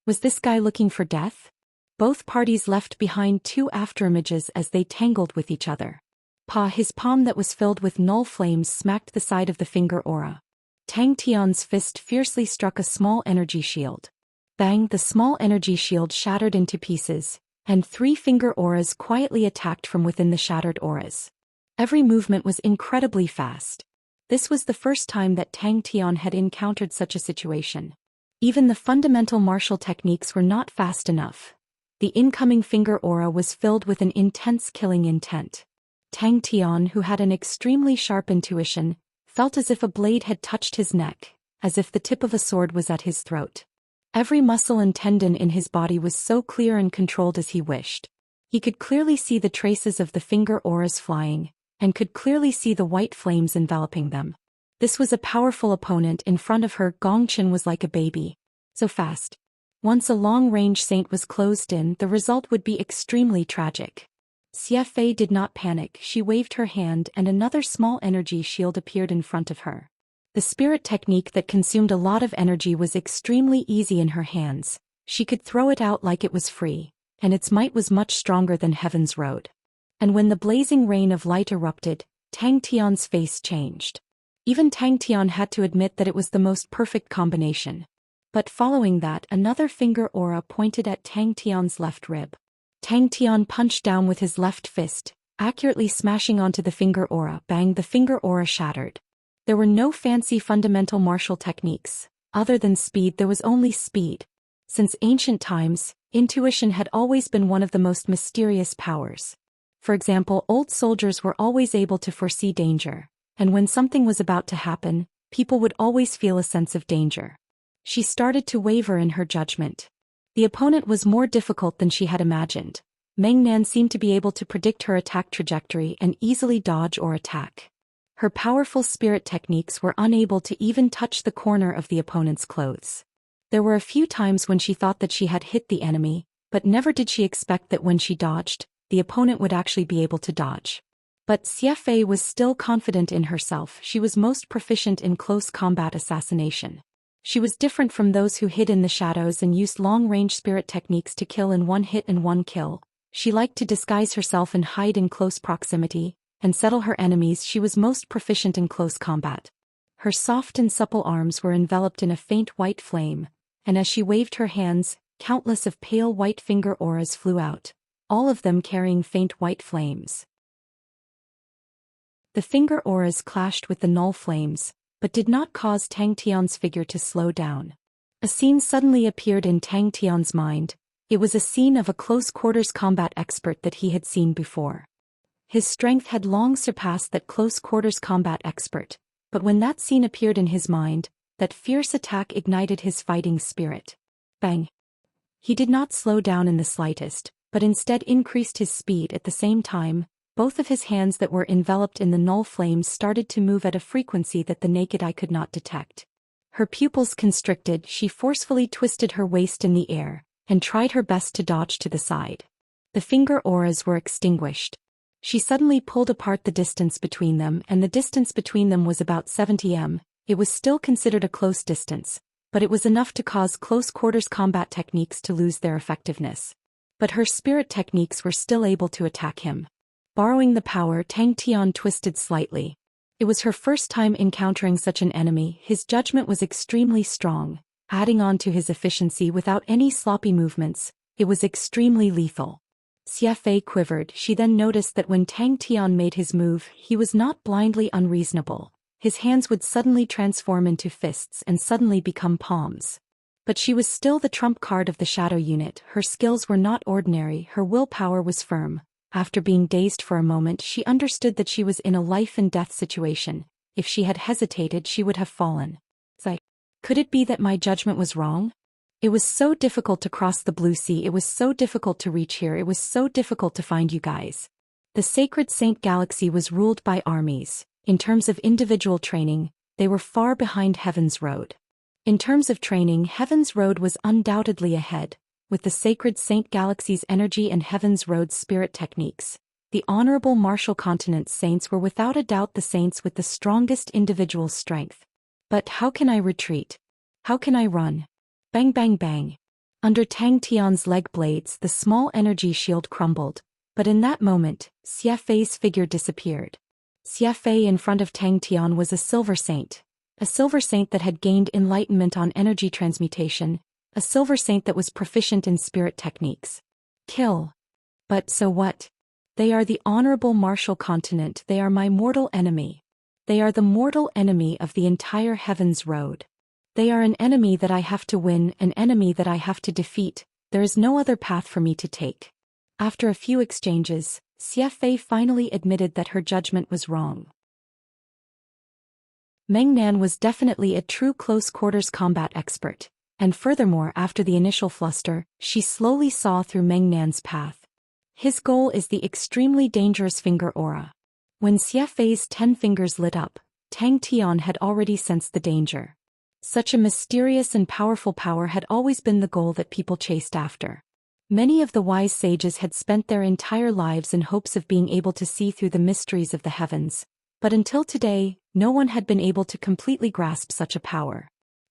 Was this guy looking for death? Both parties left behind 2 afterimages as they tangled with each other. His palm that was filled with null flames smacked the side of the finger aura. Tang Tian's fist fiercely struck a small energy shield. Bang! The small energy shield shattered into pieces, and 3 finger auras quietly attacked from within the shattered auras. Every movement was incredibly fast. This was the first time that Tang Tian had encountered such a situation. Even the fundamental martial techniques were not fast enough. The incoming finger aura was filled with an intense killing intent. Tang Tian, who had an extremely sharp intuition, felt as if a blade had touched his neck, as if the tip of a sword was at his throat. Every muscle and tendon in his body was so clear and controlled as he wished. He could clearly see the traces of the finger auras flying, and could clearly see the white flames enveloping them. This was a powerful opponent. In front of her, Gongchen was like a baby. So fast. Once a long-range saint was closed in, the result would be extremely tragic. Xianxia did not panic. She waved her hand and another small energy shield appeared in front of her. The spirit technique that consumed a lot of energy was extremely easy in her hands. She could throw it out like it was free, and its might was much stronger than Heaven's Road. And when the blazing rain of light erupted, Tang Tian's face changed. Even Tang Tian had to admit that it was the most perfect combination. But following that, another finger aura pointed at Tang Tian's left rib. Tang Tian punched down with his left fist, accurately smashing onto the finger aura. Bang! The finger aura shattered. There were no fancy fundamental martial techniques. Other than speed, there was only speed. Since ancient times, intuition had always been one of the most mysterious powers. For example, old soldiers were always able to foresee danger, and when something was about to happen, people would always feel a sense of danger. She started to waver in her judgment. The opponent was more difficult than she had imagined. Meng Nan seemed to be able to predict her attack trajectory and easily dodge or attack. Her powerful spirit techniques were unable to even touch the corner of the opponent's clothes. There were a few times when she thought that she had hit the enemy, but never did she expect that when she dodged, the opponent would actually be able to dodge. But Xianxia was still confident in herself. She was most proficient in close combat assassination. She was different from those who hid in the shadows and used long-range spirit techniques to kill in one hit and one kill. She liked to disguise herself and hide in close proximity, and settle her enemies. She was most proficient in close combat. Her soft and supple arms were enveloped in a faint white flame, and as she waved her hands, countless of pale white finger auras flew out, all of them carrying faint white flames. The finger auras clashed with the null flames, but did not cause Tang Tian's figure to slow down. A scene suddenly appeared in Tang Tian's mind. It was a scene of a close-quarters combat expert that he had seen before. His strength had long surpassed that close-quarters combat expert, but when that scene appeared in his mind, that fierce attack ignited his fighting spirit. Bang! He did not slow down in the slightest, but instead increased his speed at the same time. Both of his hands that were enveloped in the null flames started to move at a frequency that the naked eye could not detect. Her pupils constricted, she forcefully twisted her waist in the air, and tried her best to dodge to the side. The finger auras were extinguished. She suddenly pulled apart the distance between them, and the distance between them was about 70 m. It was still considered a close distance, but it was enough to cause close-quarters combat techniques to lose their effectiveness. But her spirit techniques were still able to attack him. Borrowing the power, Tang Tian twisted slightly. It was her first time encountering such an enemy. His judgment was extremely strong, adding on to his efficiency without any sloppy movements. It was extremely lethal. Xia Fei quivered. She then noticed that when Tang Tian made his move, he was not blindly unreasonable. His hands would suddenly transform into fists and suddenly become palms. But she was still the trump card of the shadow unit. Her skills were not ordinary, her willpower was firm. After being dazed for a moment, she understood that she was in a life-and-death situation. If she had hesitated, she would have fallen. Could it be that my judgment was wrong? It was so difficult to cross the blue sea, it was so difficult to reach here, it was so difficult to find you guys. The Sacred Saint Galaxy was ruled by armies. In terms of individual training, they were far behind Heaven's Road. In terms of training, Heaven's Road was undoubtedly ahead. With the Sacred Saint Galaxy's energy and Heaven's Road's spirit techniques, the Honorable Martial Continent's saints were without a doubt the saints with the strongest individual strength. But how can I retreat? How can I run? Bang bang bang. Under Tang Tian's leg blades, the small energy shield crumbled, but in that moment, Xia Fei's figure disappeared. Xia Fei in front of Tang Tian was a silver saint that had gained enlightenment on energy transmutation, a silver saint that was proficient in spirit techniques. Kill. But so what? They are the Honorable Martial Continent, they are my mortal enemy. They are the mortal enemy of the entire Heaven's Road. They are an enemy that I have to win, an enemy that I have to defeat. There is no other path for me to take. After a few exchanges, Xia Fei finally admitted that her judgment was wrong. Meng Nan was definitely a true close-quarters combat expert. And furthermore, after the initial fluster, she slowly saw through Meng Nan's path. His goal is the extremely dangerous finger aura. When Xia Fei's 10 fingers lit up, Tang Tian had already sensed the danger. Such a mysterious and powerful power had always been the goal that people chased after. Many of the wise sages had spent their entire lives in hopes of being able to see through the mysteries of the heavens, but until today, no one had been able to completely grasp such a power.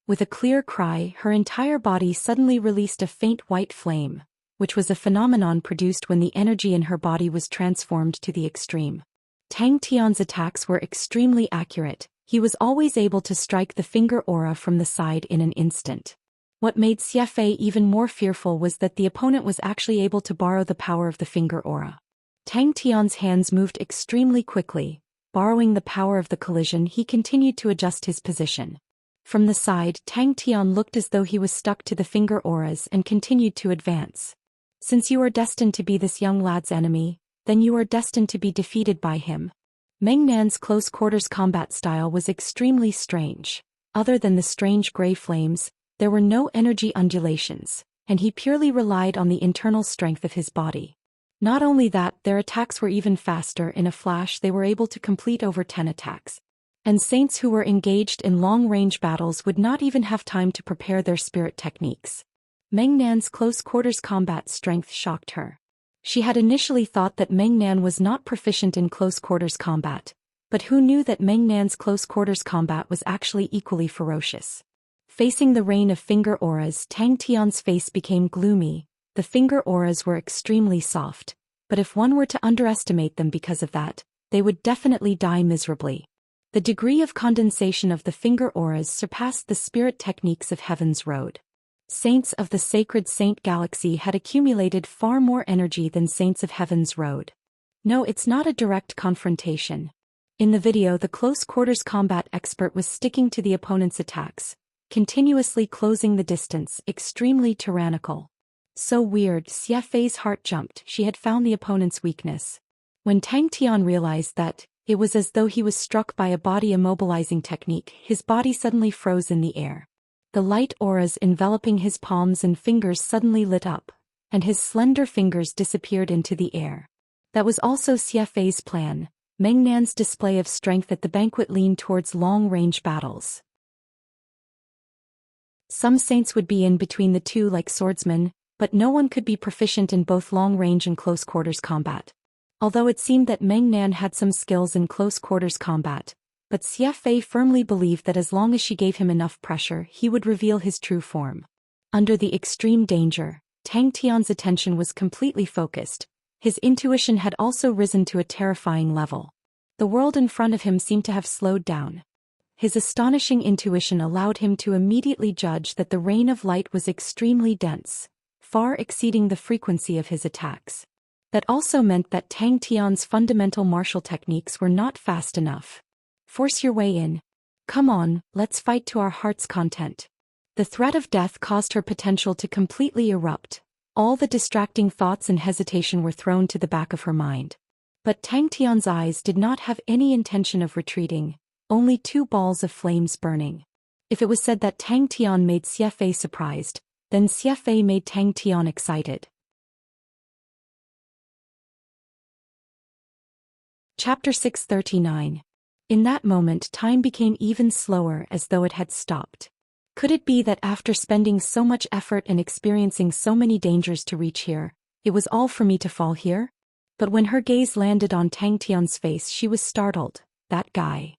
With a clear cry, her entire body suddenly released a faint white flame, which was a phenomenon produced when the energy in her body was transformed to the extreme. Tang Tian's attacks were extremely accurate. He was always able to strike the finger aura from the side in an instant. What made Xia Fei even more fearful was that the opponent was actually able to borrow the power of the finger aura. Tang Tian's hands moved extremely quickly. Borrowing the power of the collision, he continued to adjust his position. From the side, Tang Tian looked as though he was stuck to the finger auras and continued to advance. Since you are destined to be this young lad's enemy, then you are destined to be defeated by him. Meng Nan's close-quarters combat style was extremely strange. Other than the strange gray flames, there were no energy undulations, and he purely relied on the internal strength of his body. Not only that, their attacks were even faster. In a flash they were able to complete over 10 attacks. And saints who were engaged in long-range battles would not even have time to prepare their spirit techniques. Meng Nan's close-quarters combat strength shocked her. She had initially thought that Meng Nan was not proficient in close-quarters combat, but who knew that Meng Nan's close-quarters combat was actually equally ferocious. Facing the rain of finger auras, Tang Tian's face became gloomy. The finger auras were extremely soft, but if one were to underestimate them because of that, they would definitely die miserably. The degree of condensation of the finger auras surpassed the spirit techniques of Heaven's Road. Saints of the Sacred Saint Galaxy had accumulated far more energy than Saints of Heaven's Road. No, it's not a direct confrontation. In the video, the close-quarters combat expert was sticking to the opponent's attacks, continuously closing the distance, extremely tyrannical. So weird, Xie Fei's heart jumped. She had found the opponent's weakness. When Tang Tian realized that, it was as though he was struck by a body immobilizing technique. His body suddenly froze in the air. The light auras enveloping his palms and fingers suddenly lit up, and his slender fingers disappeared into the air. That was also Xie Fei's plan. Meng Nan's display of strength at the banquet leaned towards long-range battles. Some saints would be in between the two like swordsmen, but no one could be proficient in both long-range and close-quarters combat. Although it seemed that Meng Nan had some skills in close-quarters combat, but Xie Fei firmly believed that as long as she gave him enough pressure, he would reveal his true form. Under the extreme danger, Tang Tian's attention was completely focused. His intuition had also risen to a terrifying level. The world in front of him seemed to have slowed down. His astonishing intuition allowed him to immediately judge that the rain of light was extremely dense, far exceeding the frequency of his attacks. That also meant that Tang Tian's fundamental martial techniques were not fast enough. Force your way in. Come on, let's fight to our heart's content. The threat of death caused her potential to completely erupt. All the distracting thoughts and hesitation were thrown to the back of her mind. But Tang Tian's eyes did not have any intention of retreating, only two balls of flames burning. If it was said that Tang Tian made Xie Fei surprised, then Xie Fei made Tang Tian excited. Chapter 639. In that moment, time became even slower, as though it had stopped. Could it be that after spending so much effort and experiencing so many dangers to reach here, it was all for me to fall here? But when her gaze landed on Tang Tian's face, she was startled. That guy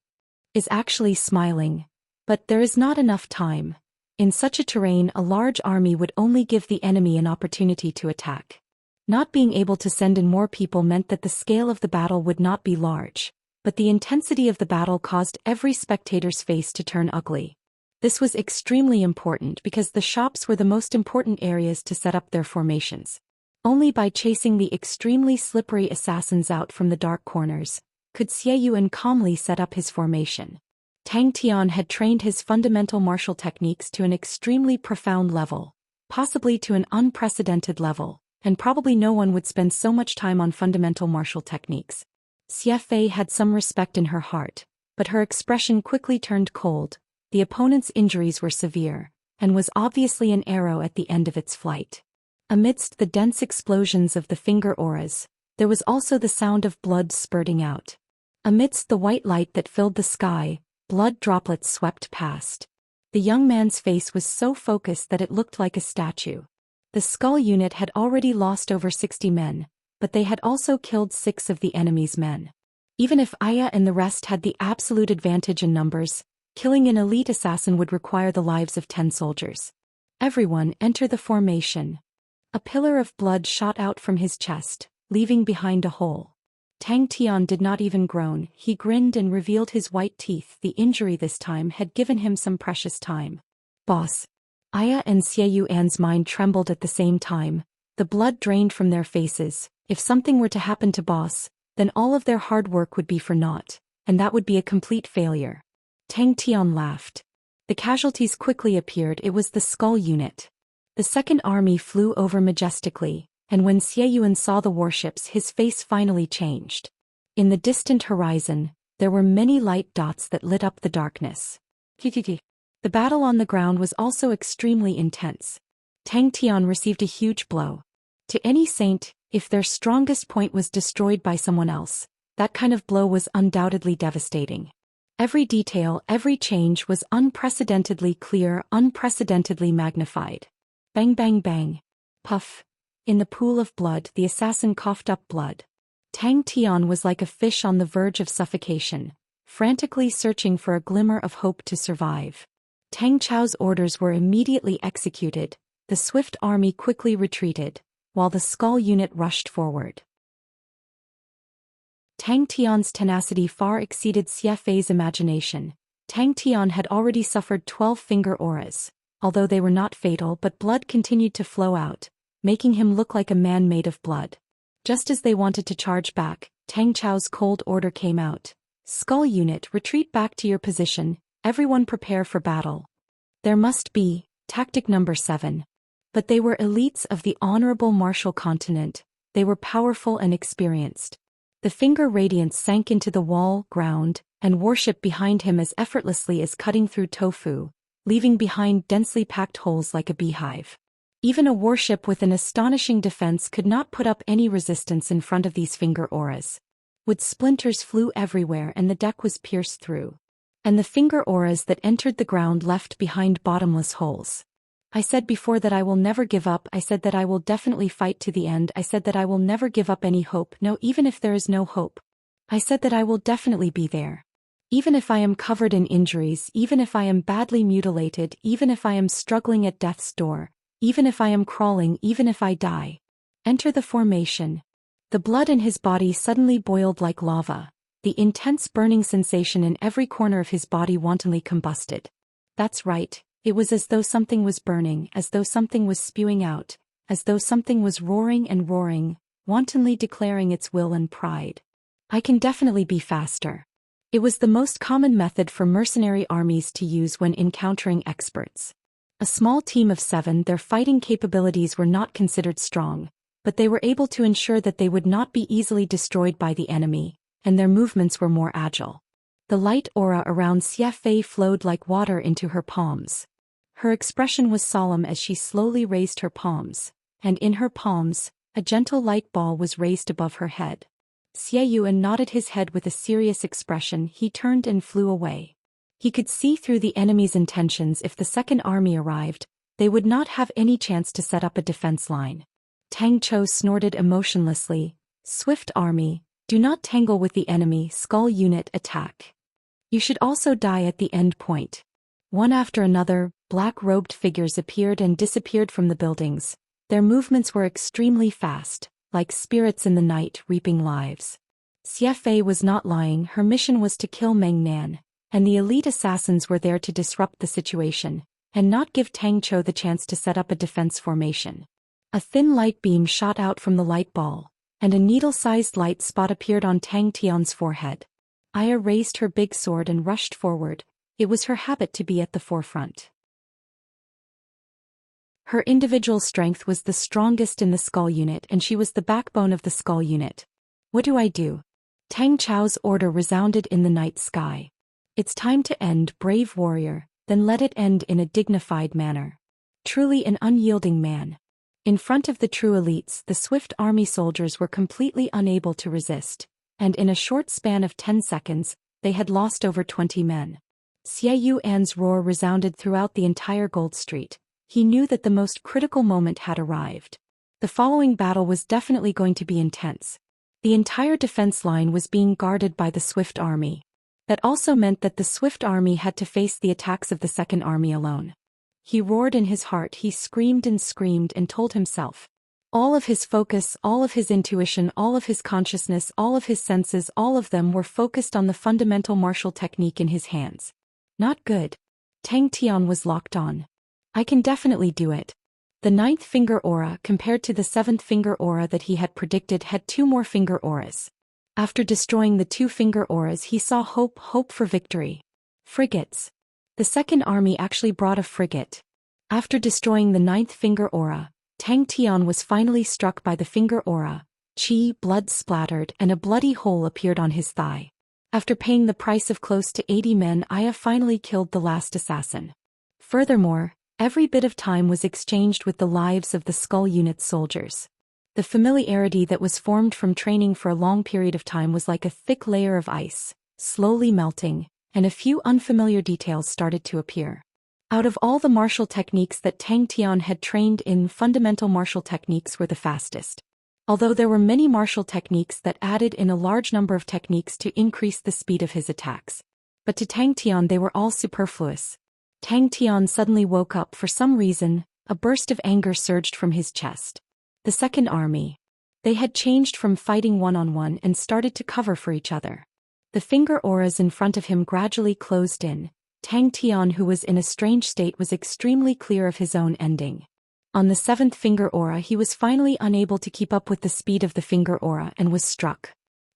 is actually smiling. But there is not enough time. In such a terrain, a large army would only give the enemy an opportunity to attack. Not being able to send in more people meant that the scale of the battle would not be large, but the intensity of the battle caused every spectator's face to turn ugly. This was extremely important because the shops were the most important areas to set up their formations. Only by chasing the extremely slippery assassins out from the dark corners could Xie Yuan calmly set up his formation. Tang Tian had trained his fundamental martial techniques to an extremely profound level, possibly to an unprecedented level, and probably no one would spend so much time on fundamental martial techniques. Xie Fei had some respect in her heart, but her expression quickly turned cold. The opponent's injuries were severe, and was obviously an arrow at the end of its flight. Amidst the dense explosions of the finger auras, there was also the sound of blood spurting out. Amidst the white light that filled the sky, blood droplets swept past. The young man's face was so focused that it looked like a statue. The Skull unit had already lost over 60 men, but they had also killed 6 of the enemy's men. Even if Aya and the rest had the absolute advantage in numbers, killing an elite assassin would require the lives of 10 soldiers. Everyone enter the formation. A pillar of blood shot out from his chest, leaving behind a hole. Tang Tian did not even groan. He grinned and revealed his white teeth. The injury this time had given him some precious time. Boss. Aya and Xie Yuan's mind trembled at the same time. The blood drained from their faces. If something were to happen to Boss, then all of their hard work would be for naught, and that would be a complete failure. Tang Tian laughed. The casualties quickly appeared. It was the Skull unit. The second army flew over majestically, and when Xie Yuan saw the warships, his face finally changed. In the distant horizon, there were many light dots that lit up the darkness. The battle on the ground was also extremely intense. Tang Tian received a huge blow. To any saint, if their strongest point was destroyed by someone else, that kind of blow was undoubtedly devastating. Every detail, every change was unprecedentedly clear, unprecedentedly magnified. Bang bang bang. Puff. In the pool of blood, the assassin coughed up blood. Tang Tian was like a fish on the verge of suffocation, frantically searching for a glimmer of hope to survive. Tang Chao's orders were immediately executed. The swift army quickly retreated, while the skull unit rushed forward. Tang Tian's tenacity far exceeded Xie Fei's imagination. Tang Tian had already suffered 12 finger auras, although they were not fatal, but blood continued to flow out, making him look like a man made of blood. Just as they wanted to charge back, Tang Chao's cold order came out. Skull unit, retreat back to your position, everyone prepare for battle. There must be, tactic number 7. But they were elites of the honorable martial continent. They were powerful and experienced. The finger radiance sank into the wall, ground, and worship behind him as effortlessly as cutting through tofu, leaving behind densely packed holes like a beehive. Even a warship with an astonishing defense could not put up any resistance in front of these finger auras. Wood splinters flew everywhere and the deck was pierced through. And the finger auras that entered the ground left behind bottomless holes. I said before that I will never give up. I said that I will definitely fight to the end. I said that I will never give up any hope. No, even if there is no hope. I said that I will definitely be there. Even if I am covered in injuries, even if I am badly mutilated, even if I am struggling at death's door, even if I am crawling, even if I die. Enter the formation. The blood in his body suddenly boiled like lava. The intense burning sensation in every corner of his body wantonly combusted. That's right. It was as though something was burning, as though something was spewing out, as though something was roaring and roaring, wantonly declaring its will and pride. I can definitely be faster. It was the most common method for mercenary armies to use when encountering experts. A small team of 7, their fighting capabilities were not considered strong, but they were able to ensure that they would not be easily destroyed by the enemy, and their movements were more agile. The light aura around Xie Fei flowed like water into her palms. Her expression was solemn as she slowly raised her palms, and in her palms, a gentle light ball was raised above her head. Xie Yuan nodded his head with a serious expression. He turned and flew away. He could see through the enemy's intentions. If the second army arrived, they would not have any chance to set up a defense line. Tang Chou snorted emotionlessly. Swift army, do not tangle with the enemy. Skull unit, attack. You should also die at the end point. One after another, black-robed figures appeared and disappeared from the buildings. Their movements were extremely fast, like spirits in the night reaping lives. Xie Fei was not lying. Her mission was to kill Meng Nan, and the elite assassins were there to disrupt the situation, and not give Tang Chou the chance to set up a defense formation. A thin light beam shot out from the light ball, and a needle-sized light spot appeared on Tang Tian's forehead. Aya raised her big sword and rushed forward. It was her habit to be at the forefront. Her individual strength was the strongest in the skull unit, and she was the backbone of the skull unit. What do I do? Tang Chao's order resounded in the night sky. It's time to end, brave warrior, then let it end in a dignified manner. Truly an unyielding man. In front of the true elites, the swift army soldiers were completely unable to resist, and in a short span of 10 seconds, they had lost over 20 men. Xie Yuan's roar resounded throughout the entire Gold Street. He knew that the most critical moment had arrived. The following battle was definitely going to be intense. The entire defense line was being guarded by the Swift Army. That also meant that the Swift Army had to face the attacks of the Second Army alone. He roared in his heart. He screamed and told himself. All of his focus, all of his intuition, all of his consciousness, all of his senses, all of them were focused on the fundamental martial technique in his hands. Not good. Tang Tian was locked on. I can definitely do it. The 9th finger aura compared to the 7th finger aura that he had predicted had 2 more finger auras. After destroying the 2 finger auras, he saw hope for victory. Frigates. The Second Army actually brought a frigate. After destroying the 9th finger aura, Tang Tian was finally struck by the finger aura. Qi, blood splattered, and a bloody hole appeared on his thigh. After paying the price of close to 80 men, Aya finally killed the last assassin. Furthermore, every bit of time was exchanged with the lives of the skull unit's soldiers. The familiarity that was formed from training for a long period of time was like a thick layer of ice, slowly melting, and a few unfamiliar details started to appear. Out of all the martial techniques that Tang Tian had trained in, fundamental martial techniques were the fastest. Although there were many martial techniques that added in a large number of techniques to increase the speed of his attacks. But to Tang Tian they were all superfluous. Tang Tian suddenly woke up for some reason. A burst of anger surged from his chest. The second army. They had changed from fighting one-on-one and started to cover for each other. The finger auras in front of him gradually closed in. Tang Tian, who was in a strange state, was extremely clear of his own ending. On the seventh finger aura, he was finally unable to keep up with the speed of the finger aura and was struck.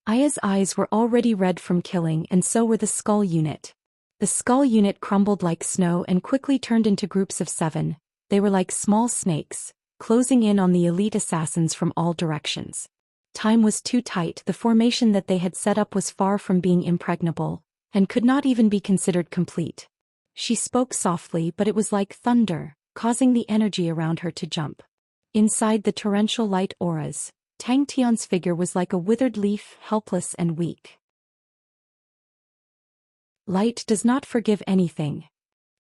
Aya's eyes were already red from killing, and so were the skull unit. The skull unit crumbled like snow and quickly turned into groups of 7. They were like small snakes, closing in on the elite assassins from all directions. Time was too tight. The formation that they had set up was far from being impregnable, and could not even be considered complete. She spoke softly, but it was like thunder, causing the energy around her to jump. Inside the torrential light auras, Tang Tian's figure was like a withered leaf, helpless and weak. Light does not forgive anything.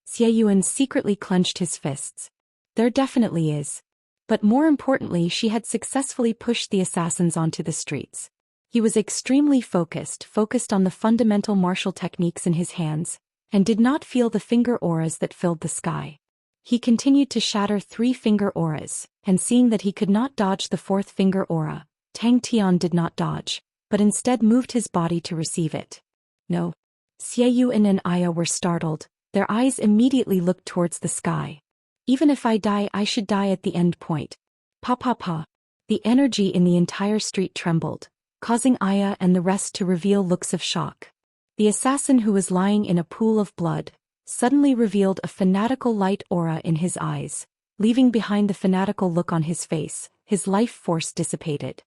Xie Yuan secretly clenched his fists. There definitely is. But more importantly, she had successfully pushed the assassins onto the streets. He was extremely focused on the fundamental martial techniques in his hands, and did not feel the finger auras that filled the sky. He continued to shatter 3 finger auras, and seeing that he could not dodge the 4th finger aura, Tang Tian did not dodge, but instead moved his body to receive it. No. Xie Yuan and Aya were startled. Their eyes immediately looked towards the sky. Even if I die, I should die at the end point. Pa pa pa. The energy in the entire street trembled, causing Aya and the rest to reveal looks of shock. The assassin, who was lying in a pool of blood, suddenly revealed a fanatical light aura in his eyes, leaving behind the fanatical look on his face. His life force dissipated.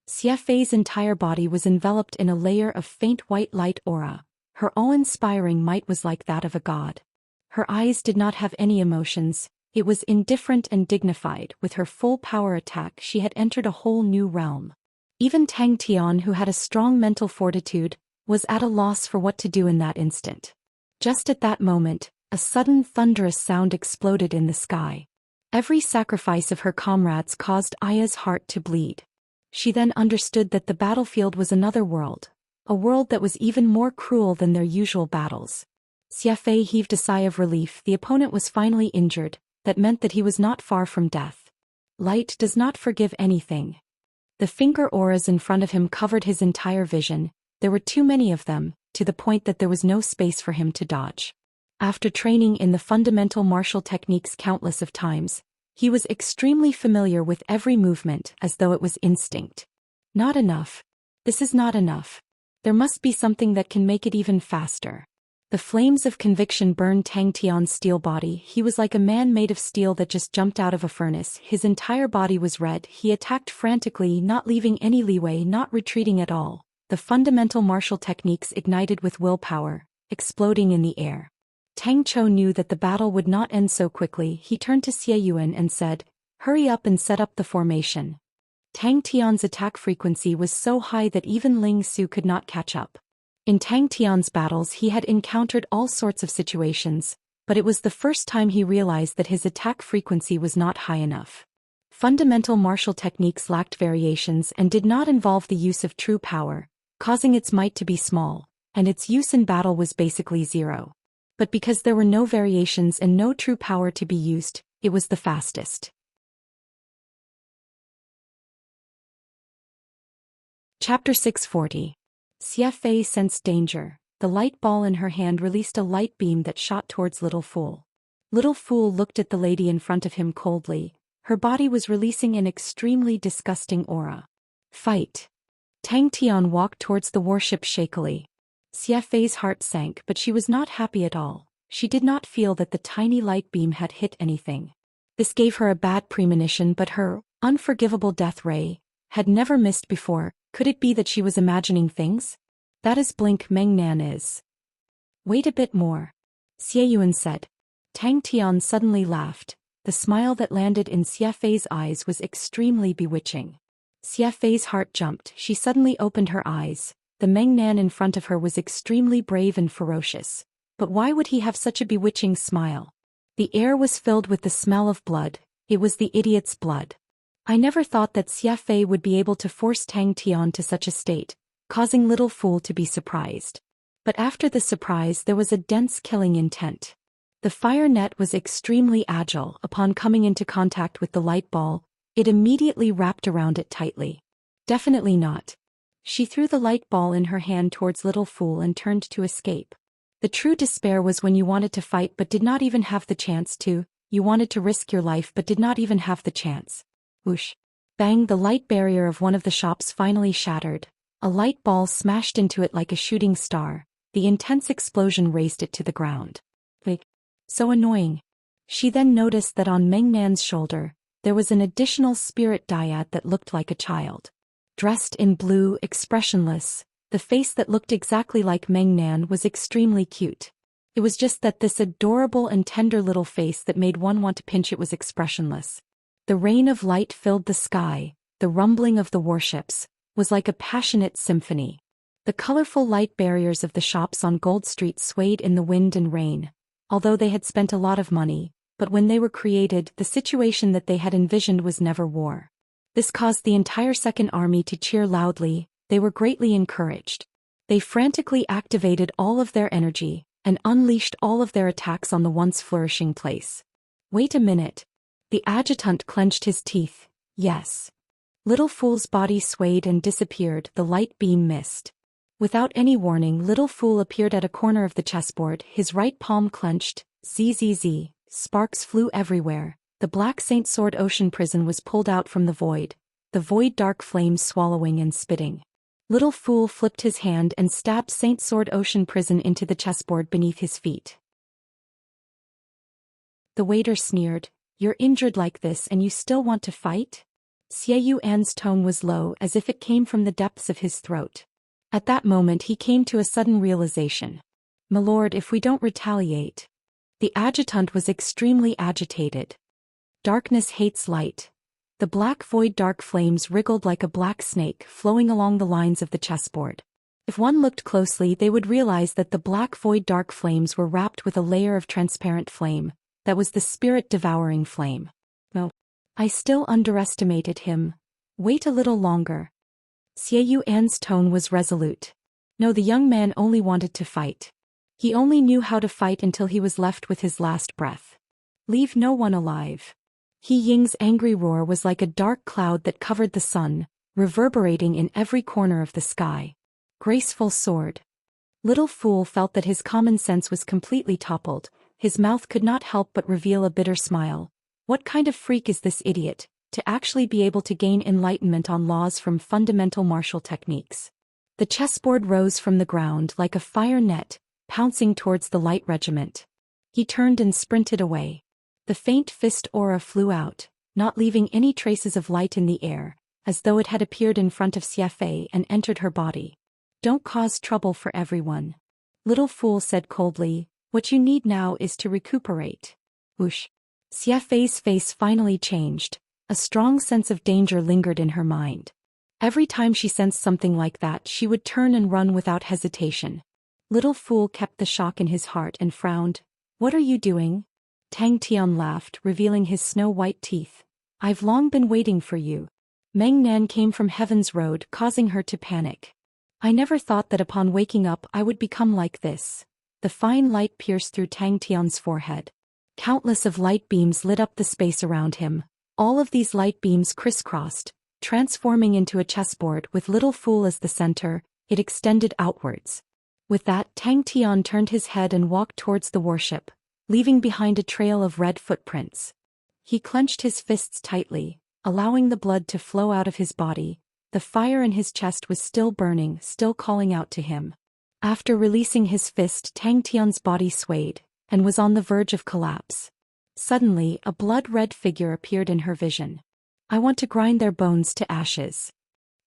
Xie Fei's entire body was enveloped in a layer of faint white light aura. Her awe-inspiring might was like that of a god. Her eyes did not have any emotions. It was indifferent and dignified. With her full power attack, she had entered a whole new realm. Even Tang Tian, who had a strong mental fortitude, was at a loss for what to do in that instant. Just at that moment, a sudden thunderous sound exploded in the sky. Every sacrifice of her comrades caused Aya's heart to bleed. She then understood that the battlefield was another world, a world that was even more cruel than their usual battles. Xie Fei heaved a sigh of relief. The opponent was finally injured. That meant that he was not far from death. Light does not forgive anything. The finger auras in front of him covered his entire vision. There were too many of them, to the point that there was no space for him to dodge. After training in the fundamental martial techniques countless of times, he was extremely familiar with every movement as though it was instinct. Not enough. This is not enough. There must be something that can make it even faster. The flames of conviction burned Tang Tian's steel body. He was like a man made of steel that just jumped out of a furnace. His entire body was red. He attacked frantically, not leaving any leeway, not retreating at all. The fundamental martial techniques ignited with willpower, exploding in the air. Tang Chou knew that the battle would not end so quickly. He turned to Xie Yuan and said, "Hurry up and set up the formation." Tang Tian's attack frequency was so high that even Ling Su could not catch up. In Tang Tian's battles, he had encountered all sorts of situations, but it was the first time he realized that his attack frequency was not high enough. Fundamental martial techniques lacked variations and did not involve the use of true power, causing its might to be small, and its use in battle was basically zero. But because there were no variations and no true power to be used, it was the fastest. Chapter 640. Xie Fei sensed danger. The light ball in her hand released a light beam that shot towards Little Fool. Little Fool looked at the lady in front of him coldly. Her body was releasing an extremely disgusting aura. Fight. Tang Tian walked towards the warship shakily. Xie Fei's heart sank, but she was not happy at all. She did not feel that the tiny light beam had hit anything. This gave her a bad premonition, but her unforgivable death ray had never missed before. Could it be that she was imagining things? That is Blink Meng Nan is. Wait a bit more. Xie Yuan said. Tang Tian suddenly laughed. The smile that landed in Xie Fei's eyes was extremely bewitching. Xie Fei's heart jumped. She suddenly opened her eyes. The Meng Nan in front of her was extremely brave and ferocious. But why would he have such a bewitching smile? The air was filled with the smell of blood. It was the idiot's blood. I never thought that Xie Fei would be able to force Tang Tian to such a state, causing Little Fool to be surprised. But after the surprise there was a dense killing intent. The fire net was extremely agile. Upon coming into contact with the light ball, it immediately wrapped around it tightly. Definitely not. She threw the light ball in her hand towards Little Fool and turned to escape. The true despair was when you wanted to fight but did not even have the chance to, you wanted to risk your life but did not even have the chance. Whoosh. Bang, the light barrier of one of the shops finally shattered. A light ball smashed into it like a shooting star. The intense explosion razed it to the ground. Like, so annoying. She then noticed that on Meng Nan's shoulder, there was an additional spirit dyad that looked like a child. Dressed in blue, expressionless, the face that looked exactly like Meng Nan was extremely cute. It was just that this adorable and tender little face that made one want to pinch it was expressionless. The rain of light filled the sky, the rumbling of the warships was like a passionate symphony. The colorful light barriers of the shops on Gold Street swayed in the wind and rain, although they had spent a lot of money, but when they were created, the situation that they had envisioned was never war. This caused the entire Second Army to cheer loudly. They were greatly encouraged. They frantically activated all of their energy and unleashed all of their attacks on the once flourishing place. Wait a minute. The adjutant clenched his teeth. Yes. Little Fool's body swayed and disappeared. The light beam missed. Without any warning, Little Fool appeared at a corner of the chessboard, his right palm clenched. Zzz. Sparks flew everywhere. The Black Saint Sword Ocean Prison was pulled out from the void dark flames swallowing and spitting. Little Fool flipped his hand and stabbed Saint Sword Ocean Prison into the chessboard beneath his feet. The waiter sneered, "You're injured like this and you still want to fight?" Xiu An's tone was low as if it came from the depths of his throat. At that moment he came to a sudden realization. "My lord, if we don't retaliate..." The adjutant was extremely agitated. Darkness hates light. The black void dark flames wriggled like a black snake flowing along the lines of the chessboard. If one looked closely, they would realize that the black void dark flames were wrapped with a layer of transparent flame. That was the spirit-devouring flame. No. I still underestimated him. Wait a little longer. Xiu An's tone was resolute. No, the young man only wanted to fight. He only knew how to fight until he was left with his last breath. Leave no one alive. He Ying's angry roar was like a dark cloud that covered the sun, reverberating in every corner of the sky. Graceful sword. Little Fool felt that his common sense was completely toppled. His mouth could not help but reveal a bitter smile. What kind of freak is this idiot, to actually be able to gain enlightenment on laws from fundamental martial techniques? The chessboard rose from the ground like a fire net, pouncing towards the light regiment. He turned and sprinted away. The faint fist aura flew out, not leaving any traces of light in the air, as though it had appeared in front of Xiafei and entered her body. "Don't cause trouble for everyone." Little Fool said coldly, "What you need now is to recuperate." Whoosh. Xiafei's face finally changed. A strong sense of danger lingered in her mind. Every time she sensed something like that, she would turn and run without hesitation. Little Fool kept the shock in his heart and frowned. "What are you doing?" Tang Tian laughed, revealing his snow-white teeth. "I've long been waiting for you." Meng Nan came from Heaven's Road, causing her to panic. "I never thought that upon waking up I would become like this." The fine light pierced through Tang Tian's forehead. Countless of light beams lit up the space around him. All of these light beams crisscrossed, transforming into a chessboard with Little Fool as the center. It extended outwards. With that, Tang Tian turned his head and walked towards the warship, leaving behind a trail of red footprints. He clenched his fists tightly, allowing the blood to flow out of his body. The fire in his chest was still burning, still calling out to him. After releasing his fist, Tang Tian's body swayed, and was on the verge of collapse. Suddenly, a blood-red figure appeared in her vision. "I want to grind their bones to ashes."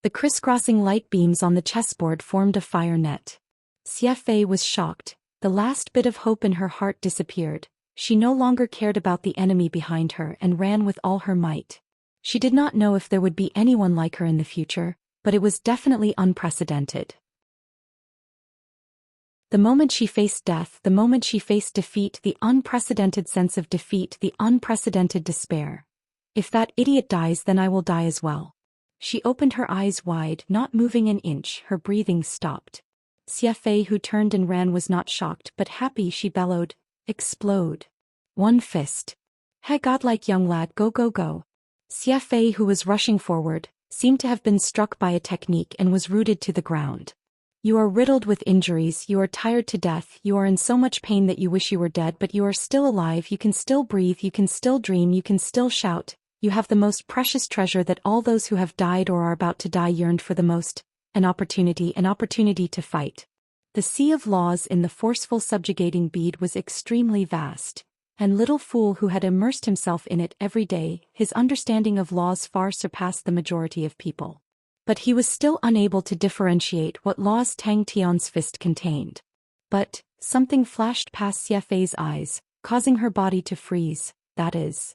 The crisscrossing light beams on the chessboard formed a fire net. Xiafei was shocked. The last bit of hope in her heart disappeared. She no longer cared about the enemy behind her and ran with all her might. She did not know if there would be anyone like her in the future, but it was definitely unprecedented. The moment she faced death, the moment she faced defeat, the unprecedented sense of defeat, the unprecedented despair. "If that idiot dies, then I will die as well." She opened her eyes wide, not moving an inch, her breathing stopped. Xiafei, who turned and ran, was not shocked but happy. She bellowed, explode. One fist. Hey godlike young lad, go go go. Xie Fei, who was rushing forward, seemed to have been struck by a technique and was rooted to the ground. You are riddled with injuries, you are tired to death, you are in so much pain that you wish you were dead, but you are still alive, you can still breathe, you can still dream, you can still shout. You have the most precious treasure that all those who have died or are about to die yearned for the most, an opportunity to fight. The sea of laws in the forceful subjugating bead was extremely vast, and little fool who had immersed himself in it every day, his understanding of laws far surpassed the majority of people. But he was still unable to differentiate what laws Tang Tian's fist contained. But something flashed past Xie Fei's eyes, causing her body to freeze, that is.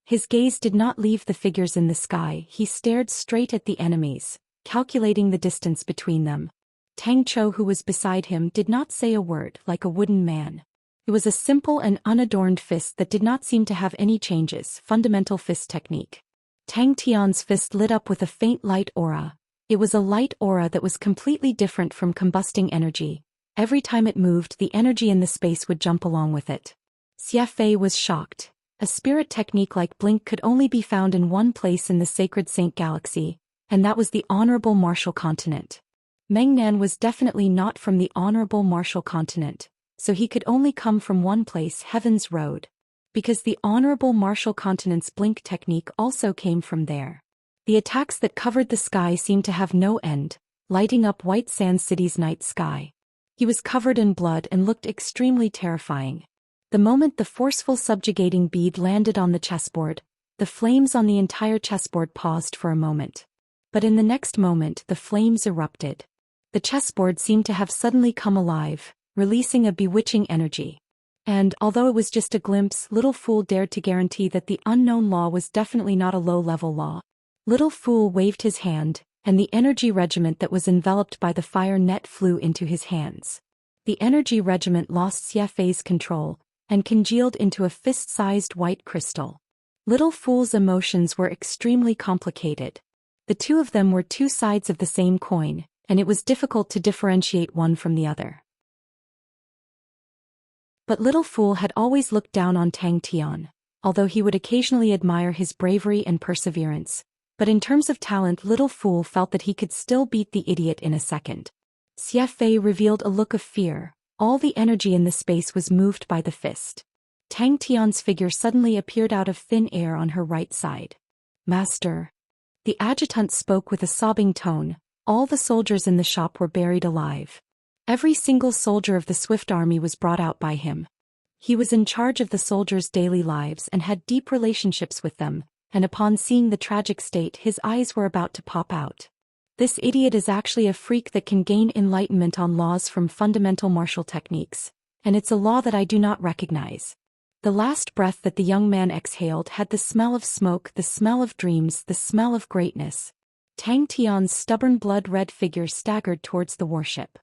His gaze did not leave the figures in the sky, he stared straight at the enemies, calculating the distance between them. Tang Chou, who was beside him, did not say a word, like a wooden man. It was a simple and unadorned fist that did not seem to have any changes, fundamental fist technique. Tang Tian's fist lit up with a faint light aura. It was a light aura that was completely different from combusting energy. Every time it moved, the energy in the space would jump along with it. Xie Fei was shocked. A spirit technique like blink could only be found in one place in the sacred Saint Galaxy, and that was the Honorable Martial Continent. Mengnan was definitely not from the Honorable Martial Continent, so he could only come from one place, Heaven's Road. Because the Honorable Martial Continent's blink technique also came from there. The attacks that covered the sky seemed to have no end, lighting up White Sand City's night sky. He was covered in blood and looked extremely terrifying. The moment the forceful subjugating bead landed on the chessboard, the flames on the entire chessboard paused for a moment. But in the next moment, the flames erupted. The chessboard seemed to have suddenly come alive, releasing a bewitching energy. And, although it was just a glimpse, Little Fool dared to guarantee that the unknown law was definitely not a low-level law. Little Fool waved his hand, and the energy regiment that was enveloped by the fire net flew into his hands. The energy regiment lost Xie Fei's control, and congealed into a fist-sized white crystal. Little Fool's emotions were extremely complicated. The two of them were two sides of the same coin, and it was difficult to differentiate one from the other. But Little Fool had always looked down on Tang Tian, although he would occasionally admire his bravery and perseverance. But in terms of talent, Little Fool felt that he could still beat the idiot in a second. Xie Fei revealed a look of fear. All the energy in the space was moved by the fist. Tang Tian's figure suddenly appeared out of thin air on her right side. Master. The adjutant spoke with a sobbing tone. All the soldiers in the shop were buried alive. Every single soldier of the Swift Army was brought out by him. He was in charge of the soldiers' daily lives and had deep relationships with them, and upon seeing the tragic state, his eyes were about to pop out. This idiot is actually a freak that can gain enlightenment on laws from fundamental martial techniques, and it's a law that I do not recognize. The last breath that the young man exhaled had the smell of smoke, the smell of dreams, the smell of greatness. Tang Tian's stubborn blood-red figure staggered towards the warship.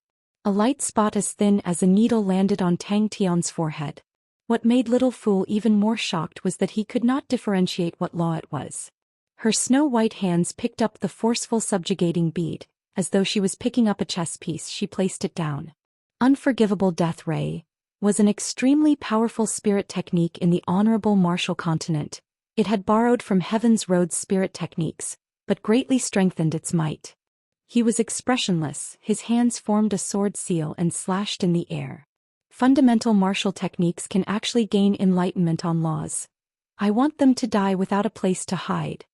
A light spot as thin as a needle landed on Tang Tian's forehead. What made Little Fool even more shocked was that he could not differentiate what law it was. Her snow-white hands picked up the forceful subjugating bead. As though she was picking up a chess piece, she placed it down. Unforgivable Death Ray was an extremely powerful spirit technique in the Honorable Martial Continent. It had borrowed from Heaven's Road's spirit techniques, but greatly strengthened its might. He was expressionless, his hands formed a sword seal and slashed in the air. Fundamental martial techniques can actually gain enlightenment on laws. I want them to die without a place to hide.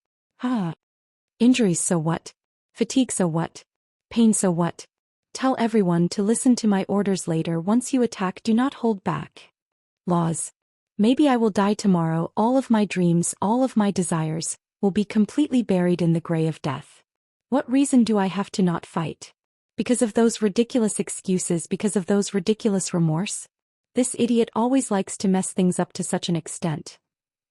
Injuries, so what? Fatigue, so what? Pain, so what? Tell everyone to listen to my orders later. Once you attack, do not hold back. Laws. Maybe I will die tomorrow. All of my dreams, all of my desires, will be completely buried in the gray of death. What reason do I have to not fight? Because of those ridiculous excuses, because of those ridiculous remorse? This idiot always likes to mess things up to such an extent.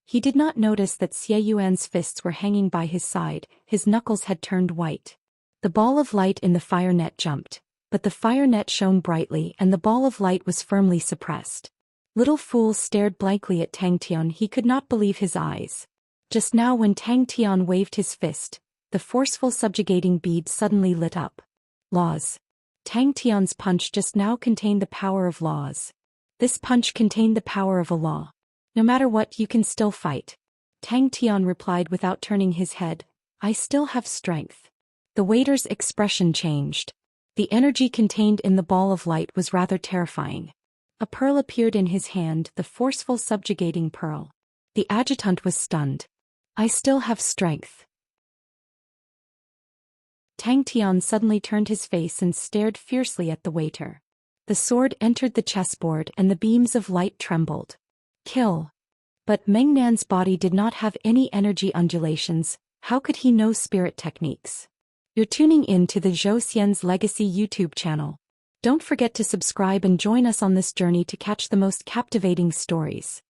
He did not notice that Xie Yuan's fists were hanging by his side, his knuckles had turned white. The ball of light in the fire net jumped, but the fire net shone brightly and the ball of light was firmly suppressed. Little Fool stared blankly at Tang Tian. He could not believe his eyes. Just now when Tang Tian waved his fist, the forceful subjugating bead suddenly lit up. Laws. Tang Tian's punch just now contained the power of laws. This punch contained the power of a law. No matter what, you can still fight. Tang Tian replied without turning his head, I still have strength. The waiter's expression changed. The energy contained in the ball of light was rather terrifying. A pearl appeared in his hand, the forceful subjugating pearl. The adjutant was stunned. I still have strength. Tang Tian suddenly turned his face and stared fiercely at the waiter. The sword entered the chessboard and the beams of light trembled. Kill. But Meng Nan's body did not have any energy undulations. How could he know spirit techniques? You're tuning in to the Zhou Xian's Legacy YouTube channel. Don't forget to subscribe and join us on this journey to catch the most captivating stories.